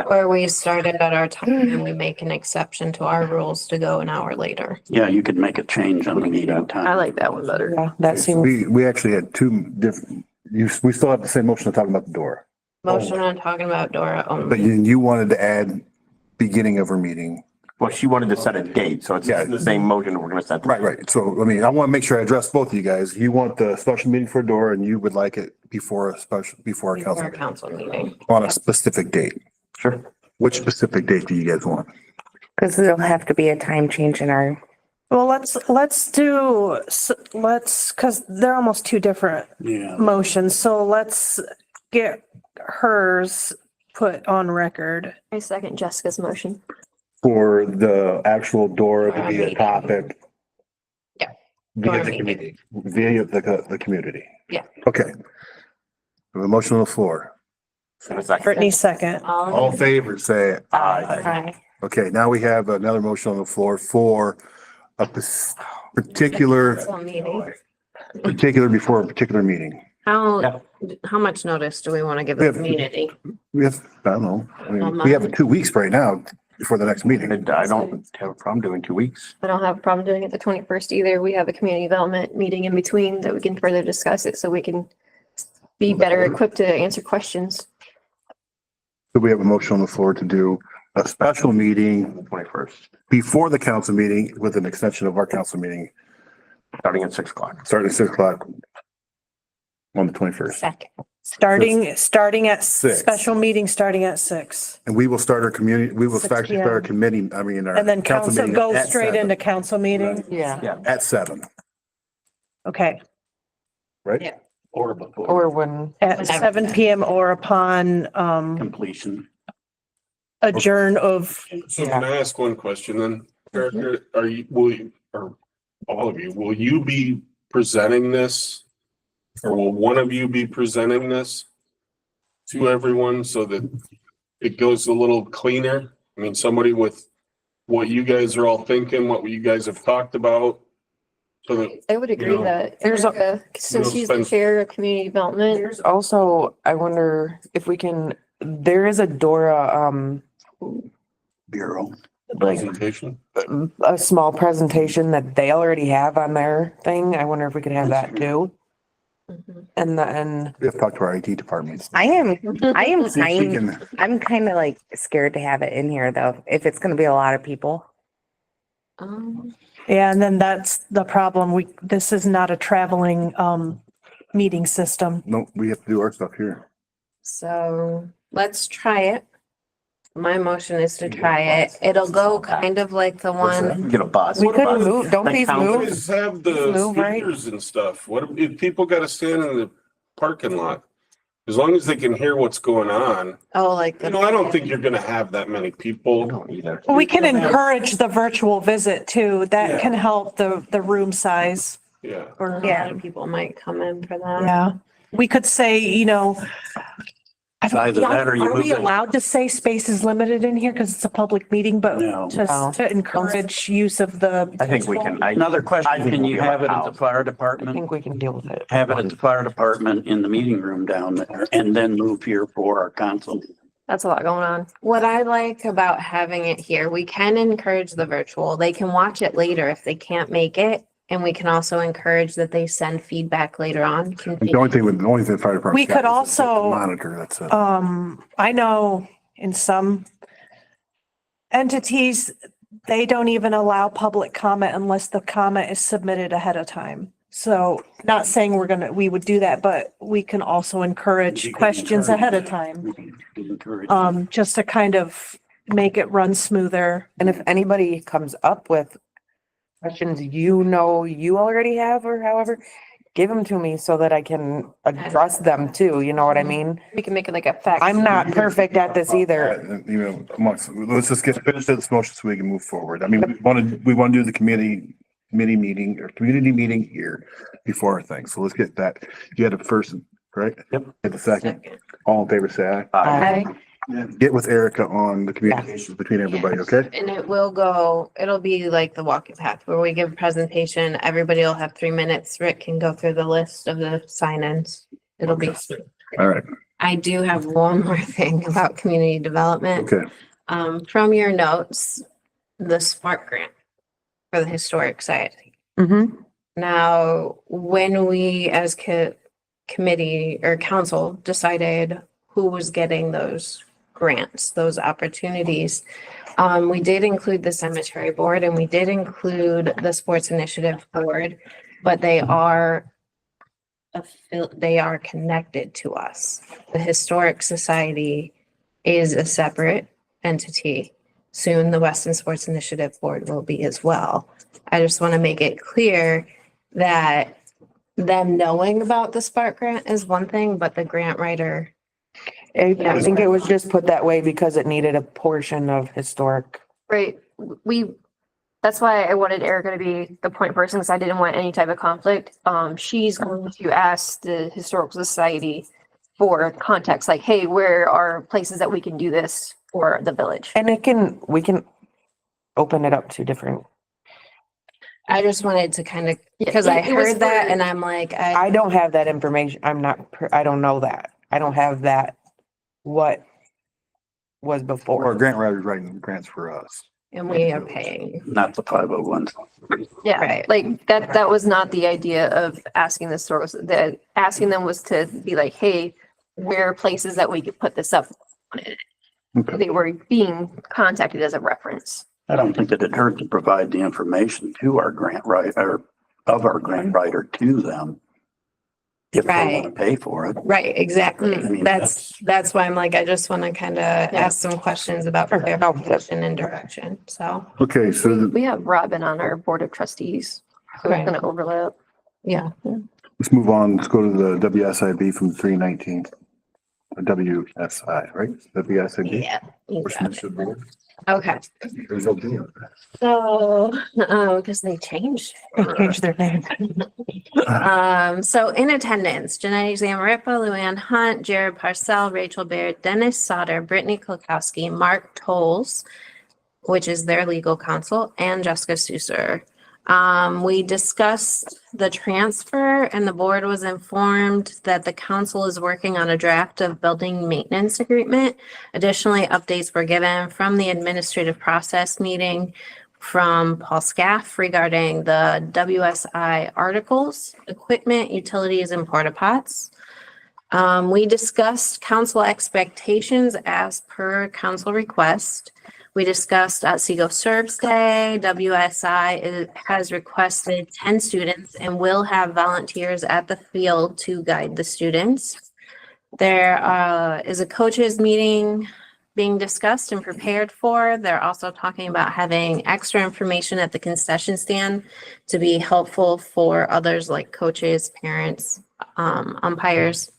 Speaker 6: Or we started at our time and we make an exception to our rules to go an hour later.
Speaker 9: Yeah, you could make a change on the meeting time.
Speaker 6: I like that one better.
Speaker 11: Yeah, that seems,
Speaker 5: we actually had two different, we still have the same motion to talk about the door.
Speaker 6: Motion on talking about Dora
Speaker 5: But
Speaker 6: only.
Speaker 5: you wanted to add beginning of her meeting.
Speaker 8: Well, she wanted to set a date, so it's
Speaker 5: Yeah.
Speaker 8: the same motion we're gonna set.
Speaker 5: Right. So, I mean, I want to make sure I address both of you guys. You want the special meeting for door and you would like it before a council
Speaker 6: Before a
Speaker 5: meeting
Speaker 6: council meeting.
Speaker 5: on a specific date.
Speaker 8: Sure.
Speaker 5: Which specific date do you guys want?
Speaker 12: Because there'll have to be a time change in our,
Speaker 2: Well, let's because they're almost two different
Speaker 9: Yeah.
Speaker 2: motions. So let's get hers put on record.
Speaker 3: I second Jessica's motion.
Speaker 5: For the actual door to be a
Speaker 6: Meeting.
Speaker 5: topic.
Speaker 6: Yeah.
Speaker 5: Via
Speaker 6: Door
Speaker 5: the
Speaker 6: meeting.
Speaker 5: community, via the community.
Speaker 6: Yeah.
Speaker 5: Okay. We have a motion on the floor.
Speaker 8: In a second.
Speaker 2: Brittany second.
Speaker 5: All in favor, say aye.
Speaker 6: Aye.
Speaker 5: Okay, now we have another motion on the floor for a particular,
Speaker 6: So meeting.
Speaker 5: before a particular meeting.
Speaker 6: How much notice do we want to give
Speaker 5: We
Speaker 6: the
Speaker 5: have-
Speaker 6: community?
Speaker 5: We have, I don't know, I mean, we have 2 weeks right now before the next meeting.
Speaker 8: I don't have a problem doing 2 weeks.
Speaker 3: I don't have a problem doing it the 21st either. We have a community development meeting in between that we can further discuss it so we can be better equipped to answer questions.
Speaker 5: So we have a motion on the floor to do a special meeting
Speaker 8: 21st,
Speaker 5: before the council meeting with an extension of our council meeting,
Speaker 8: starting at 6 o'clock.
Speaker 5: starting at 6 o'clock on the 21st.
Speaker 3: Second.
Speaker 2: Starting at
Speaker 5: Six.
Speaker 2: special meeting, starting at 6.
Speaker 5: And we will start our community, we will
Speaker 2: 6
Speaker 5: actually start our
Speaker 2: p.m.
Speaker 5: committee, I mean, our
Speaker 2: And then
Speaker 5: council
Speaker 2: council
Speaker 5: meeting
Speaker 2: goes
Speaker 5: at
Speaker 2: straight
Speaker 5: 7.
Speaker 2: into council meeting?
Speaker 11: Yeah,
Speaker 5: At 7,
Speaker 2: Okay,
Speaker 5: right?
Speaker 9: Or before
Speaker 11: or when,
Speaker 2: at
Speaker 6: Whenever.
Speaker 2: 7 PM or upon,
Speaker 9: completion.
Speaker 2: adjourn of,
Speaker 7: So can I ask one question then? Erica, are you, or all of you, will you be presenting this? Or will one of you be presenting this to everyone so that it goes a little cleaner? I mean, somebody with what you guys are all thinking, what you guys have talked about. So that,
Speaker 3: I would agree
Speaker 7: know,
Speaker 3: that
Speaker 11: there's a-
Speaker 3: Erica, since
Speaker 7: we'll
Speaker 3: she's the
Speaker 7: spend-
Speaker 3: chair of community development,
Speaker 11: there's also, I wonder if we can, there is a Dora,
Speaker 9: Bureau.
Speaker 11: like
Speaker 7: presentation.
Speaker 11: a small presentation that they already have on their thing. I wonder if we could have that too.
Speaker 3: Mhm.
Speaker 11: And then,
Speaker 5: We have to talk to our IT departments.
Speaker 12: I am
Speaker 5: See if we
Speaker 12: kind,
Speaker 5: can-
Speaker 12: I'm kind of like scared to have it in here though, if it's gonna be a lot of people.
Speaker 2: yeah, and then that's the problem. This is not a traveling, meeting system.
Speaker 5: No, we have to do our stuff here.
Speaker 6: So let's try it. My motion is to try it. It'll go kind of like the one,
Speaker 8: Get a bus.
Speaker 11: we could move, don't
Speaker 8: Like
Speaker 11: these
Speaker 8: council-
Speaker 11: move?
Speaker 7: Guys have the
Speaker 11: Move, right?
Speaker 7: speakers and stuff. What if people gotta stand in the parking lot? As long as they can hear what's going on.
Speaker 6: like
Speaker 7: You know, I don't think you're gonna have that many people.
Speaker 8: Either.
Speaker 2: We can encourage the virtual visit too. That can help the room size.
Speaker 7: Yeah.
Speaker 6: or a lot of people might come in for that.
Speaker 2: Yeah, we could say,
Speaker 9: It's either that or you
Speaker 2: are we
Speaker 9: move it.
Speaker 2: allowed to say space is limited in here because it's a public meeting, but
Speaker 9: No.
Speaker 2: to encourage use of the.
Speaker 8: I think we can.
Speaker 9: Another
Speaker 8: I
Speaker 9: question,
Speaker 8: think
Speaker 9: can
Speaker 8: we'll
Speaker 9: you
Speaker 8: be
Speaker 9: have it at
Speaker 8: allowed.
Speaker 9: the fire
Speaker 11: I
Speaker 9: department?
Speaker 11: think we can deal with it.
Speaker 9: Have it at the fire department in the meeting room down there and then move here for our council.
Speaker 3: that's a lot going on.
Speaker 6: What I like about having it here, we can encourage the virtual. They can watch it later if they can't make it. And we can also encourage that they send feedback later on.
Speaker 5: The only thing the fire department.
Speaker 2: We could also,
Speaker 5: Monitor, that's it.
Speaker 2: I know in some entities, they don't even allow public comment unless the comment is submitted ahead of time. So not saying we would do that, but we can also encourage questions ahead of time.
Speaker 9: We can encourage.
Speaker 2: Just to kind of make it run smoother.
Speaker 11: And if anybody comes up with questions you already have or however, give them to me so that I can address them too, you know what I mean?
Speaker 3: We can make it like a fact.
Speaker 11: I'm not perfect at this either.
Speaker 5: Let's just finish this motion so we can move forward. I mean, we want to do the committee meeting or community meeting here before our thing. So let's get that. You had a first, right?
Speaker 8: Yep.
Speaker 5: Get the second. All in favor, say aye.
Speaker 3: Aye.
Speaker 5: Get with Erica on the communications between everybody, okay?
Speaker 6: And it'll be like the walking path where we give a presentation. Everybody will have 3 minutes. Rick can go through the list of the sign-ins. It'll be,
Speaker 5: All right,
Speaker 6: I do have one more thing about community development.
Speaker 5: okay.
Speaker 6: From your notes, the Spark grant for the Historic Society.
Speaker 11: Mm-hmm.
Speaker 6: Now, when we as committee or council decided who was getting those grants, those opportunities, we did include the cemetery board and we did include the sports initiative board, but they are connected to us. The Historic Society is a separate entity. Soon the Weston Sports Initiative Board will be as well. I just want to make it clear that them knowing about the Spark grant is one thing, but the grant writer,
Speaker 11: I think it was just put that way because it needed a portion of historic.
Speaker 3: Right, that's why I wanted Erica to be the point person, because I didn't want any type of conflict. She's going to ask the Historical Society for context, like, hey, where are places that we can do this? for the village.
Speaker 11: And we can open it up to different,
Speaker 6: I just wanted to kind of, because I
Speaker 3: It was
Speaker 6: heard that
Speaker 3: for-
Speaker 6: and I'm like,
Speaker 11: I don't have that information. I don't know that. I don't have that, what was
Speaker 5: Or
Speaker 11: before.
Speaker 5: grant writers writing grants for us.
Speaker 6: and we are paying.
Speaker 9: Not the 501.
Speaker 3: Yeah,
Speaker 6: Right.
Speaker 3: like that was not the idea of asking the stores, that asking them was to be like, hey, where are places that we could put this up on it?
Speaker 5: Okay.
Speaker 3: They were being contacted as a reference.
Speaker 9: I don't think that it hurt to provide the information to our grant writer, of our grant writer to them. If they want to pay for it.
Speaker 6: Right, exactly.
Speaker 9: I mean,
Speaker 6: That's why I'm like, I just want to kind of ask some questions about clarification and direction, so.
Speaker 5: Okay, so
Speaker 3: We have Robin on our board of trustees, so it's
Speaker 6: Right.
Speaker 3: gonna overlap.
Speaker 6: Yeah.
Speaker 5: let's move on. Let's go to the WSIB from 319. WSI, right? WSIB.
Speaker 6: Yeah. you
Speaker 5: Which
Speaker 6: got
Speaker 5: one
Speaker 6: it.
Speaker 5: should be?
Speaker 6: Okay,
Speaker 5: There's no deal.
Speaker 6: so, because they changed.
Speaker 11: They changed their name.
Speaker 6: So in attendance, Jeanette Zamarippa, Luann Hunt, Jared Parcell, Rachel Baird, Dennis Sauter, Brittany Klukowski, Mark Tolles, which is their legal counsel, and Jessica Susser. We discussed the transfer and the board was informed that the council is working on a draft of building maintenance agreement. Additionally, updates were given from the administrative process meeting from Paul Scaff regarding the WSI articles, equipment, utilities, and porta pots. We discussed council expectations as per council request. We discussed at Seago Serves Day, has requested 10 students and will have volunteers at the field to guide the students. There is a coaches meeting being discussed and prepared for. They're also talking about having extra information at the concession stand to be helpful for others like coaches, parents, umpires.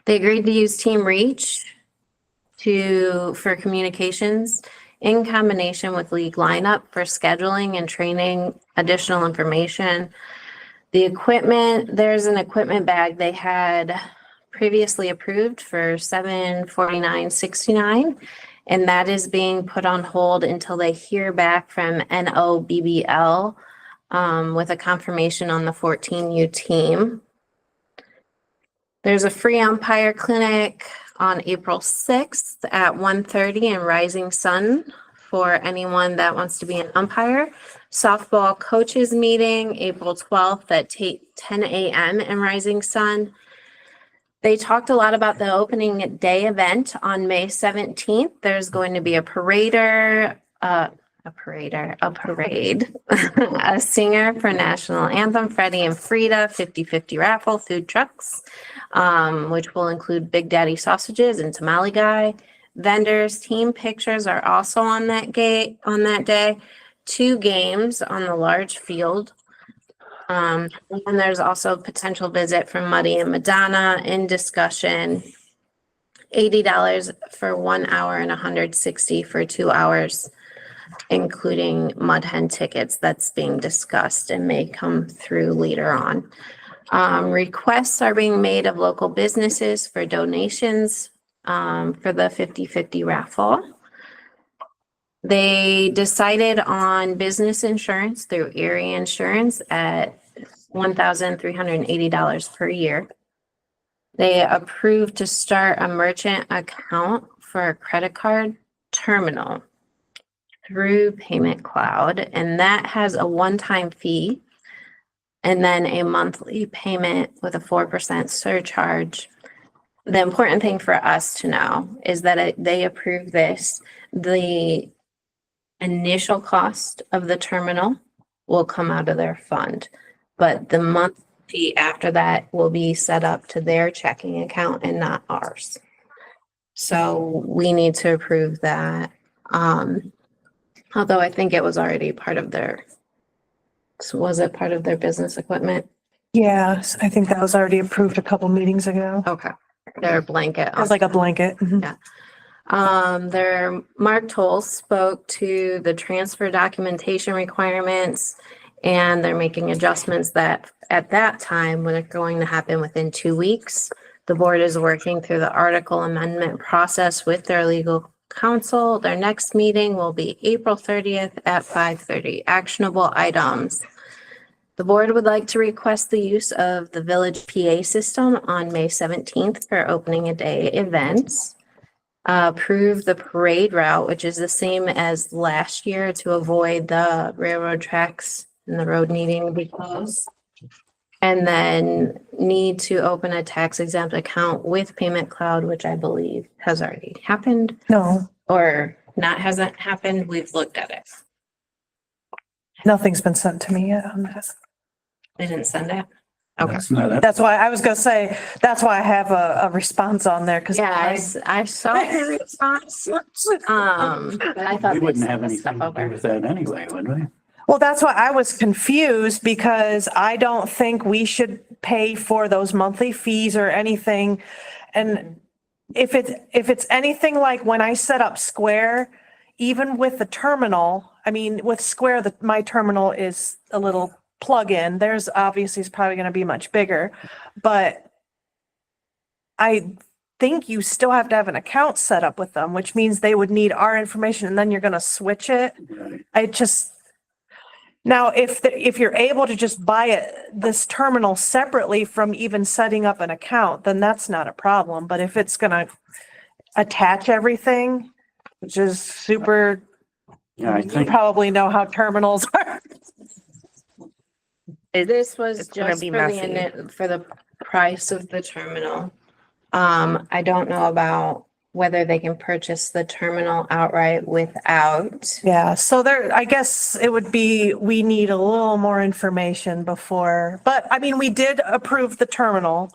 Speaker 6: They agreed to use Team Reach for communications in combination with league lineup for scheduling and training additional information. The equipment, there's an equipment bag they had previously approved for $749.69, and that is being put on hold until they hear back from NOBBL with a confirmation on the 14U team. There's a free umpire clinic on April 6th at 1:30 in Rising Sun for anyone that wants to be an umpire. Softball coaches meeting, April 12th at 10 a.m. in Rising Sun. They talked a lot about the opening day event on May 17th. There's going to be a parade, a singer for National Anthem, Freddie and Frida, 50-50 raffle, food trucks, which will include Big Daddy sausages and tamale guy. Vendors, team pictures are also on that day. 2 games on the large field. And there's also a potential visit from Muddy and Madonna in discussion. $80 for 1 hour and $160 for 2 hours, including Mud Hen tickets that's being discussed and may come through later on. Requests are being made of local businesses for donations for the 50-50 raffle. They decided on business insurance through Erie Insurance at $1,380 per year. They approved to start a merchant account for a credit card terminal through Payment Cloud, and that has a one-time fee and then a monthly payment with a 4% surcharge. The important thing for us to know is that they approved this. The initial cost of the terminal will come out of their fund, but the month fee after that will be set up to their checking account and not ours. So we need to approve that. Although I think it was already part of their, so was it part of their business equipment?
Speaker 2: Yes, I think that was already approved a couple meetings ago.
Speaker 6: Okay. Their blanket.
Speaker 2: It was like a blanket. Mhm.
Speaker 6: Yeah. Mark Toll spoke to the transfer documentation requirements, and they're making adjustments that at that time when it's going to happen within 2 weeks. The board is working through the article amendment process with their legal Council. Their next meeting will be April 30th at 5:30. Actionable items. The board would like to request the use of the village PA system on May 17th for opening a day events. Approve the parade route, which is the same as last year to avoid the railroad tracks and the road needing to be closed. And then need to open a tax exempt account with Payment Cloud, which I believe has already happened
Speaker 2: No,
Speaker 6: or not hasn't happened. We've looked at it.
Speaker 2: nothing's been sent to me yet on this.
Speaker 6: They didn't send it. Okay.
Speaker 9: That's not it.
Speaker 2: That's why I was gonna say, that's why I have a response on there, because
Speaker 6: Yeah, I saw your response. But I thought
Speaker 9: We
Speaker 6: they
Speaker 9: wouldn't
Speaker 6: sent
Speaker 9: have
Speaker 6: the
Speaker 9: anything
Speaker 6: stuff
Speaker 9: to do
Speaker 6: over.
Speaker 9: with that anyway, would we?
Speaker 2: well, that's why I was confused, because I don't think we should pay for those monthly fees or anything. And if it's anything like when I set up Square, even with the terminal, I mean, with Square, my terminal is a little plug-in. There's obviously is probably gonna be much bigger, but I think you still have to have an account set up with them, which means they would need our information and then you're gonna switch it.
Speaker 9: Right.
Speaker 2: I just, now, if you're able to just buy this terminal separately from even setting up an account, then that's not a problem. But if it's gonna attach everything, which is super,
Speaker 9: Yeah, I
Speaker 2: you
Speaker 9: think,
Speaker 2: probably know how terminals are.
Speaker 6: This was
Speaker 12: It's gonna
Speaker 6: just
Speaker 12: be
Speaker 6: for the,
Speaker 12: messy.
Speaker 6: for the price of the terminal. I don't know about whether they can purchase the terminal outright without.
Speaker 2: Yeah, so there, I guess it would be, we need a little more information before, but I mean, we did approve the terminal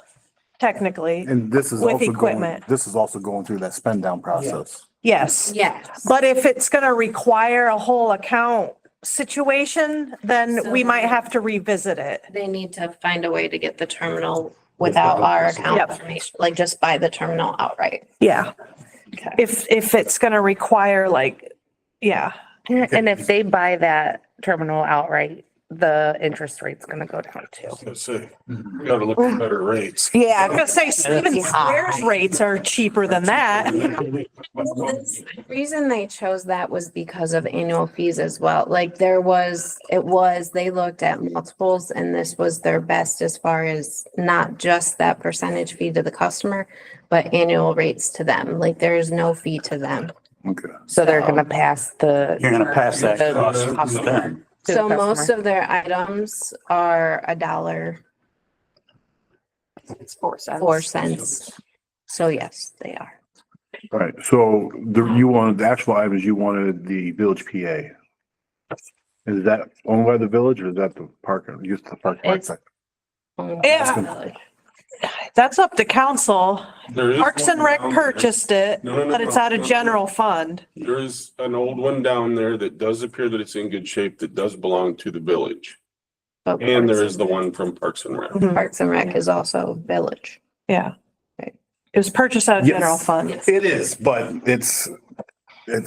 Speaker 2: technically.
Speaker 5: And this is
Speaker 2: With
Speaker 5: also going,
Speaker 2: equipment.
Speaker 5: this is also going through that spend down process.
Speaker 2: Yes.
Speaker 6: Yes.
Speaker 2: But if it's gonna require a whole account situation, then we might have to revisit it.
Speaker 6: They need to find a way to get the terminal without our account
Speaker 2: Yep.
Speaker 6: information, like just buy the terminal outright.
Speaker 2: Yeah.
Speaker 6: Okay.
Speaker 2: If it's gonna require like, yeah,
Speaker 12: And if they buy that terminal outright, the interest rate's gonna go down too.
Speaker 7: Let's see, we gotta look at better rates.
Speaker 2: yeah, I was gonna say, even
Speaker 12: Yeah.
Speaker 2: Square's rates are cheaper than that.
Speaker 6: The reason they chose that was because of annual fees as well. Like they looked at multiples and this was their best as far as not just that percentage fee to the customer, but annual rates to them. Like there is no fee to them.
Speaker 5: Okay.
Speaker 12: So they're gonna pass the.
Speaker 9: you're gonna pass that
Speaker 12: the
Speaker 9: cost to them.
Speaker 12: to the
Speaker 6: So most
Speaker 12: customer.
Speaker 6: of their items are $1.
Speaker 12: It's 4 cents.
Speaker 6: 4 cents. So yes, they are.
Speaker 5: All right, so you wanted, the actual items, you wanted the village PA. Is that owned by the village or is that the park, just the park?
Speaker 6: It's-
Speaker 2: Yeah. That's up to council.
Speaker 7: There is
Speaker 2: Parks and
Speaker 7: one
Speaker 2: Rec
Speaker 7: down there.
Speaker 2: purchased it,
Speaker 7: No, no, no,
Speaker 2: but it's
Speaker 7: no,
Speaker 2: out of
Speaker 7: no, no.
Speaker 2: general fund.
Speaker 7: There is an old one down there that does appear that it's in good shape, that does belong to the village.
Speaker 6: But
Speaker 7: And there
Speaker 6: Parks
Speaker 7: is the one from Parks and Rec.
Speaker 2: Mhm.
Speaker 6: Parks and Rec is also village.
Speaker 2: Yeah.
Speaker 6: Right.
Speaker 2: It was purchased out of
Speaker 5: Yes.
Speaker 2: general fund.
Speaker 5: It is, but it's,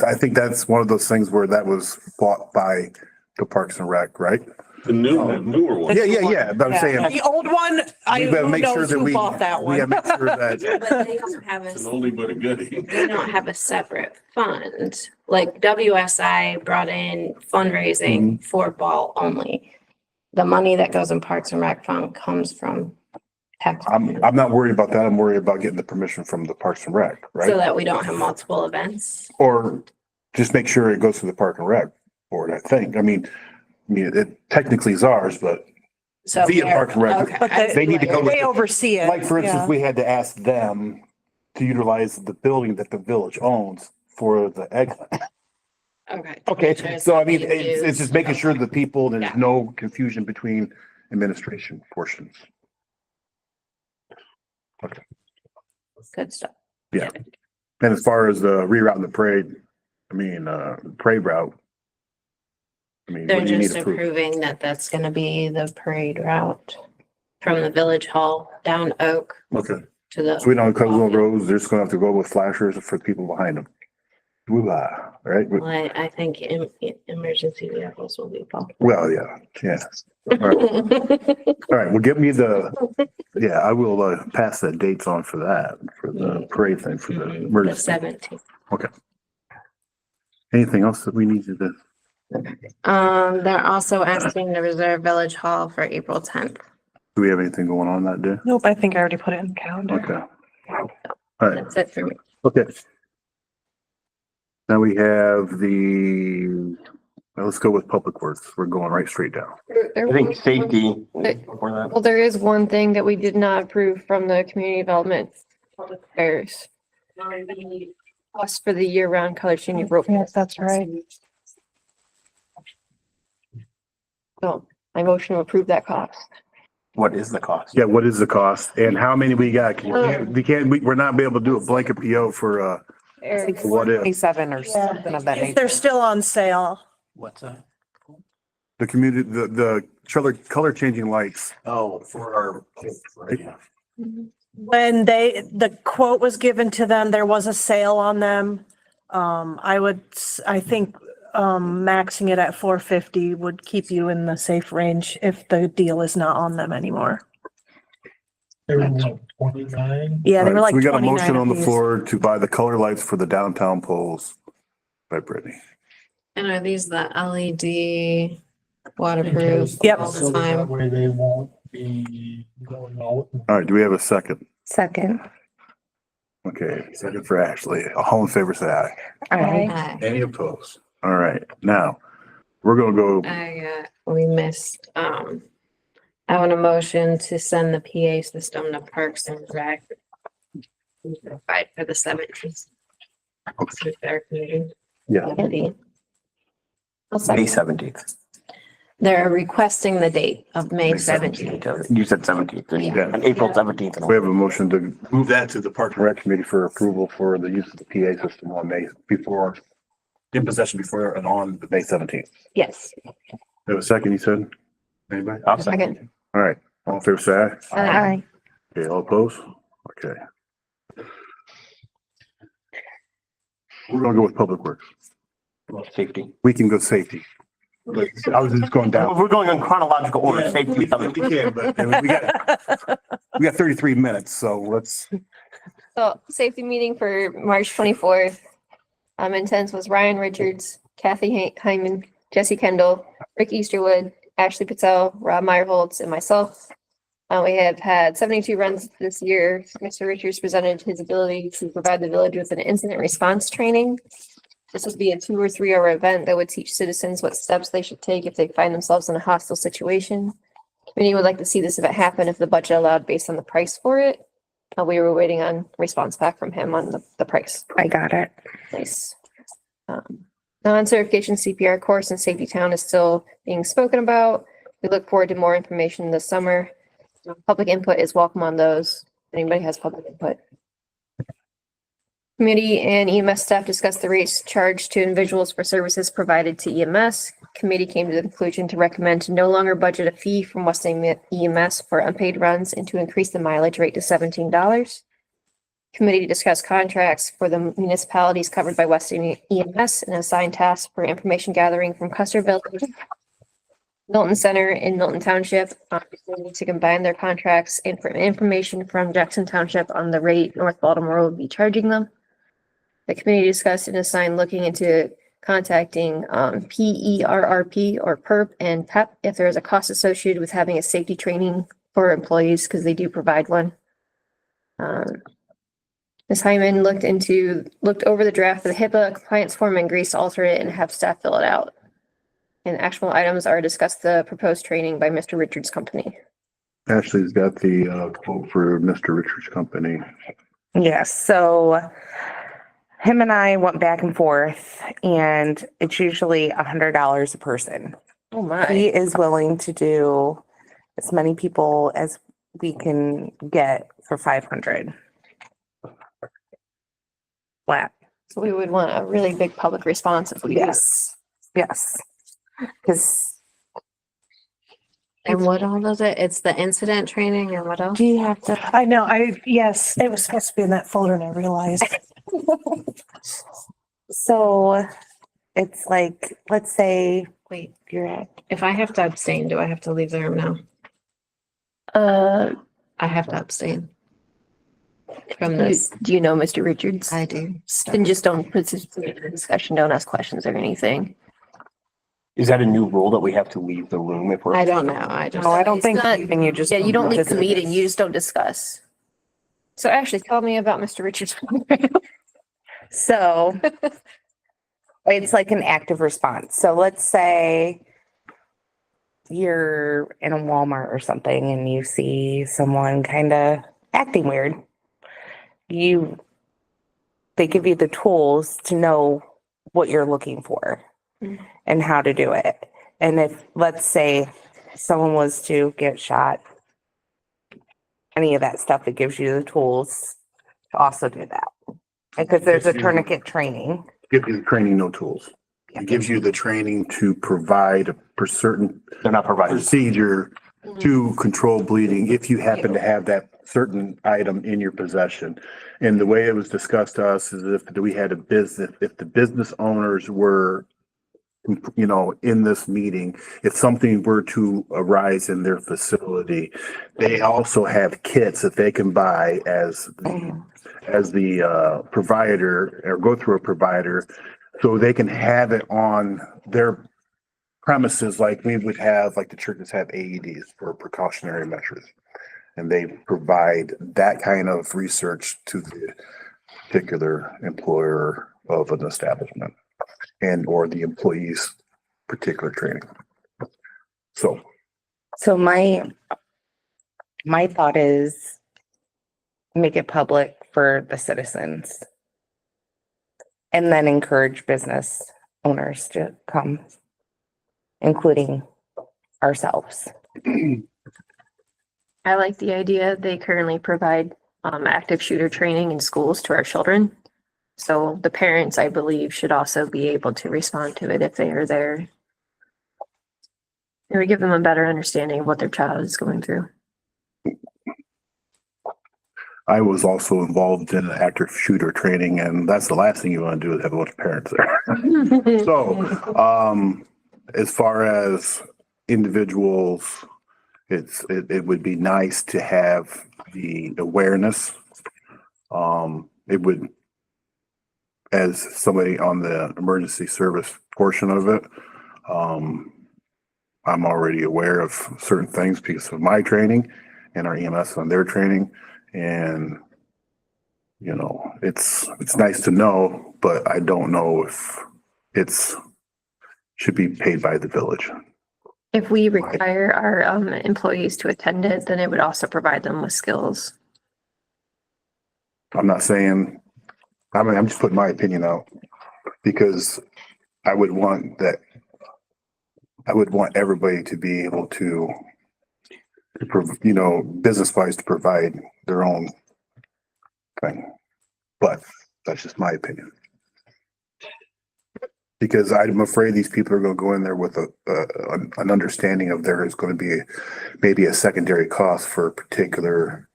Speaker 5: I think that's one of those things where that was bought by the Parks and Rec, right?
Speaker 7: The newer one.
Speaker 5: Yeah, but I'm saying.
Speaker 2: The old one, I,
Speaker 5: We gotta
Speaker 2: who
Speaker 5: make sure
Speaker 2: knows
Speaker 5: that
Speaker 2: who bought that
Speaker 5: we gotta
Speaker 2: one?
Speaker 5: make sure that,
Speaker 6: But they don't have
Speaker 7: It's an
Speaker 6: a,
Speaker 7: oldie but a goodie.
Speaker 6: they don't have a separate fund. Like WSI brought in fundraising for ball only. The money that goes in Parks and Rec fund comes from tax.
Speaker 5: I'm not worried about that. I'm worried about getting the permission from the Parks and Rec,
Speaker 6: So
Speaker 5: right?
Speaker 6: that we don't have multiple events.
Speaker 5: Or just make sure it goes to the Park and Rec board, I think. I mean, it technically is ours, but
Speaker 6: So.
Speaker 5: Via Parks and Rec.
Speaker 6: Okay,
Speaker 2: But
Speaker 6: I see
Speaker 5: they need to
Speaker 6: what
Speaker 5: go
Speaker 6: you're-
Speaker 5: with
Speaker 2: They oversee it.
Speaker 5: like, for instance,
Speaker 2: yeah.
Speaker 5: we had to ask them to utilize the building that the village owns for the egg.
Speaker 6: Okay.
Speaker 5: Okay, so I mean, it's just making sure that people,
Speaker 6: Yeah.
Speaker 5: there's no confusion between administration portions.
Speaker 6: Good stuff.
Speaker 5: Yeah. And as far as the rerouting the parade, I mean, parade route. I mean,
Speaker 6: They're
Speaker 5: what do you need
Speaker 6: just
Speaker 5: approved?
Speaker 6: approving that that's gonna be the parade route from the village hall down Oak
Speaker 5: Okay,
Speaker 6: to the.
Speaker 5: so we don't cut little roads, they're just gonna have to go with flashers for the people behind them. Woo-ah, right?
Speaker 6: Well, I think emergency vehicles will be involved.
Speaker 5: Well, yeah. All right, well, give me yeah, I will, pass the dates on for that, for the parade thing, for the
Speaker 6: The
Speaker 5: emergency.
Speaker 6: 17th.
Speaker 5: Anything else that we need to do?
Speaker 6: They're also asking to reserve Village Hall for April 10th.
Speaker 5: Do we have anything going on that day?
Speaker 2: Nope, I think I already put it in the calendar.
Speaker 5: Okay. All right,
Speaker 6: That's it for me.
Speaker 5: okay. Now we have let's go with Public Works. We're going right straight down.
Speaker 8: I think safety. Before that.
Speaker 3: Well, there is one thing that we did not approve from the community development public affairs. Cost for the year-round color changing rope.
Speaker 2: Yes, that's right.
Speaker 3: So my motion to approve that cost.
Speaker 8: What is the cost?
Speaker 5: Yeah, what is the cost and how many we got? We're not be able to do a blanket PO for,
Speaker 3: Eric,
Speaker 5: what if
Speaker 11: 27 or something of that
Speaker 2: If
Speaker 11: nature.
Speaker 2: they're still on sale.
Speaker 9: What's that?
Speaker 5: the community, the color changing lights.
Speaker 9: Oh, for our.
Speaker 2: When the quote was given to them, there was a sale on them. I think, maxing it at 450 would keep you in the safe range if the deal is not on them anymore.
Speaker 10: They were what, 29?
Speaker 2: Yeah, they were like
Speaker 5: We got a
Speaker 2: 29
Speaker 5: motion on the
Speaker 2: apiece.
Speaker 5: floor to buy the color lights for the downtown poles by Brittany.
Speaker 6: And are these the LED waterproof
Speaker 2: Yep.
Speaker 6: all
Speaker 10: So
Speaker 6: the
Speaker 10: that
Speaker 6: time?
Speaker 10: way they won't be going out.
Speaker 5: All right, do we have a second?
Speaker 12: Second.
Speaker 5: Okay, second for Ashley. All in favor, say aye.
Speaker 6: Aye.
Speaker 5: Any opposed? All right, now, we're gonna go,
Speaker 6: We missed, I want a motion to send the PA system to Parks and Rec. Provide for the 17th. With their community.
Speaker 5: yeah,
Speaker 6: Committee. I'll
Speaker 8: May
Speaker 6: second.
Speaker 8: 17th.
Speaker 6: They're requesting the date of May
Speaker 5: May
Speaker 6: 17th.
Speaker 8: You said 17th,
Speaker 5: Yeah.
Speaker 8: and April 17th.
Speaker 5: we have a motion to move that to the Park and Rec Committee for approval for the use of the PA system on in possession before and on the May 17th.
Speaker 6: Yes.
Speaker 5: We have a second, you said? Anybody?
Speaker 8: I'll second.
Speaker 6: Second.
Speaker 5: All right, all in favor, say aye.
Speaker 12: Aye.
Speaker 5: Okay, all opposed? Okay. We're gonna go with Public Works.
Speaker 8: Safety.
Speaker 5: We can go safety. I was just going down.
Speaker 8: We're going in chronological order, safety.
Speaker 5: We can, but we got 33 minutes, so let's,
Speaker 3: So safety meeting for March 24th. Intense was Ryan Richards, Kathy Hyman, Jesse Kendall, Rick Easterwood, Ashley Patel, Rob Meyerholtz, and myself. We have had 72 runs this year. Mr. Richards presented his ability to provide the village with an incident response training. This would be a 2 or 3 hour event that would teach citizens what steps they should take if they find themselves in a hostile situation. Committee would like to see this event happen if the budget allowed based on the price for it. We were waiting on response back from him on the price.
Speaker 12: I got it.
Speaker 3: Nice. Non-certification CPR course in Safety Town is still being spoken about. We look forward to more information this summer. Public input is welcome on those. If anybody has public input. Committee and EMS staff discussed the rates charged to individuals for services provided to EMS. Committee came to the conclusion to recommend to no longer budget a fee from Weston EMS for unpaid runs and to increase the mileage rate to $17. Committee discussed contracts for the municipalities covered by Weston EMS and assigned tasks for information gathering from Custer Village, Milton Center, and Milton Township to combine their contracts and for information from Jackson Township on the rate North Baltimore will be charging them. The committee discussed and assigned looking into contacting PERRP or PERP and PEP if there is a cost associated with having a safety training for employees because they do provide one. Ms. Hyman looked over the draft of the HIPAA compliance form and agrees to alter it and have staff fill it out. And actionable items are discussed the proposed training by Mr. Richards' company.
Speaker 5: Ashley's got the quote for Mr. Richards' company.
Speaker 12: Yes, so him and I went back and forth and it's usually $100 a person.
Speaker 3: Oh my.
Speaker 12: He is willing to do as many people as we can get for 500. Flat.
Speaker 3: So we would want a really big public response if we do.
Speaker 12: Yes. Because
Speaker 6: And what all is it? It's the incident training and what else?
Speaker 12: do you have to?
Speaker 2: I know, yes, it was supposed to be in that folder and I realized.
Speaker 12: So it's like, let's say
Speaker 6: Wait,
Speaker 12: you're at,
Speaker 6: if I have to abstain, do I have to leave the room now? I have to abstain.
Speaker 3: from this. Do you know Mr. Richards?
Speaker 13: I do.
Speaker 3: Then just don't participate in the discussion, don't ask questions or anything.
Speaker 8: Is that a new rule that we have to leave the room if we're?
Speaker 6: I don't know. I just.
Speaker 11: No, I don't
Speaker 3: It's
Speaker 11: think
Speaker 3: not-
Speaker 11: leaving, you just.
Speaker 3: Yeah, you don't leave the
Speaker 11: participate.
Speaker 3: meeting, you just don't discuss. So Ashley, tell me about Mr. Richards.
Speaker 12: So it's like an active response. So let's say you're in a Walmart or something and you see someone kind of acting weird. They give you the tools to know what you're looking for and how to do it. And if, let's say, someone was to get shot, any of that stuff, it gives you the tools to also do that. Because there's a tourniquet training.
Speaker 5: Give you the training, no tools. It gives you the training to provide a certain
Speaker 8: They're not providing.
Speaker 5: procedure to control bleeding if you happen to have that certain item in your possession. And the way it was discussed to us is if we had a business, if the business owners were, you know, in this meeting, if something were to arise in their facility, they also have kits that they can buy as the provider or go through a provider, so they can have it on their premises, like we would have, like the churches have AEDs for precautionary measures. And they provide that kind of research to the particular employer of an establishment and or the employee's particular training. So
Speaker 12: My thought is make it public for the citizens. And then encourage business owners to come, including ourselves.
Speaker 3: I like the idea. They currently provide active shooter training in schools to our children. So the parents, I believe, should also be able to respond to it if they are there. It would give them a better understanding of what their child is going through.
Speaker 5: I was also involved in active shooter training, and that's the last thing you want to do is have a bunch of parents there. So, as far as individuals, it would be nice to have the awareness. It would, as somebody on the emergency service portion of it, I'm already aware of certain things because of my training and our EMS on their training. And, you know, it's nice to know, but I don't know if should be paid by the village.
Speaker 3: If we require our employees to attend it, then it would also provide them with skills.
Speaker 5: I'm not saying, I'm just putting my opinion out because I would want everybody to be able to, you know, business wise to provide their own thing. But that's just my opinion. Because I'm afraid these people are going to go in there with an understanding of there is going to be maybe a secondary cost for particular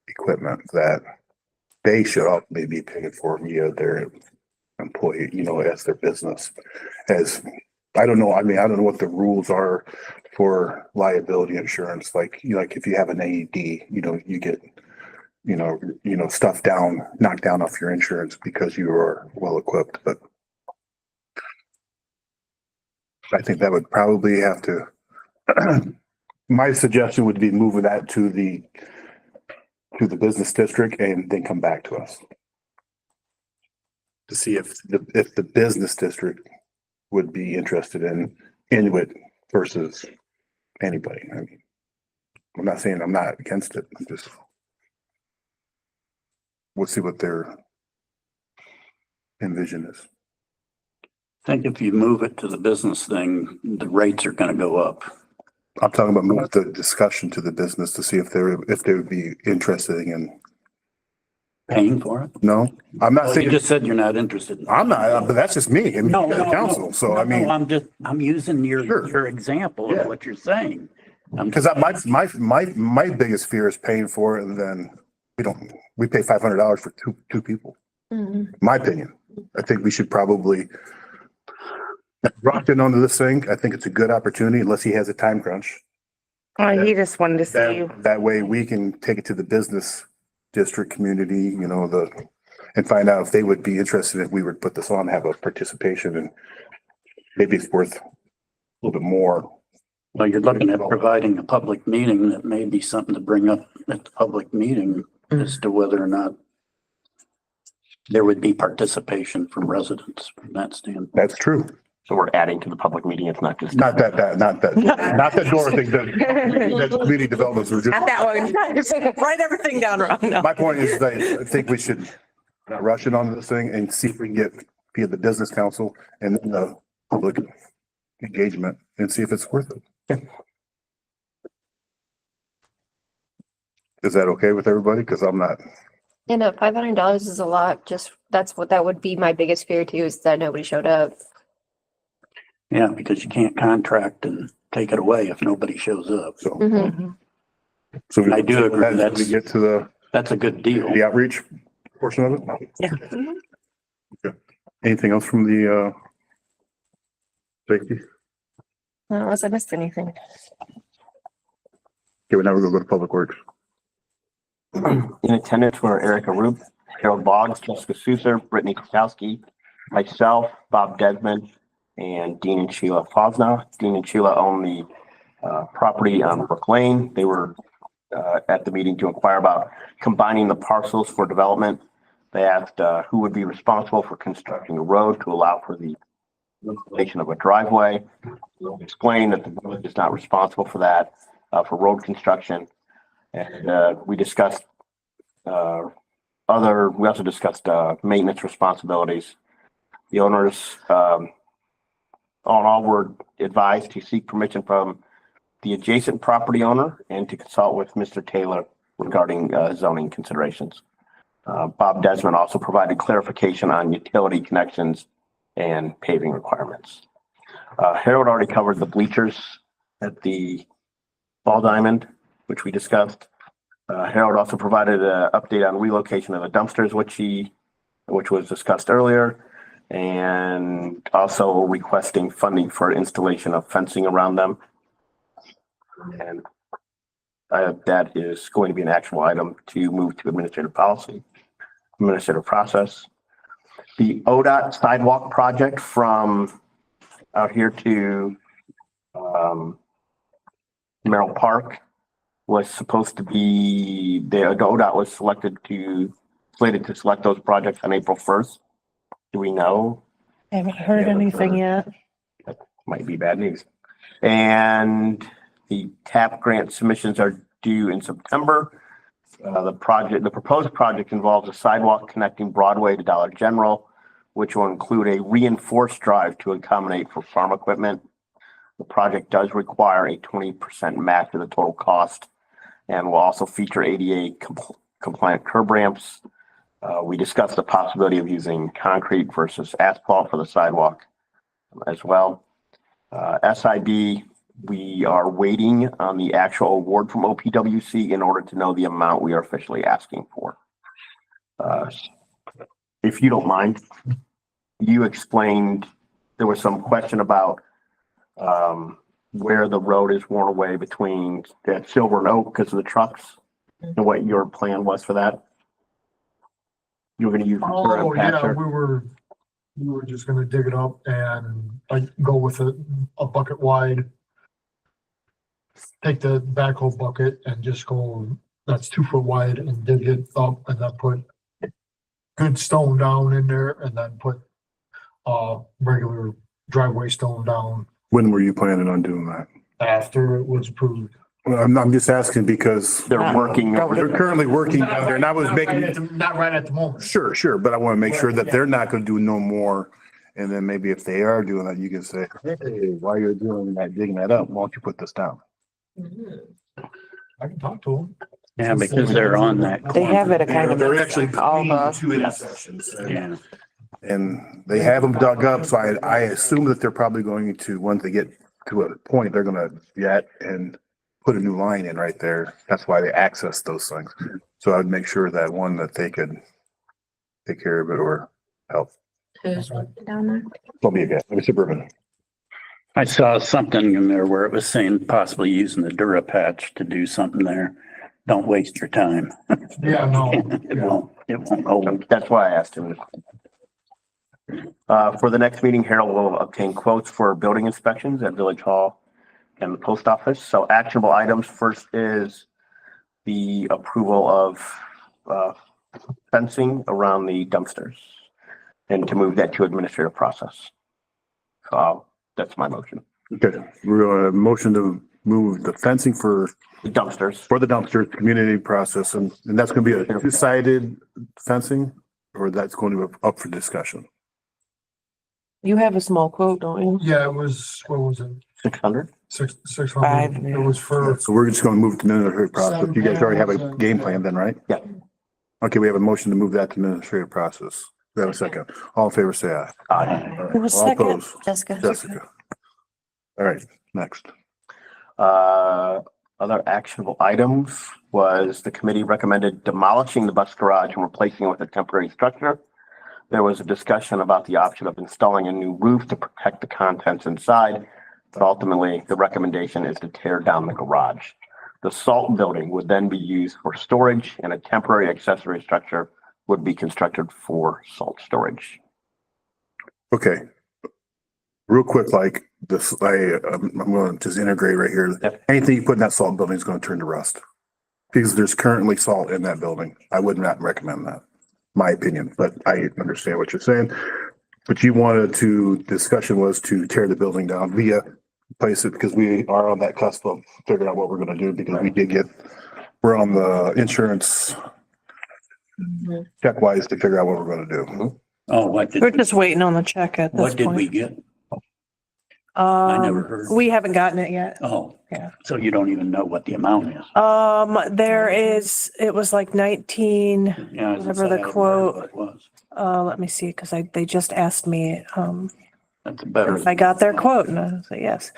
Speaker 5: equipment that they should all maybe be paying for via their employee, you know, as their business. As I don't know, I mean, I don't know what the rules are for liability insurance. Like, you know, like if you have an AED, you know, you get, you know, stuff knocked down off your insurance because you are well equipped. But I think that would probably have to, my suggestion would be moving that to the business district and then come back to us to see if the business district would be interested in Inuit versus anybody. I mean, I'm not saying I'm not against it. I'm just, we'll see what their envision is.
Speaker 9: I think if you move it to the business thing, the rates are gonna go up.
Speaker 5: I'm talking about moving the discussion to the business to see if they would be interested in.
Speaker 9: Paying for it?
Speaker 5: No, I'm not
Speaker 9: You
Speaker 5: saying,
Speaker 9: just said you're not interested. in-
Speaker 5: I'm not, but that's just me and
Speaker 9: No,
Speaker 5: the
Speaker 9: no,
Speaker 5: council.
Speaker 9: no.
Speaker 5: So I
Speaker 9: No,
Speaker 5: mean,
Speaker 9: I'm using
Speaker 5: Sure.
Speaker 9: your example
Speaker 5: Yeah.
Speaker 9: of what you're saying.
Speaker 5: because my biggest fear is paying for it and then we pay $500 for two people. My opinion. I think we should probably rock in onto this thing. I think it's a good opportunity unless he has a time crunch.
Speaker 12: He just wanted to see.
Speaker 5: That way we can take it to the business district community, and find out if they would be interested if we would put this on, have a participation, and maybe it's worth a little bit more.
Speaker 9: Well, you're looking at providing a public meeting. That may be something to bring up at the public meeting as to whether or not there would be participation from residents from that standpoint.
Speaker 5: That's true.
Speaker 8: So we're adding to the public meeting. It's not just.
Speaker 5: Not that door thing, that community developments were just.
Speaker 12: Not that one. Just write everything down wrong. No.
Speaker 5: My point is that I think we should not rush it onto this thing and see if we can get via the business council and the public engagement and see if it's worth it. Is that okay with everybody? Cause I'm not.
Speaker 3: And $500 is a lot. That would be my biggest fear too, is that nobody showed up.
Speaker 9: Yeah, because you can't contract and take it away if nobody shows up.
Speaker 5: So,
Speaker 3: Mhm.
Speaker 5: so
Speaker 9: I do agree.
Speaker 5: as we get to
Speaker 9: That's a good deal.
Speaker 5: the outreach portion of it.
Speaker 12: Yeah.
Speaker 5: Okay. Anything else from the, safety?
Speaker 3: Unless I missed anything.
Speaker 5: Okay, well, now we're gonna go to public works.
Speaker 8: In attendance were Erica Roop, Harold Boggs, Jessica Sousa, Brittany Kowski, myself, Bob Desmond, and Dean and Sheila Fosna. Dean and Sheila own the property on Brook Lane. They were at the meeting to inquire about combining the parcels for development. They asked who would be responsible for constructing a road to allow for the installation of a driveway. We'll explain that the village is not responsible for that, for road construction. And we discussed we also discussed maintenance responsibilities. The owners, all in all, were advised to seek permission from the adjacent property owner and to consult with Mr. Taylor regarding zoning considerations. Bob Desmond also provided clarification on utility connections and paving requirements. Harold already covered the bleachers at the Ball Diamond, which we discussed. Harold also provided an update on relocation of the dumpsters, which was discussed earlier, and also requesting funding for installation of fencing around them. And that is going to be an actual item to move to administrative process. The ODOT sidewalk project from out here to Merrill Park was supposed to be, the ODOT was slated to select those projects on April 1st. Do we know?
Speaker 2: I haven't heard anything yet.
Speaker 8: That might be bad news. And the TAP grant submissions are due in September. The proposed project involves a sidewalk connecting Broadway to Dollar General, which will include a reinforced drive to accommodate for farm equipment. The project does require a 20% match of the total cost and will also feature ADA compliant curb ramps. We discussed the possibility of using concrete versus asphalt for the sidewalk as well. SID, we are waiting on the actual award from OPWC in order to know the amount we are officially asking for. If you don't mind, you explained there was some question about where the road is worn away between that Silver and Oak because of the trucks and what your plan was for that. You were going to use.
Speaker 10: Oh, yeah, we were just gonna dig it up and like go with a bucket wide. Take the backhoe bucket and just go, that's 2 foot wide and dig it up and then put good stone down in there and then put regular driveway stone down
Speaker 5: When were you planning on doing that?
Speaker 10: after it was approved.
Speaker 5: Well, I'm just asking because
Speaker 8: They're working.
Speaker 5: they're currently working down there and I was making,
Speaker 10: Not right at the moment.
Speaker 5: sure, but I want to make sure that they're not going to do no more. And then maybe if they are doing that, you can say, hey, while you're doing that, digging that up, why don't you put this down?
Speaker 10: I can talk to them.
Speaker 9: Yeah, because they're on that.
Speaker 11: They have it a kind of.
Speaker 5: They're actually
Speaker 11: all the-
Speaker 5: two intersections.
Speaker 9: Yeah.
Speaker 5: And they have them dug up, so I assume that they're probably going to, once they get to a point, they're gonna jet and put a new line in right there. That's why they access those things. So I'd make sure that that they could take care of it or help.
Speaker 6: Who's working down there?
Speaker 5: Don't be a guy, it's Suburban.
Speaker 9: I saw something in there where it was saying possibly using the Durapatch to do something there. Don't waste your time.
Speaker 10: Yeah, no.
Speaker 9: It won't hold.
Speaker 8: That's why I asked him. For the next meeting, Harold will obtain quotes for building inspections at Village Hall and the post office. So actionable items, first is the approval of fencing around the dumpsters and to move that to administrative process. So that's my motion.
Speaker 5: Okay, we're gonna motion to move the fencing for
Speaker 8: The dumpsters.
Speaker 5: the dumpster community process, and that's gonna be a two-sided fencing, or that's going to be up for discussion.
Speaker 11: You have a small quote, don't you?
Speaker 10: Yeah, it was, what was it?
Speaker 8: 600.
Speaker 10: 600.
Speaker 11: Five,
Speaker 10: It was for,
Speaker 5: So we're just gonna move to administrative process. You guys already have a game plan then, right?
Speaker 8: Yeah.
Speaker 5: Okay, we have a motion to move that to administrative process. We have a second. All in favor, say aye.
Speaker 8: Aye.
Speaker 2: Who was
Speaker 5: All
Speaker 2: second?
Speaker 5: opposed?
Speaker 3: Jessica.
Speaker 5: Jessica. All right, next.
Speaker 8: Other actionable items was the committee recommended demolishing the bus garage and replacing it with a temporary structure. There was a discussion about the option of installing a new roof to protect the contents inside, but ultimately the recommendation is to tear down the garage. The salt building would then be used for storage and a temporary accessory structure would be constructed for salt storage.
Speaker 5: Okay. Real quick, like this, I'm gonna just integrate right here.
Speaker 8: Yep.
Speaker 5: Anything you put in that salt building is gonna turn to rust. Because there's currently salt in that building. I would not recommend that, my opinion, but I understand what you're saying. But you wanted to, discussion was to tear the building down via place it, because we are on that cusp of figuring out what we're gonna do, because we did get, we're on the insurance check wise to figure out what we're gonna do.
Speaker 9: Oh,
Speaker 2: We're just waiting on the check at this
Speaker 9: what did we
Speaker 2: point.
Speaker 9: get? I never heard.
Speaker 2: We haven't gotten it yet.
Speaker 9: Oh,
Speaker 2: Yeah.
Speaker 9: so you don't even know what the amount is?
Speaker 2: There is, it was like 19,
Speaker 9: Yeah, I was gonna
Speaker 2: Whatever the
Speaker 9: say, I haven't heard
Speaker 2: quote-
Speaker 9: what it was.
Speaker 2: let me see, because they just asked me,
Speaker 9: That's better.
Speaker 2: if I got their quote, and I said yes.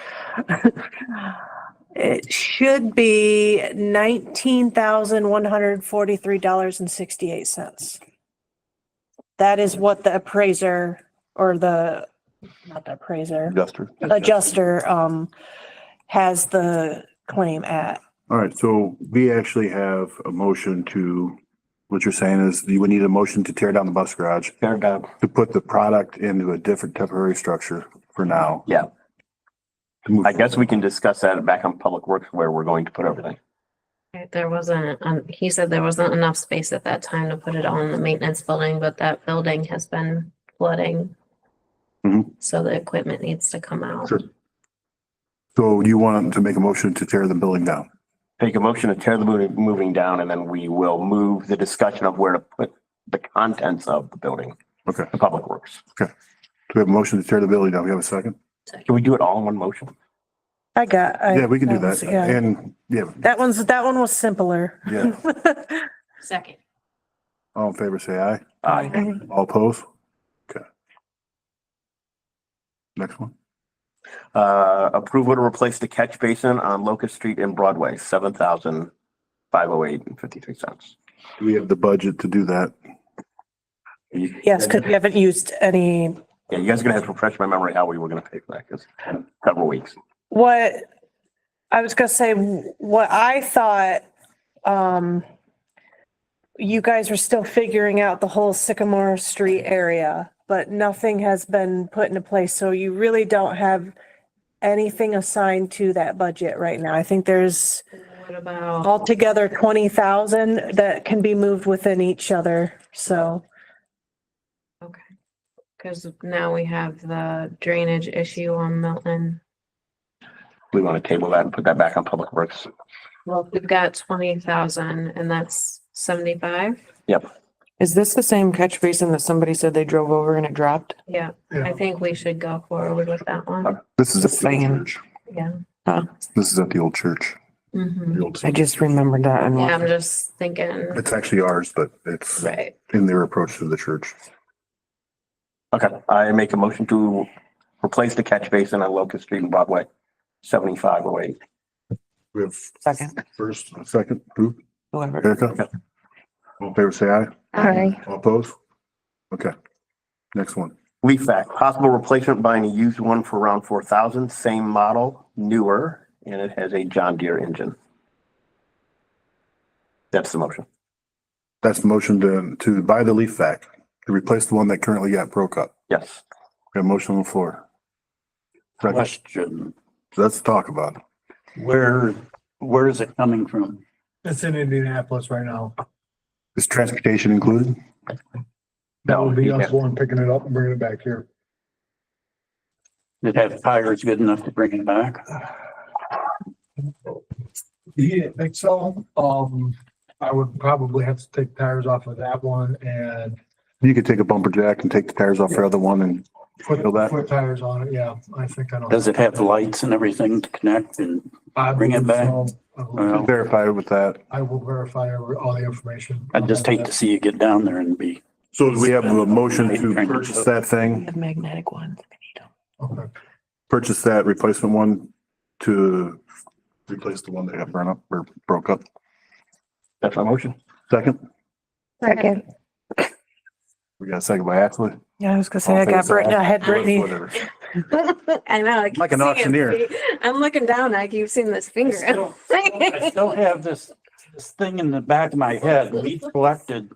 Speaker 2: It should be $19,143.68. That is what the appraiser or not the appraiser, adjuster, has the claim at.
Speaker 5: All right, so we actually have a motion to, what you're saying is you would need a motion to tear down the bus garage,
Speaker 8: Tear down.
Speaker 5: to put the product into a different temporary structure for now.
Speaker 8: Yeah.
Speaker 5: To move
Speaker 8: I guess we can discuss that back on Public Works where we're going to put everything.
Speaker 6: There wasn't, he said there wasn't enough space at that time to put it on the maintenance building, but that building has been flooding.
Speaker 5: Mhm.
Speaker 6: So the equipment needs to come out.
Speaker 5: Sure. So you want to make a motion to tear the building down?
Speaker 8: Take a motion to tear the building, moving down, and then we will move the discussion of where to put the contents of the building.
Speaker 5: Okay.
Speaker 8: The Public Works.
Speaker 5: Do we have a motion to tear the building down? We have a second?
Speaker 8: Can we do it all in one motion?
Speaker 5: Yeah, we can do
Speaker 2: was-
Speaker 5: that.
Speaker 2: yeah.
Speaker 5: And, yeah,
Speaker 2: That one was simpler.
Speaker 5: yeah.
Speaker 6: Second.
Speaker 5: All in favor, say aye.
Speaker 8: Aye.
Speaker 5: All opposed? Okay. Next one.
Speaker 8: Approval to replace the catch basin on Locust Street in Broadway, $7,508.53.
Speaker 5: Do we have the budget to do that?
Speaker 2: Yes, because we haven't used any.
Speaker 8: Yeah, you guys are gonna have to refresh my memory how we were gonna pay for that, because it's been several weeks.
Speaker 2: What I was gonna say, what I thought, you guys are still figuring out the whole Sycamore Street area, but nothing has been put into place. So you really don't have anything assigned to that budget right now. I think there's
Speaker 6: What about,
Speaker 2: altogether 20,000 that can be moved within each other. So
Speaker 6: okay. Cause now we have the drainage issue on Milton.
Speaker 8: We want to table that and put that back on Public Works.
Speaker 6: Well, we've got 20,000 and that's 75.
Speaker 11: Is this the same catch basin that somebody said they drove over and it dropped?
Speaker 6: Yeah,
Speaker 10: Yeah.
Speaker 6: I think we should go forward with that one.
Speaker 5: This is at the
Speaker 11: Saying.
Speaker 5: old church.
Speaker 6: Yeah.
Speaker 5: This is at the old church.
Speaker 6: Mhm.
Speaker 5: The old-
Speaker 11: I just remembered that. And
Speaker 6: Yeah, I'm just thinking,
Speaker 5: It's actually ours, but it's
Speaker 6: right.
Speaker 5: in their approach to the church.
Speaker 8: Okay, I make a motion to replace the catch basin on Locust Street in Broadway, 7508.
Speaker 5: We have
Speaker 11: Second,
Speaker 5: first, second, who?
Speaker 11: whoever.
Speaker 5: Erica? All in favor, say aye.
Speaker 3: Aye.
Speaker 5: All opposed? Okay. Next one.
Speaker 8: Leaf vac, possible replacement buying a used one for around 4,000, same model, newer, and it has a John Deere engine. That's the motion.
Speaker 5: That's the motion to buy the leaf vac, to replace the one that currently got broke up.
Speaker 8: Yes.
Speaker 5: We have a motion on the floor. Second.
Speaker 9: Question,
Speaker 5: Let's talk about it.
Speaker 9: where is it coming from?
Speaker 10: It's in Indianapolis right now.
Speaker 5: Is transportation included?
Speaker 10: That would be
Speaker 8: No,
Speaker 10: us going picking it up and bringing it back here.
Speaker 9: Did it have tires good enough to bring it back?
Speaker 10: Yeah, I think so. I would probably have to take tires off of that one and
Speaker 5: You could take a bumper jack and take the tires off the other one and
Speaker 10: put
Speaker 5: Feel that?
Speaker 10: tires on it. Yeah, I think I know.
Speaker 9: Does it have lights and everything to connect and
Speaker 10: I
Speaker 9: bring it
Speaker 10: believe
Speaker 9: back?
Speaker 10: so.
Speaker 9: Well,
Speaker 5: verify with that.
Speaker 10: I will verify all the information.
Speaker 9: I'd just hate to see you get down there and be,
Speaker 5: So we have a motion to purchase that thing,
Speaker 12: The magnetic ones.
Speaker 10: Okay.
Speaker 5: purchase that replacement one to replace the one that got burned up or broke up.
Speaker 8: That's my motion.
Speaker 5: Second,
Speaker 12: Second.
Speaker 5: we got a second by Ashley.
Speaker 2: Yeah, I was gonna say, I got Brittany, I had Brittany.
Speaker 5: Whatever.
Speaker 3: I know. I keep
Speaker 5: Like an
Speaker 3: seeing
Speaker 5: auctioneer.
Speaker 3: it. I'm looking down. I keep seeing this finger.
Speaker 9: I still have this thing in the back of my head. We collected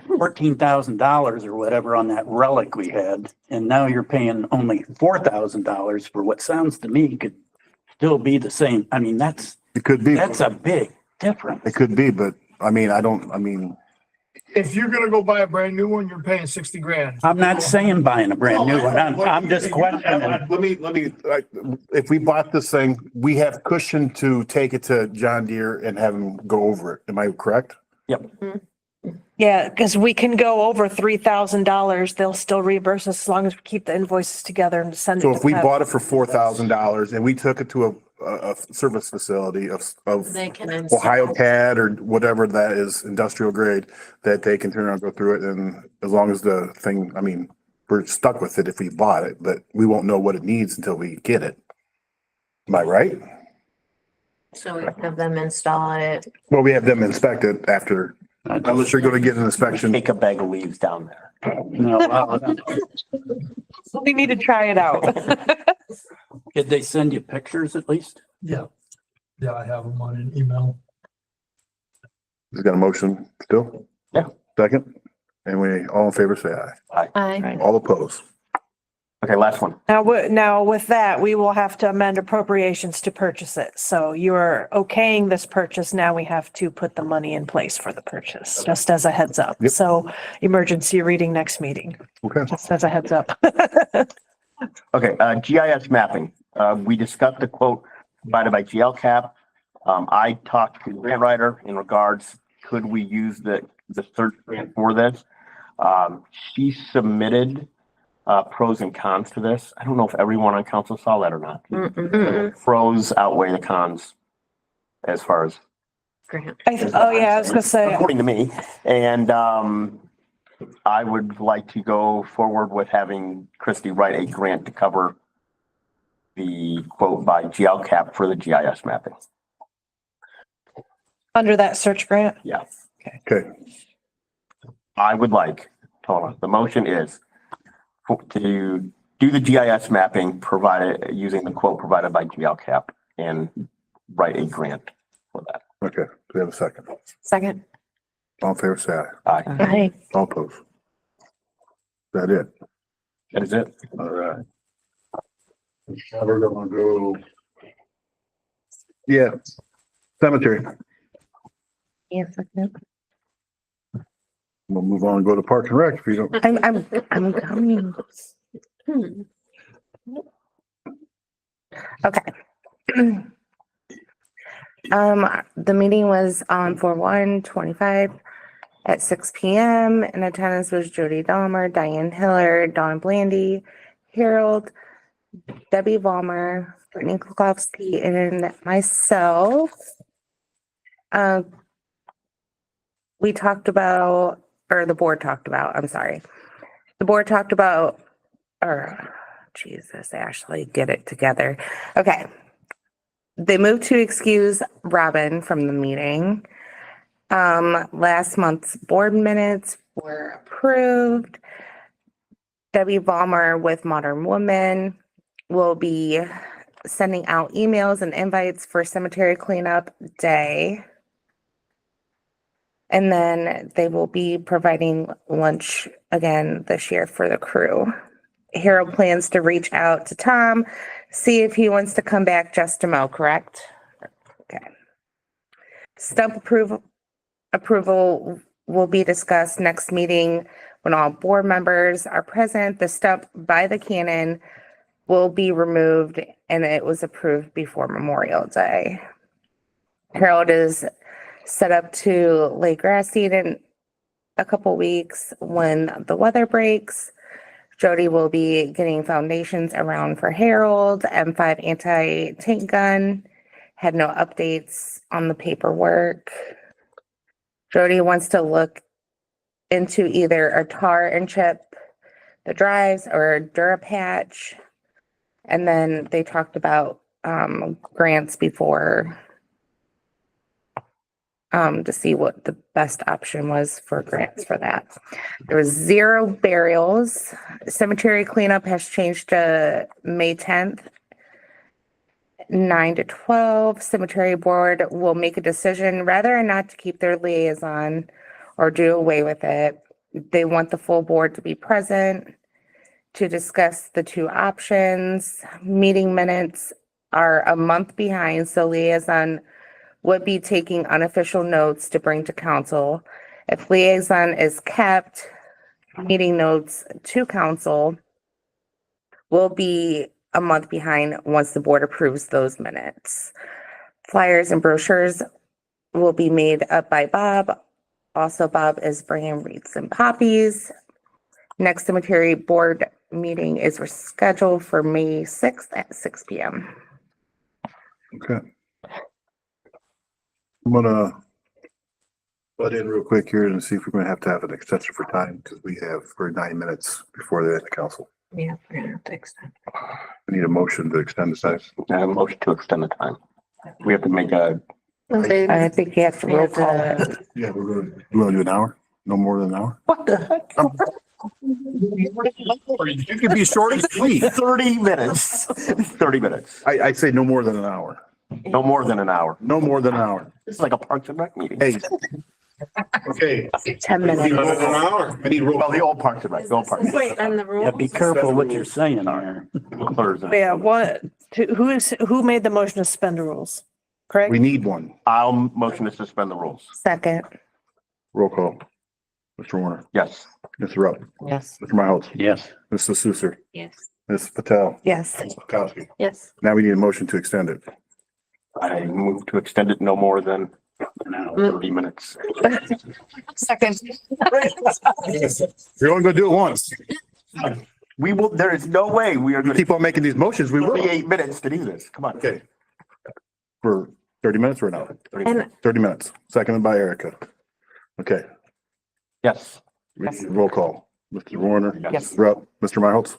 Speaker 9: $14,000 or whatever on that relic we had. And now you're paying only $4,000 for what sounds to me could still be the same. I mean, that's
Speaker 5: It could be,
Speaker 9: a big difference.
Speaker 5: it could be, but I mean,
Speaker 10: If you're gonna go buy a brand new one, you're paying 60 grand.
Speaker 9: I'm not saying buying a brand new one. I'm just questioning.
Speaker 5: let me, if we bought this thing, we have cushion to take it to John Deere and have him go over it. Am I correct?
Speaker 2: Yeah, because we can go over $3,000. They'll still reimburse us as long as we keep the invoices together and send it.
Speaker 5: So
Speaker 2: to
Speaker 5: if we
Speaker 2: Pat.
Speaker 5: bought it for $4,000 and we took it to a service facility of
Speaker 3: They can install.
Speaker 5: Ohio CAD or whatever that is, industrial grade, that they can turn around and go through it, and as long as the thing, I mean, we're stuck with it if we bought it, but we won't know what it needs until we get it. Am I right?
Speaker 6: So we have them install it.
Speaker 5: Well, we have them inspect it after, unless you're gonna get an inspection.
Speaker 8: Take a bag of leaves down there.
Speaker 9: No,
Speaker 2: We need to try it out.
Speaker 9: did they send you pictures at least?
Speaker 10: Yeah. Yeah, I have them on an email.
Speaker 5: He's got a motion still?
Speaker 8: Yeah.
Speaker 5: Second, and we, all in favor, say aye.
Speaker 3: Aye.
Speaker 5: All opposed.
Speaker 8: Okay, last one.
Speaker 2: Now with that, we will have to amend appropriations to purchase it. So you're okaying this purchase. Now we have to put the money in place for the purchase, just as a heads up.
Speaker 5: Yep.
Speaker 2: So emergency reading next meeting,
Speaker 5: Okay.
Speaker 2: just as a heads up.
Speaker 8: Okay, GIS mapping. We discussed the quote provided by GLCAP. I talked to the grant writer in regards, could we use the search grant for this? She submitted pros and cons to this. I don't know if everyone on council saw that or not. Pros outweigh the cons as far as
Speaker 3: Grant.
Speaker 2: Oh, yeah, I was gonna say,
Speaker 8: according to me. And I would like to go forward with having Christie write a grant to cover the quote by GLCAP for the GIS mapping.
Speaker 2: under that search grant.
Speaker 8: Yeah,
Speaker 5: Okay,
Speaker 8: I would like, hold on, the motion is to do the GIS mapping provided, using the quote provided by GLCAP and write a grant for that.
Speaker 5: okay. Do we have a second?
Speaker 3: Second.
Speaker 5: All in favor, say aye.
Speaker 8: Aye,
Speaker 3: Aye.
Speaker 5: All opposed. Is that it?
Speaker 8: that is it.
Speaker 5: All right. Now we're gonna go. Yeah, cemetery.
Speaker 12: Yes,
Speaker 5: We'll move on and go to Parks and Rec if you don't.
Speaker 12: I'm coming. Okay. The meeting was on 4/1/25 at 6 PM. In attendance was Jody Dahmer, Diane Hiller, Dawn Blandy, Harold, Debbie Ballmer, Brittany Kukowski, and myself. We talked about, or the board talked about, I'm sorry. The board talked about, or Jesus, Ashley, get it together. Okay. They moved to excuse Robin from the meeting. Last month's board minutes were approved. Debbie Ballmer with Modern Woman will be sending out emails and invites for cemetery cleanup day. And then they will be providing lunch again this year for the crew. Harold plans to reach out to Tom, see if he wants to come back just to mow, correct? Okay. Stump approval will be discussed next meeting when all board members are present. The stump by the cannon will be removed and it was approved before Memorial Day. Harold is set up to lay grass seed in a couple weeks when the weather breaks. Jody will be getting foundations around for Harold. M5 anti-tank gun had no updates on the paperwork. Jody wants to look into either a tar and chip the drives or a Durapatch. And then they talked about grants before to see what the best option was for grants for that. There was 0 burials. Cemetery cleanup has changed to May 10th, 9 to 12. Cemetery board will make a decision whether or not to keep their liaison or do away with it. They want the full board to be present to discuss the 2 options. Meeting minutes are a month behind, so liaison would be taking unofficial notes to bring to council. If liaison is kept, meeting notes to council will be a month behind once the board approves those minutes. Flyers and brochures will be made up by Bob. Also, Bob is bringing wreaths and poppies. Next cemetery board meeting is scheduled for May 6th at 6 p.m.
Speaker 5: Okay. I'm gonna butt in real quick here and see if we're gonna have to have an extension for time because we're 9 minutes before the end of council.
Speaker 6: Yeah, we're gonna have to extend.
Speaker 5: We need a motion to extend the size.
Speaker 8: Motion to extend the time. We have to make a,
Speaker 12: I think you have to roll call it.
Speaker 5: Yeah, we're gonna do an hour, no more than an hour.
Speaker 8: what the heck?
Speaker 5: You could be short and sweet.
Speaker 8: 30 minutes. 30 minutes.
Speaker 5: I say no more than an hour.
Speaker 8: No more than an hour.
Speaker 5: No more than an hour.
Speaker 8: It's like a Parks and Rec meeting.
Speaker 5: Hey. Okay.
Speaker 12: 10 minutes.
Speaker 7: About an hour.
Speaker 5: I need roll.
Speaker 8: Well, the old Parks and Rec, the old Parks. and Rec.
Speaker 6: Wait, on the
Speaker 9: Yeah,
Speaker 6: rules?
Speaker 9: be careful what you're saying there.
Speaker 2: Yeah, who made the motion to suspend the rules? Craig?
Speaker 5: We need one.
Speaker 8: I'll motion to suspend the rules.
Speaker 12: Second.
Speaker 5: Roll call. Mr. Warner,
Speaker 8: Yes.
Speaker 5: Mr. Rupp,
Speaker 12: Yes.
Speaker 5: Mr. Miles,
Speaker 9: Yes.
Speaker 5: Mr. Susser,
Speaker 6: Yes.
Speaker 5: Ms. Patel,
Speaker 12: Yes.
Speaker 5: Ms. Bukowski.
Speaker 3: Yes.
Speaker 5: Now we need a motion to extend it.
Speaker 8: I move to extend it no more than
Speaker 9: Now,
Speaker 8: 30 minutes.
Speaker 2: Second.
Speaker 5: You're only gonna do it once.
Speaker 8: We will, there is no way we are
Speaker 5: You
Speaker 8: going to
Speaker 5: keep on making these motions, we will.
Speaker 8: 38 minutes to do this. Come on.
Speaker 5: Okay. For 30 minutes or an hour?
Speaker 8: 30
Speaker 5: minutes. Seconded by Erica. Okay,
Speaker 8: Yes.
Speaker 5: roll call. Mr. Warner.
Speaker 8: Yes.
Speaker 5: Mr. Rupp, Mr. Miles,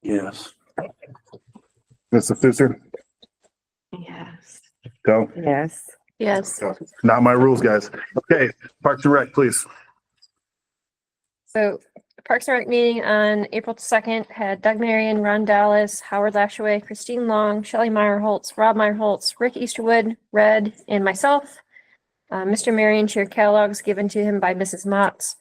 Speaker 9: yes.
Speaker 5: Mr. Susser,
Speaker 6: Yes.
Speaker 5: go.
Speaker 12: Yes.
Speaker 3: Yes.
Speaker 5: Not my rules, guys. Okay, Parks and Rec, please.
Speaker 3: So Parks and Rec meeting on April 2nd had Doug Marion, Ron Dallas, Howard Lashaway, Christine Long, Shelley Meyerholtz, Rob Meyerholtz, Rick Easterwood, Red, and myself. Mr. Marion shared catalogs given to him by Mrs. Motts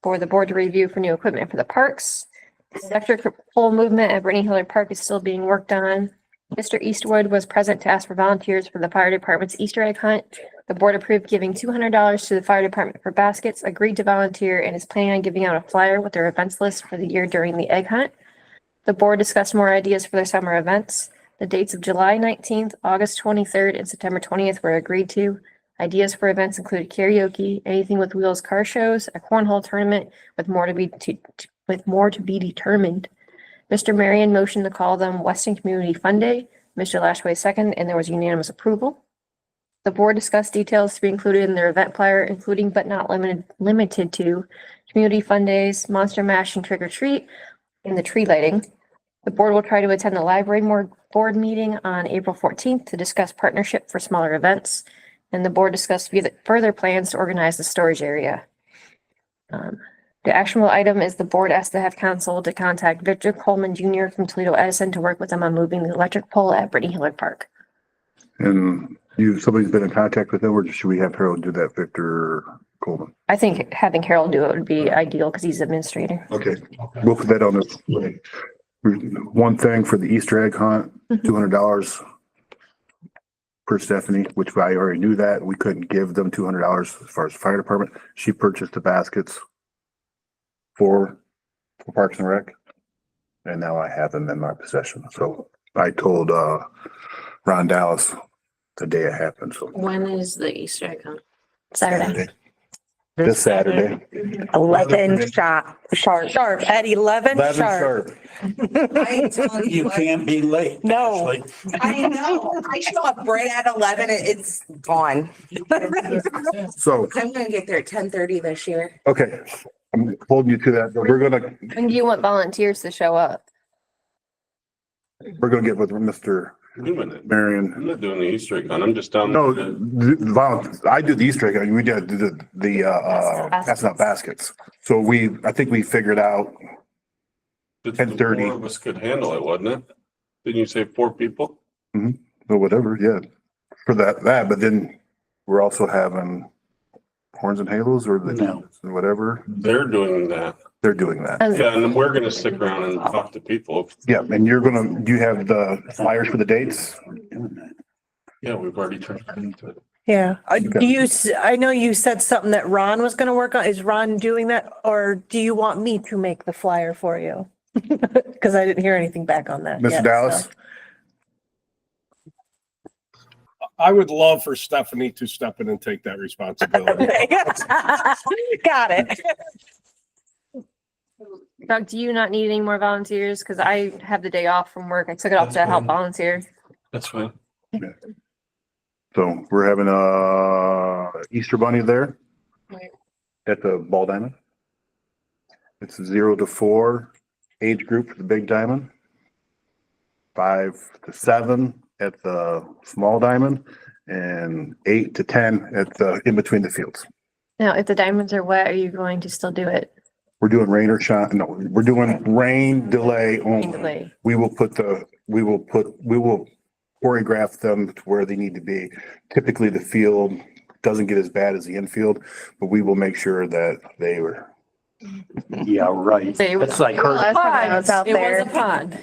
Speaker 3: for the board to review for new equipment for the parks. The electric pole movement at Brittany Hillard Park is still being worked on. Mr. Eastwood was present to ask for volunteers for the fire department's Easter egg hunt. The board approved giving $200 to the fire department for baskets, agreed to volunteer, and is planning on giving out a flyer with their events list for the year during the egg hunt. The board discussed more ideas for their summer events. The dates of July 19th, August 23rd, and September 20th were agreed to. Ideas for events included karaoke, anything with wheels car shows, a cornhole tournament with more to be determined. Mr. Marion motioned to call them Weston Community Fun Day. Mr. Lashway second, and there was unanimous approval. The board discussed details to be included in their event flyer, including but not limited to community fun days, monster mash and trick or treat, and the tree lighting. The board will try to attend the library board meeting on April 14th to discuss partnership for smaller events. And the board discussed further plans to organize the storage area. The actionable item is the board asked to have council to contact Victor Coleman Jr. from Toledo Edison to work with them on moving the electric pole at Brittany Hillard Park.
Speaker 5: And somebody's been in contact with them, or should we have Harold do that, Victor? Coleman.
Speaker 3: I think having Carol do it would be ideal because he's administrator.
Speaker 5: Okay, we'll put that on the, one thing for the Easter egg hunt, $200 per Stephanie, which I already knew that. We couldn't give them $200 as far as the fire department. She purchased the baskets for Parks and Rec. And now I have them in my possession. So I told, Ron Dallas the day it happened, so.
Speaker 6: When is the Easter egg hunt?
Speaker 3: Saturday.
Speaker 5: This Saturday.
Speaker 12: 11 sharp
Speaker 2: At 11
Speaker 5: 11
Speaker 2: sharp.
Speaker 12: I ain't telling
Speaker 9: You
Speaker 12: what.
Speaker 9: can't be late.
Speaker 2: No.
Speaker 9: Ashley.
Speaker 12: I know. I show up right at 11. It's gone.
Speaker 5: So,
Speaker 12: I'm gonna get there at 10:30 this year.
Speaker 5: okay, I'm holding you to that, but we're gonna
Speaker 3: And you want volunteers to show up?
Speaker 5: get with Mr.
Speaker 7: Wait a minute.
Speaker 5: Marion.
Speaker 7: I'm not doing the Easter egg hunt. I'm just down.
Speaker 5: No, I do the Easter egg, I mean, we did the passing out baskets. So I think we figured out, 10:30.
Speaker 7: 4 of us could handle it, wasn't it? Didn't you say 4 people?
Speaker 5: or whatever, yeah, for that, but then we're also having horns and halos or the,
Speaker 9: No.
Speaker 5: whatever,
Speaker 7: They're doing that.
Speaker 5: they're doing that.
Speaker 7: Yeah, and then we're gonna stick around and talk to people.
Speaker 5: Yeah, and do you have the flyers for the dates?
Speaker 7: Yeah, we've already turned that into it.
Speaker 2: Yeah.
Speaker 5: Okay.
Speaker 2: I know you said something that Ron was gonna work on. Is Ron doing that? Or do you want me to make the flyer for you? Cause I didn't hear anything back on that.
Speaker 5: Mr.
Speaker 2: yet,
Speaker 5: Dallas?
Speaker 2: so.
Speaker 13: I would love for Stephanie to step in and take that responsibility.
Speaker 2: Got it.
Speaker 3: Doug, do you not need any more volunteers? Because I have the day off from work. I took it off to help volunteer.
Speaker 7: That's fine.
Speaker 5: So we're having a Easter bunny there
Speaker 3: Right.
Speaker 5: at the Ball Diamond. It's 0 to 4 age group for the Big Diamond. 5 to 7 at the Small Diamond and 8 to 10 at the, in between the fields.
Speaker 3: Now, if the diamonds are wet, are you going to still do it?
Speaker 5: We're doing rain or shine. No, we're doing rain delay only.
Speaker 3: Delay.
Speaker 5: We will choreograph them to where they need to be. Typically, the field doesn't get as bad as the infield, but we will make sure that they were.
Speaker 9: Yeah, right. It's like her.
Speaker 3: Last time I was out
Speaker 2: It
Speaker 3: there.
Speaker 2: was a pond.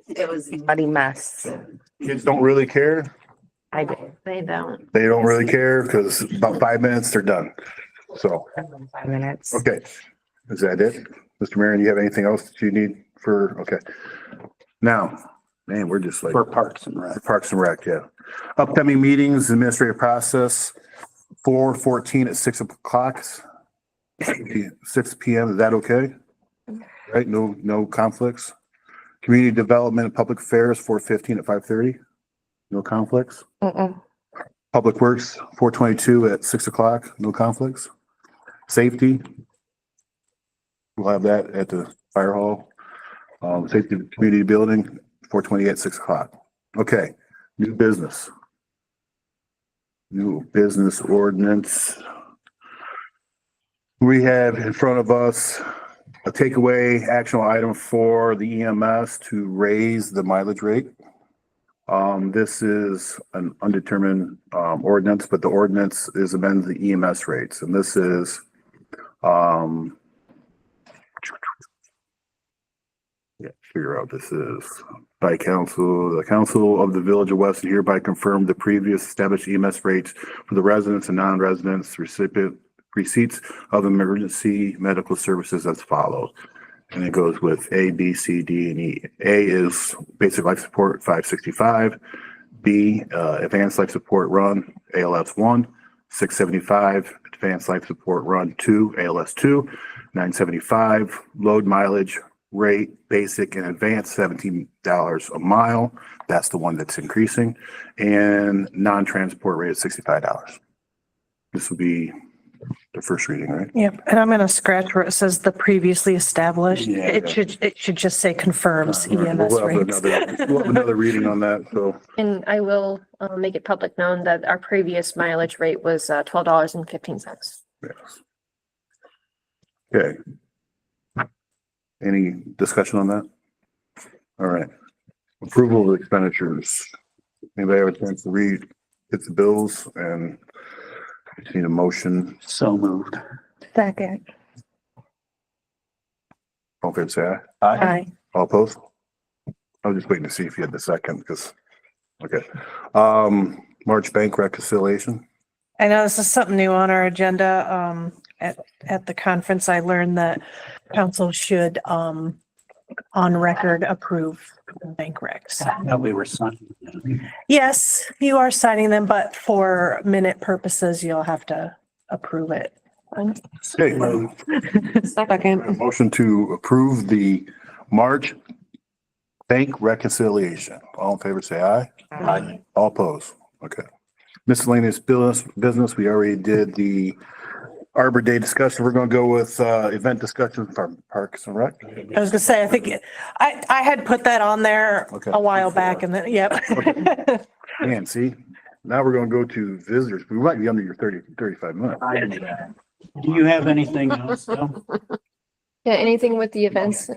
Speaker 12: It was a muddy mess.
Speaker 5: Kids don't really care.
Speaker 12: I did.
Speaker 6: They don't.
Speaker 5: They don't really care because about 5 minutes, they're done. So,
Speaker 12: 5 minutes.
Speaker 5: okay. Is that it? Mr. Marion, you have anything else that you need for, okay. Now, man, we're just like.
Speaker 9: For Parks and Rec.
Speaker 5: Parks and Rec, yeah. Upcoming meetings, administrative process, 4/14 at 6 o'clock. 6 PM, is that okay? Right, no conflicts? Community Development and Public Affairs, 4/15 at 5:30. No conflicts? Public Works, 4/22 at 6 o'clock, no conflicts? Safety? We'll have that at the fire hall. Safety Community Building, 4/20 at 6 o'clock. Okay, new business. New business ordinance. We have in front of us a takeaway actionable item for the EMS to raise the mileage rate. This is an undetermined ordinance, but the ordinance is amending the EMS rates, and this is figure out this is by council. The council of the village of Weston hereby confirmed the previous established EMS rates for the residents and non-residents receipts of emergency medical services as follows. And it goes with A, B, C, D, and E. A is basic life support, 565. B, advanced life support run, ALS 1, 675. Advanced life support run 2, ALS 2, 975. Load mileage rate, basic and advanced, $17 a mile. That's the one that's increasing. And non-transport rate is $65. This will be the first reading, right?
Speaker 2: Yep. And I'm gonna scratch where it says the previously established.
Speaker 5: Yeah.
Speaker 2: It should just say confirms
Speaker 5: We'll
Speaker 2: EMS
Speaker 5: have
Speaker 2: rates.
Speaker 5: we'll have another reading on that, so.
Speaker 3: And I will make it public known that our previous mileage rate was $12.15.
Speaker 5: Yes. Okay. Any discussion on that? All right. Approval of expenditures. Anybody have a chance to read, hit the bills and Just need a motion.
Speaker 9: So moved.
Speaker 2: Second.
Speaker 5: All in favor, say aye.
Speaker 2: Aye.
Speaker 5: All opposed? I was just waiting to see if you had the second, because, okay. March bank reconciliation.
Speaker 2: I know this is something new on our agenda. At the conference, I learned that council should, on record approve the bank recs.
Speaker 9: That we were signing.
Speaker 2: Yes, you are signing them, but for minute purposes, you'll have to approve it.
Speaker 5: Okay,
Speaker 2: Second.
Speaker 5: motion to approve the March bank reconciliation. All in favor, say aye.
Speaker 8: Aye.
Speaker 5: All opposed? Okay. Miscellaneous business, we already did the Arbor Day discussion. We're gonna go with, event discussion from Parks and Rec.
Speaker 2: I was gonna say, I think, I had put that on there
Speaker 5: Okay.
Speaker 2: a while back and then, yep.
Speaker 5: Man, see, now we're gonna go to visitors. We might be under your 35 minutes.
Speaker 9: Do you have anything else? Bill?
Speaker 3: Yeah, anything with the events?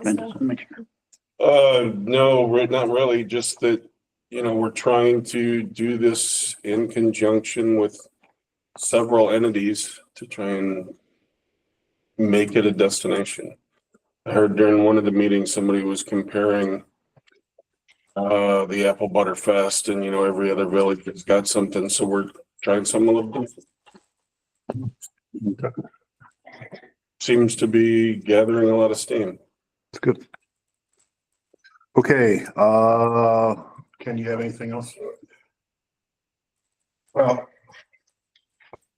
Speaker 7: No, not really, just that, we're trying to do this in conjunction with several entities to try and make it a destination. I heard during one of the meetings, somebody was comparing the Apple Butter Fest and, every other village has got something, so we're trying something a little different. Seems to be gathering a lot of steam.
Speaker 5: It's good. Okay, Ken, you have anything else?
Speaker 1: Well,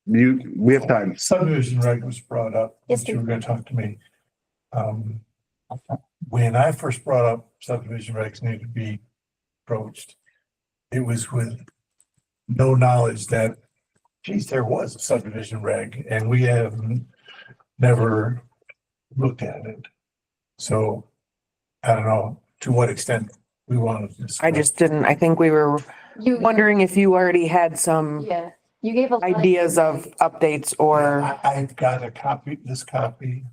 Speaker 5: We have time.
Speaker 1: subdivision reg was brought up.
Speaker 3: Yes,
Speaker 1: that you were gonna talk to me. When I first brought up subdivision regs need to be approached, it was with no knowledge that, geez, there was a subdivision reg and we have never looked at it. So I don't know to what extent we want to.
Speaker 11: I just didn't, I think we were
Speaker 3: You,
Speaker 11: wondering if you already had some
Speaker 3: yeah, you gave a lot
Speaker 11: ideas of updates or,
Speaker 1: I've got a copy, this copy.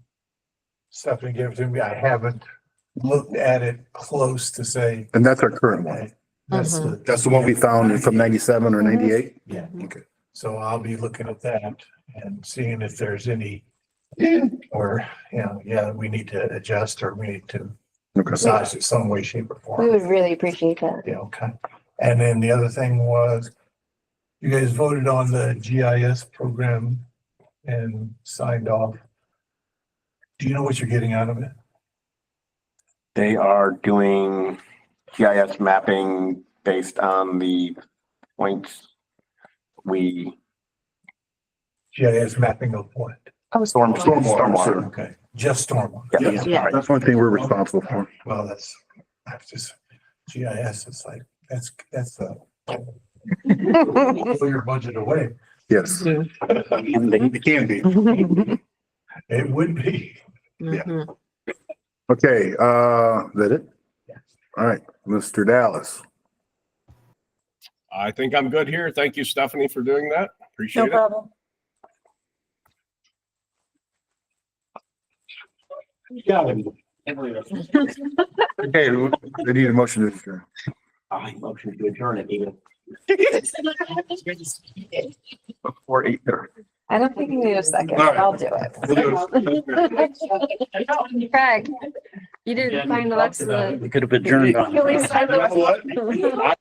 Speaker 1: Stephanie gave it to me. I haven't looked at it close to say.
Speaker 5: And that's our current one.
Speaker 1: That's
Speaker 5: That's the one we found from 97 or 98?
Speaker 1: Yeah.
Speaker 5: Okay.
Speaker 1: So I'll be looking at that and seeing if there's any, or, we need to adjust or we need to
Speaker 5: Okay.
Speaker 1: massage it some way, shape or
Speaker 3: we
Speaker 1: form.
Speaker 3: would really appreciate that.
Speaker 1: Yeah, okay. And then the other thing was, you guys voted on the GIS program and signed off. Do you know what you're getting out of it?
Speaker 8: They are doing GIS mapping based on the points we
Speaker 1: GIS mapping of what?
Speaker 8: stormwater.
Speaker 1: Okay, just stormwater.
Speaker 8: Yeah.
Speaker 5: That's one thing we're responsible for.
Speaker 1: Well, I've just, GIS is like, that's pull your budget away.
Speaker 5: Yes. It can be.
Speaker 1: It would be.
Speaker 5: Okay, is that it? All right, Mr. Dallas.
Speaker 13: I think I'm good here. Thank you, Stephanie, for doing that. Appreciate
Speaker 2: No
Speaker 13: it.
Speaker 2: problem.
Speaker 5: Okay, I need a motion to adjourn.
Speaker 8: I motion to adjourn at even before 8:30.
Speaker 3: I don't think you need a second.
Speaker 5: All right.
Speaker 3: I'll do it. Craig, you didn't find the rest of the.
Speaker 9: We could have adjourned on.
Speaker 3: At least I-